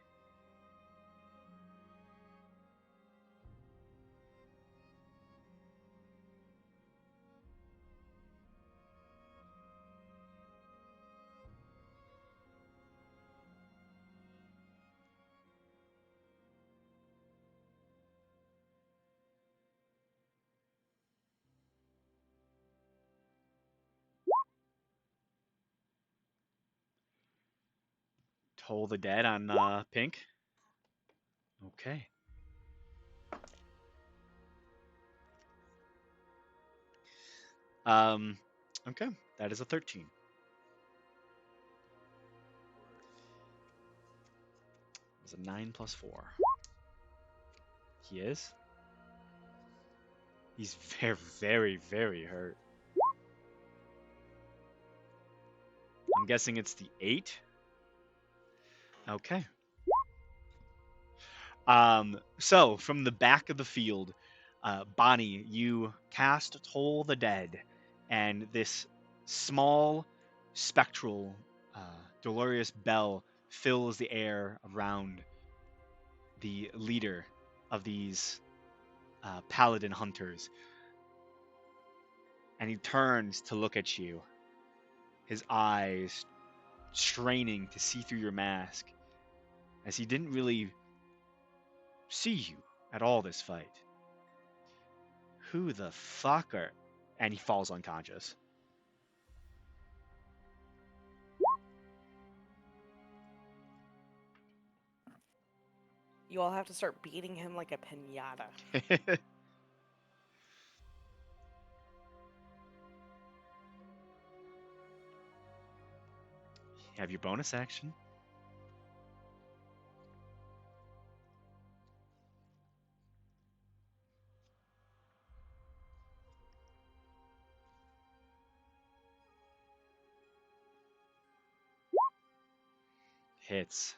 Toll the dead on Pink. Okay. Okay, that is a 13. It's a 9 plus 4. He is. He's very, very, very hurt. I'm guessing it's the 8. Okay. So from the back of the field, Bonnie, you cast Toll the Dead, and this small, spectral, dolorous bell fills the air around the leader of these paladin hunters. And he turns to look at you, his eyes straining to see through your mask, as he didn't really see you at all this fight. Who the fuck are... And he falls unconscious. You all have to start beating him like a pinata. Have your bonus action. Hits.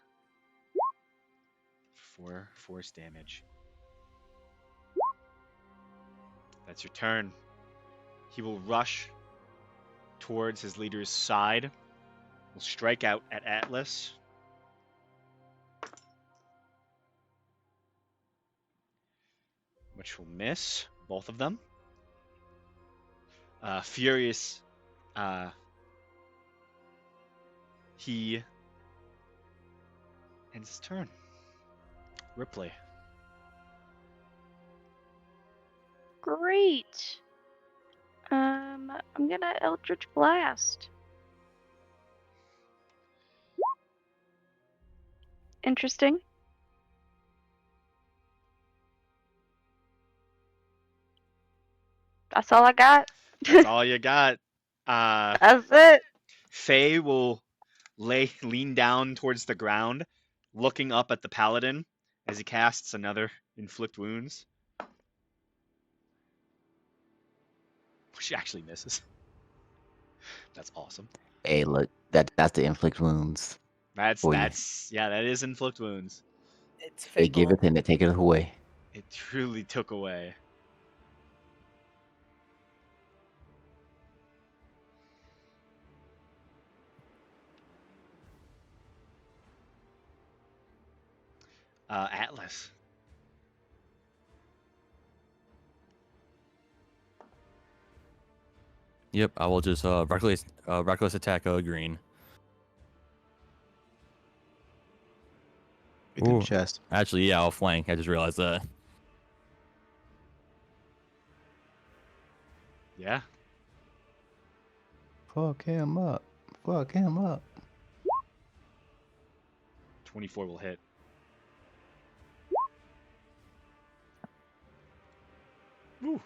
4 force damage. That's your turn. He will rush towards his leader's side. Will strike out at Atlas. Which will miss both of them. Furious. He ends his turn. Ripley. Great. I'm gonna Eldritch Blast. Interesting. That's all I got. That's all you got. That's it. Faye will lean down towards the ground, looking up at the paladin as he casts another inflict wounds. She actually misses. That's awesome. Hey, look, that's the inflict wounds. That for you. is inflict wounds. It's They fickle. give it and they take it away. It truly took away. Atlas. Yep, I will just reckless attack green. Right to the Ooh. chest. Actually, yeah, I'll flank. I just realized that. Yeah. Fuck him up. Fuck him up. 24 will hit. Woo.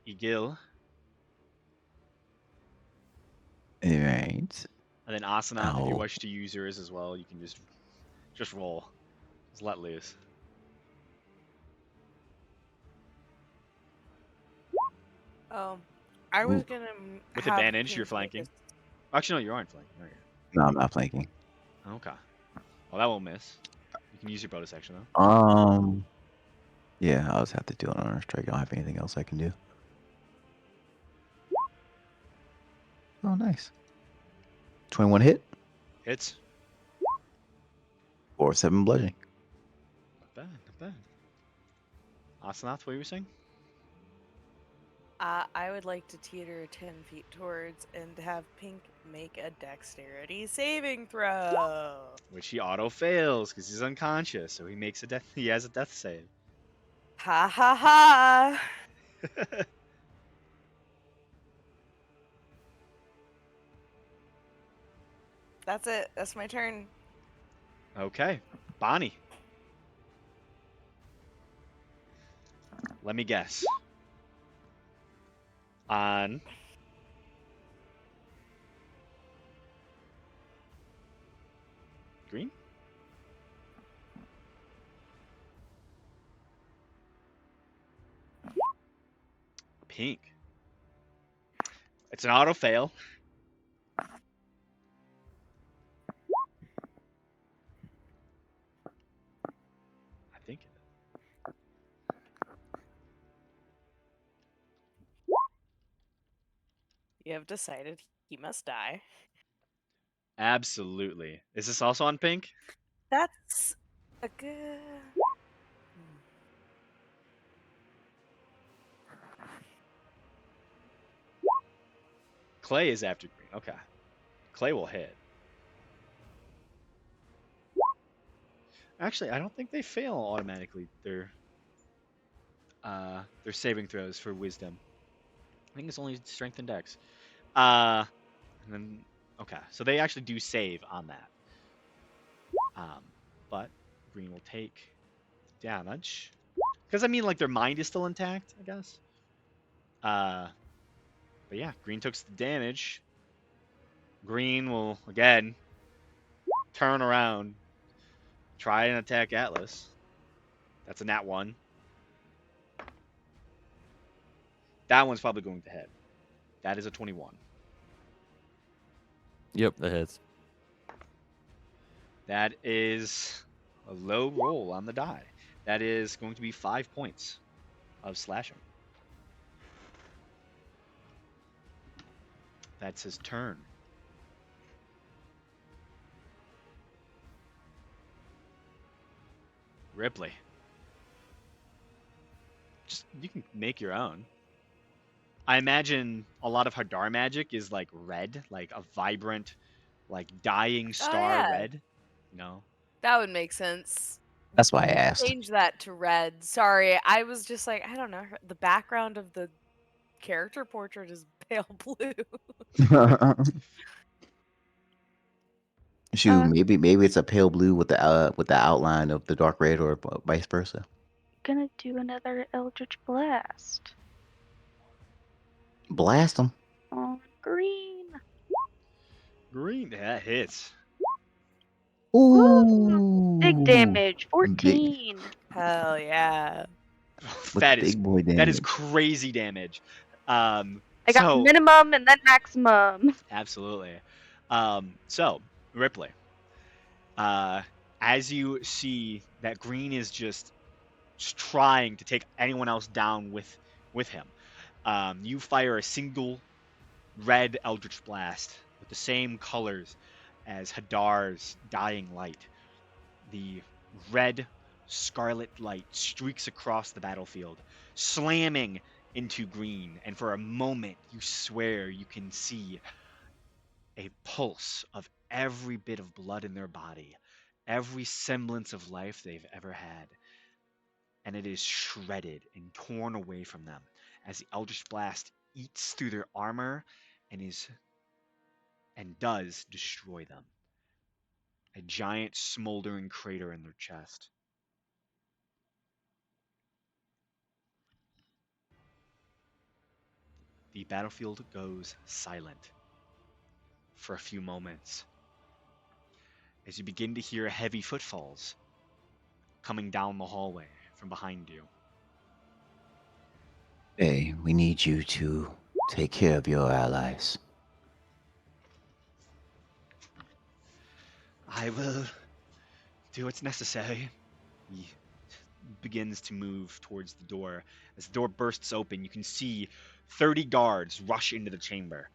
Egil. Alright. And then Asanath, if you Ow. wish to use yours as well, you can just roll. Just let loose. Oh, I was Ooh. gonna With have advantage, you're Pink make flanking. a- Actually, no, you aren't flanking, are you? No, I'm not flanking. Okay. Well, that won't miss. You can use your bonus action, though. Yeah, I'll just have to do it on a strike. I don't have anything else I can do. Oh, nice. 21 hit Hits. or 7 bludgeoning. Not bad, not bad. Asanath, what were you saying? I would like to teeter 10 feet towards and have Pink make a dexterity saving throw. Which he auto fails because he's unconscious, so he has a death save. Ha ha ha! That's it. That's my turn. Okay, Bonnie. Let me guess. On green? Pink. It's an auto fail. I think it is. You have decided he must die. Absolutely. Is this also on pink? That's a good. Clay is after green. Okay. Clay will hit. Actually, I don't think they fail automatically. Their saving throws for wisdom. I think it's only strength and dex. And then okay, so they actually do save on that. But green will take damage because I mean like their mind is still intact, I guess. Uh, but yeah, green took the damage. Green will again turn around, try and attack Atlas. That's a nat 1. That one's probably going to hit. That is a 21. Yep, that hits. That is a low roll on the die. That is going to be 5 points of slashing. That's his turn. Ripley. Just you can make your own. I imagine a lot of Hadar magic is like red, like a vibrant, like dying star yeah. red. You know? That would make sense. That's why I asked. Change that to red. Sorry, I was just like, I don't know. The background of the character portrait is pale blue. Shoot, maybe it's a pale blue with the outline of the dark red, or vice versa. Gonna do another Eldritch Blast Blast them. on green. Green, that hits. Ooh, Big damage, Big 14. Hell yeah. with the that is big boy that is damage. crazy damage. I got So minimum and then maximum. absolutely. So Ripley, as you see that green is just trying to take anyone else down with him, you fire a single red Eldritch Blast with the same colors as Hadar's dying light. The red scarlet light streaks across the battlefield, slamming into green, and for a moment you swear you can see a pulse of every bit of blood in their body, every semblance of life they've ever had. And it is shredded and torn away from them as the Eldritch Blast eats through their armor and does destroy them. A giant smoldering crater in their chest. The battlefield goes silent for a few moments as you begin to hear heavy footfalls coming down the hallway from behind you. Hey, we need you to take care of your allies. I will do what's necessary. He begins to move towards the door. As the door bursts open, you can see 30 guards rush into the chamber.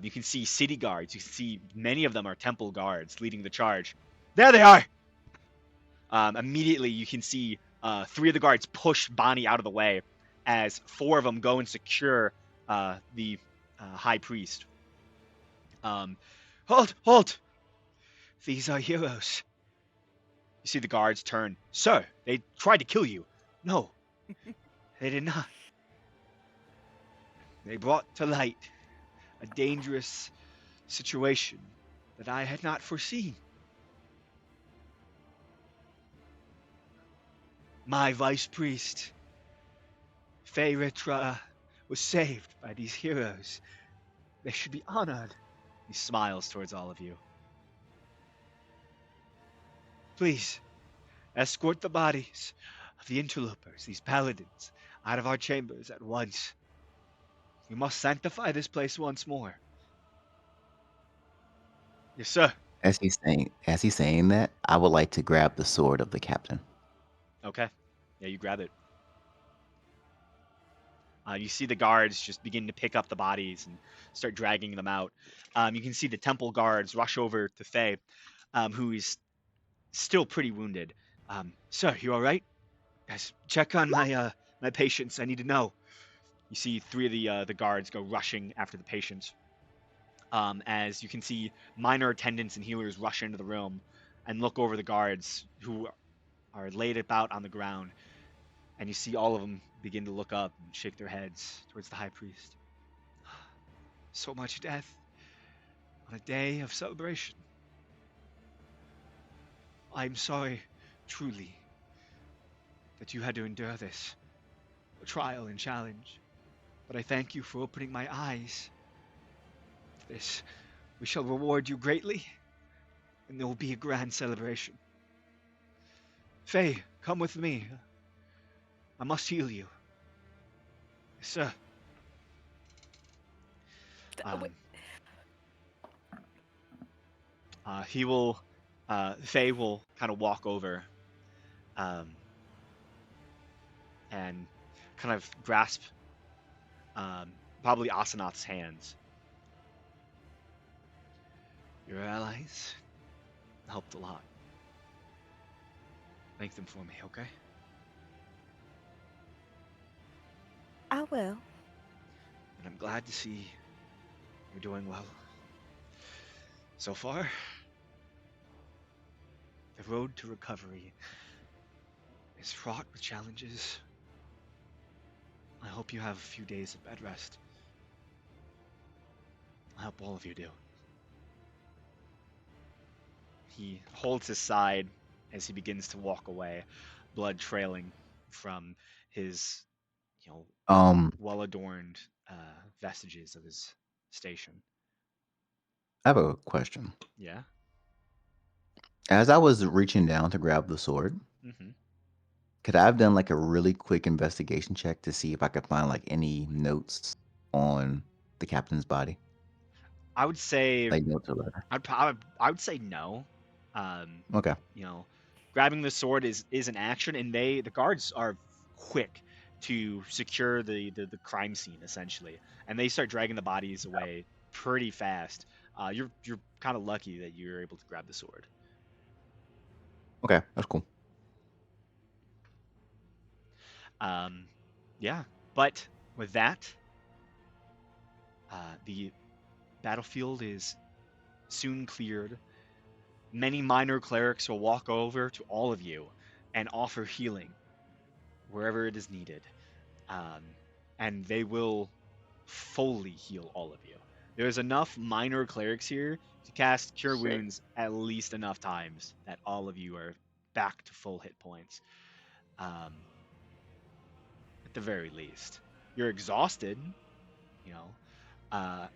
You can see city guards. You can see many of them are temple guards leading the charge. There they are! Immediately, you can see 3 of the guards push Bonnie out of the way as 4 of them go and secure the high priest. Halt! These are heroes. You see the guards turn. Sir, they tried to kill you. No, they did not. They brought to light a dangerous situation. that I had not foreseen. My vice priest, Feyretra, was saved by these heroes. They should be honored. He smiles towards all of you. Please, escort the bodies of the interlopers, these paladins, out of our chambers at once. We must sanctify this place once more. Yes, sir. As he's saying that, I would like to grab the sword of the captain. Okay. Yeah, you grab it. You see the guards just begin to pick up the bodies and start dragging them out. You can see the temple guards rush over to Faye, who is still pretty wounded. Sir, you all right? Yes. Check on my patients. I need to know. You see three of the guards go rushing after the patients. As you can see, minor attendants and healers rush into the room and look over the guards who are laid about on the ground, and you see all of them begin to look up and shake their heads towards the high priest. So much death on a day of celebration. I'm sorry, truly, that you had to endure this, a trial and challenge. But I thank you for opening my eyes to this. We shall reward you greatly, and there will be a grand celebration. Faye, come with me. I must heal you. Yes, sir. Wait, He will, Faye will kind of walk over, and kind of grasp, probably Asanath's hands. Your allies helped a lot. Thank them for me, okay? I will. And I'm glad to see you're doing well. So far, the road to recovery is fraught with challenges. I hope you have a few days of bed rest. I hope all of you do. He holds his side as he begins to walk away, blood trailing from his, you know, well-adorned vestiges of his station. I have a question. Yeah. As I was reaching down to grab the sword, Mm-hmm. could I have done like a really quick investigation check to see if I could find like any notes on the captain's body? I would say Like notes or letter. I would say no. Um, Okay. you know, grabbing the sword is an action, and the guards are quick to secure the crime scene essentially, and they start dragging the bodies away pretty fast. You're kind of lucky that you're able to grab the sword. Okay, that's cool. Um, yeah, but with that, the battlefield is soon cleared. Many minor clerics will walk over to all of you and offer healing wherever it is needed. Um, and they will fully heal all of you. There's enough minor clerics here to cast Cure Sick. Wounds at least enough times that all of you are back to full hit points. Um, at the very least, you're exhausted, you know,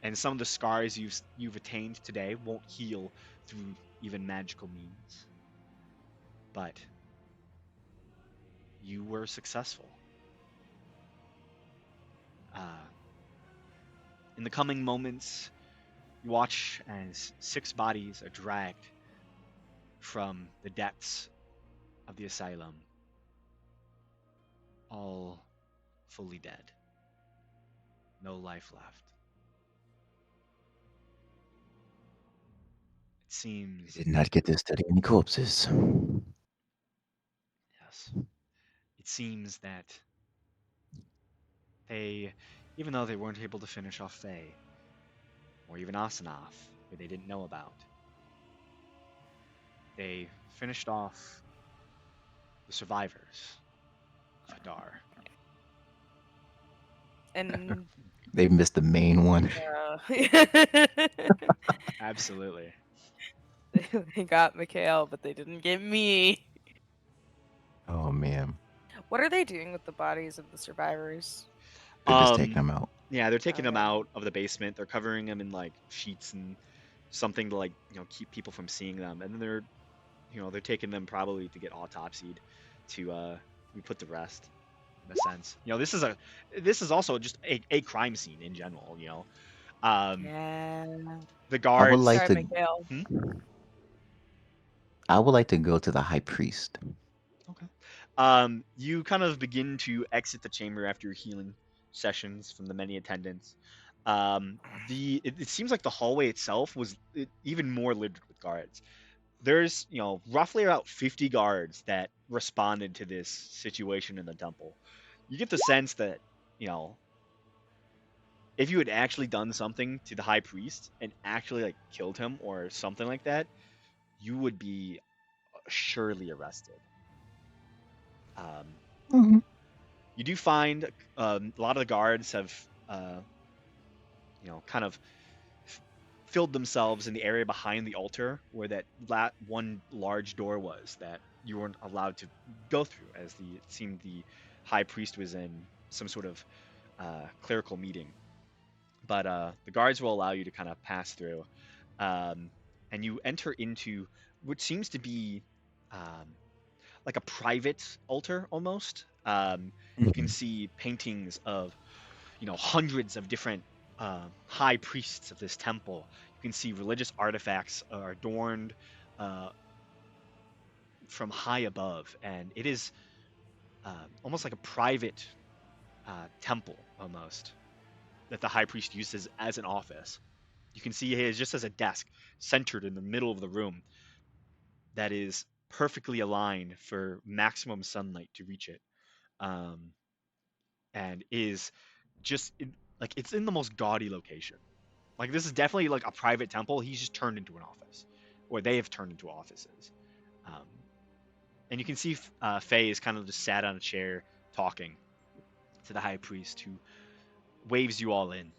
and some of the scars you've attained today won't heal through even magical means. But you were successful. Uh, in the coming moments, you watch as 6 bodies are dragged from the depths of the asylum, all fully dead. No life left. It I seems, did not get to study any corpses. yes, it seems that they, even though they weren't able to finish off Faye, or even Asanath, who they didn't know about, they finished off the survivors of Hadar. And They missed the main one. uh, Absolutely. They got Mikhail, but they didn't get me. Oh man, What are they doing with the bodies of the survivors? they're just taking Um, them out. yeah, they're taking them Okay. out of the basement. They're covering them in like sheets and something to like keep people from seeing them, and then they're taking them probably to get autopsied to be put to rest in a sense. This is also just a crime scene in general. Um, Yeah. the I would guards. like Sorry, to. Mikhail. Hmm? I would like to go to the high priest. Okay. You kind of begin to exit the chamber after your healing sessions from the many attendants. It seems like the hallway itself was even more littered with guards. There's roughly about 50 guards that responded to this situation in the temple. You get the sense that you know if you had actually done something to the high priest and actually like killed him or something like that, you would be surely arrested. Um, Mhm. you do find a lot of the guards have kind of filled themselves in the area behind the altar where that one large door was that you weren't allowed to go through, as it seemed the high priest was in some sort of clerical meeting. But the guards will allow you to kind of pass through, um, and you enter into what seems to be um, like a private altar almost. You can Mhm. see paintings of hundreds of different high priests of this temple. You can see religious artifacts are adorned uh, from high above, and it is almost like a private temple almost that the high priest uses as an office. You can see he just as a desk centered in the middle of the room that is perfectly aligned for maximum sunlight to reach it, um, and is like it's in the most gaudy location. Like this is definitely like a private temple. He's just turned into an office, or they have turned into offices. Um, and you can see Faye is kind of just sat on a chair talking to the high priest, who waves you all in.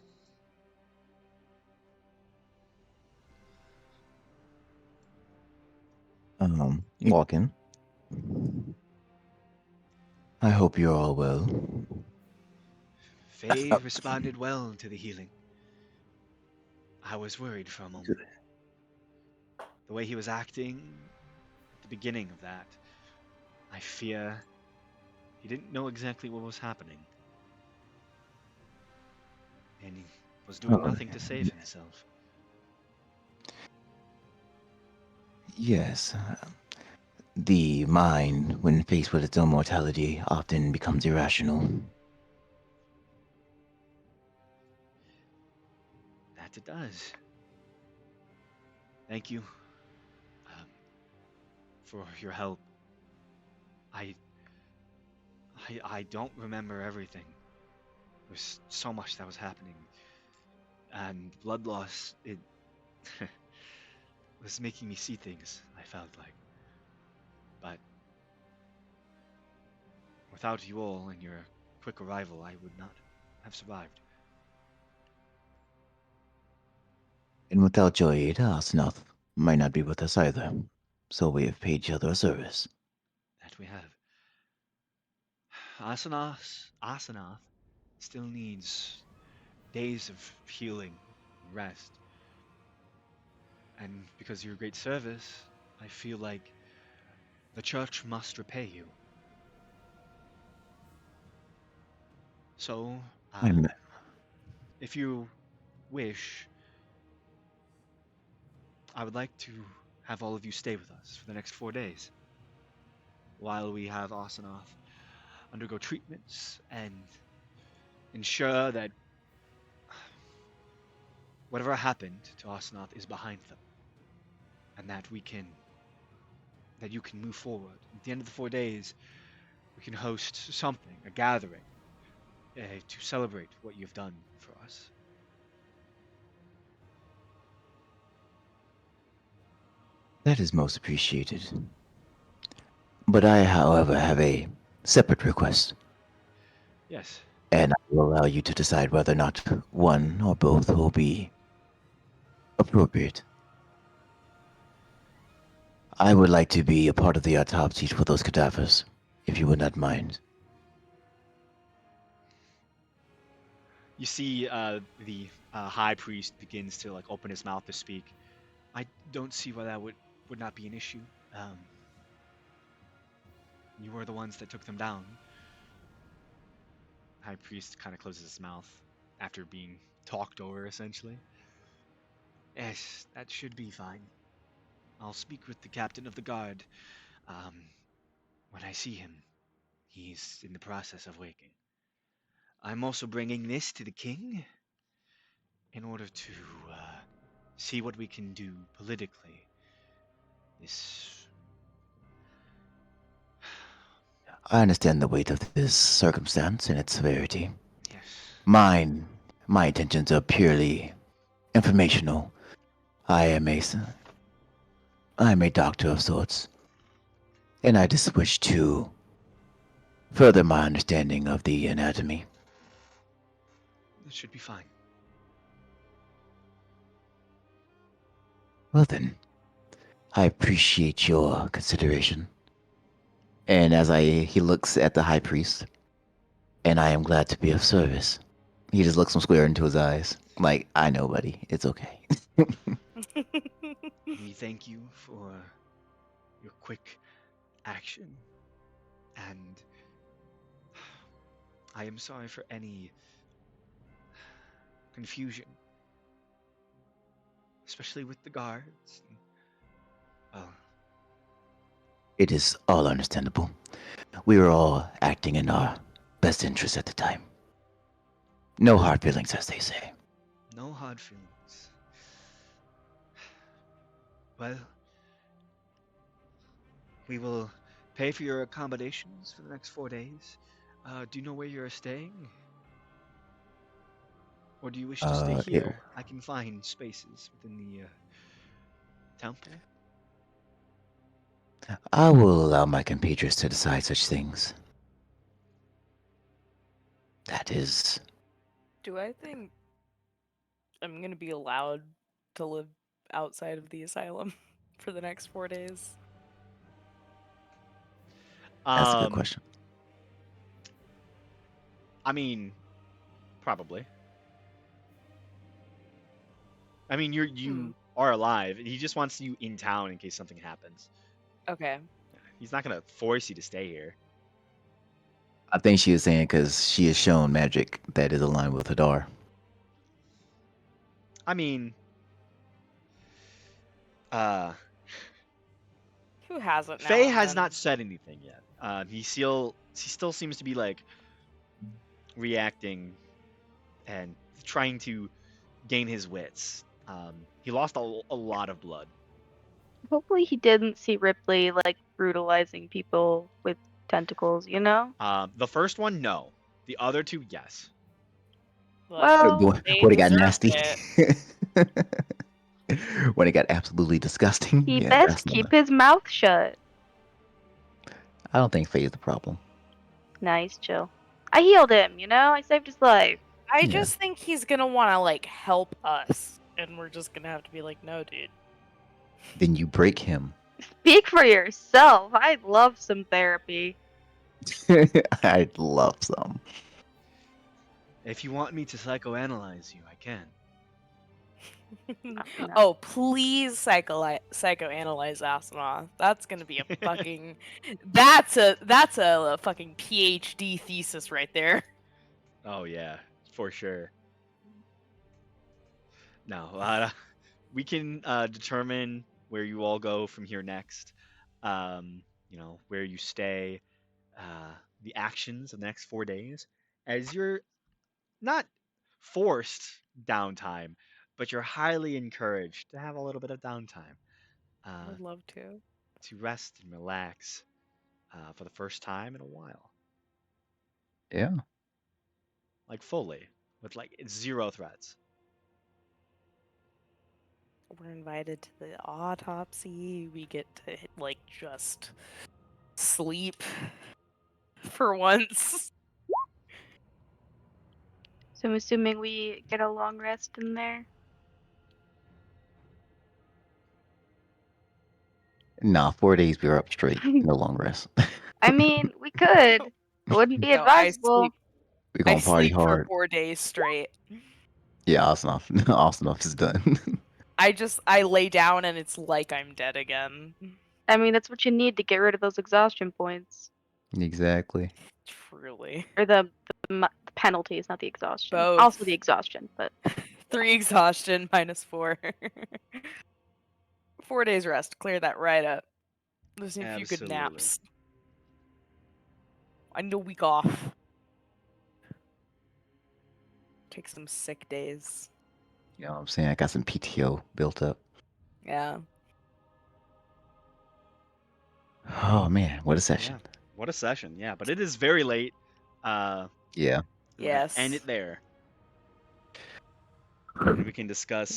Walking. I hope you're all well. Faye responded well to the healing. I was worried for a moment. The way he was acting at the beginning of that, I fear he didn't know exactly what was happening, and he was doing Oh, nothing to save himself. yes. The mind, when faced with its own mortality, often becomes irrational. That it does. Thank you um, for your help. I, I don't remember everything. There's so much that was happening, and blood loss. It was making me see things. I felt like, but without you all and your quick arrival, I would not have survived. And without your aid, Asnoth might not be with us either. So we have paid each other a service. That we have. Asanath still needs days of healing and rest, and because of your great service, I feel like the church must repay you. So, I'm if you wish, I would like to have all of you stay with us for the next 4 days while we have Asanath undergo treatments and ensure that whatever happened to Asanath is behind them, and that you can move forward. At the end of the 4 days, we can host something, a gathering, to celebrate what you've done for us. That is most appreciated. But I, however, have a separate request, Yes. and I will allow you to decide whether or not one or both will be appropriate. I would like to be a part of the autopsies for those cadavers, if you would not mind. You see, the high priest begins to like open his mouth to speak. I don't see why that would not be an issue. Um, you were the ones that took them down. High priest kind of closes his mouth after being talked over, essentially. Yes, that should be fine. I'll speak with the captain of the guard. Um, when I see him, he's in the process of waking. I'm also bringing this to the king in order to see what we can do politically. This. I understand the weight of this circumstance and its severity. Yes. Mine, my intentions are purely informational. I am a, I am a doctor of sorts, and I just wish to further my understanding of the anatomy. That should be fine. Well then, I appreciate your consideration. And as he looks at the high priest, and I am glad to be of service. He just looks him square into his eyes, like, I know, buddy, it's okay. We thank you for your quick action, and I am sorry for any confusion, especially with the guards. Well, It is all understandable. We were all acting in our best interest at the time. No hard feelings, as they say. no hard feelings. Well, we will pay for your accommodations for the next 4 days. Do you know where you're staying? Or do you wish to stay Uh, it, here? I can find spaces within the temple. I will allow my compatriots to decide such things. That is, Do I think I'm gonna be allowed to live outside of the asylum for the next 4 days? that's a good Um, question. I mean, probably. I mean, Hmm. you are alive. He just wants you in town in case something happens. Okay. He's not gonna force you to stay here. I think she is saying because she has shown magic that is aligned with Hadar. I mean, uh, Who hasn't now Faye and has then? not said anything yet. He still seems to be like reacting and trying to gain his wits. He lost a lot of blood. Hopefully he didn't see Ripley like brutalizing people with tentacles, you know? The first one, no. The other two, yes. Look, Well, they When it got deserved nasty. it. When it got absolutely disgusting. he Yeah, best that's not. keep his mouth shut. I don't think Faye is the problem. Nice, chill. I healed him, you know? I saved his life. I Yeah. just think he's gonna want to like help us, and we're just gonna have to be like, no, dude. Then you break him. Speak for yourself. I'd love some therapy. I'd love some. If you want me to psychoanalyze you, I can. No. Oh, please psychoanalyze Asuna. That's gonna be a fucking. That's a fucking PhD thesis right there. Oh yeah, for sure. No, we can determine where you all go from here next. Where you stay, the actions of the next 4 days, as you're not forced downtime, but you're highly encouraged to have a little bit of downtime, I uh, would love to. to rest and relax for the first time in a while, Yeah. like fully, with like zero threats. We're invited to the autopsy. We get to like just sleep for once. So I'm assuming we get a long rest in there. Nah, 4 days we were up straight. No long rest. I mean, we could. It wouldn't be No, I advisable. sleep. We're I gonna party sleep for hard. 4 days straight. Yeah, awesome. Awesome enough is done. I lay down and it's like I'm dead again. I mean, that's what you need to get rid of those exhaustion points. Exactly. Truly. Or the penalties, not the exhaustion. Both. Also the exhaustion, but 3 exhaustion minus 4. 4 days rest. Clear that right up. There's a few good Absolutely. naps. I need a week off. Take some sick days. You know what I'm saying? I got some PTO built up. Yeah. Oh man, what a session. Yeah. What a session. Yeah, but it is very late. Yeah. We're gonna Yes. end it there. And we can discuss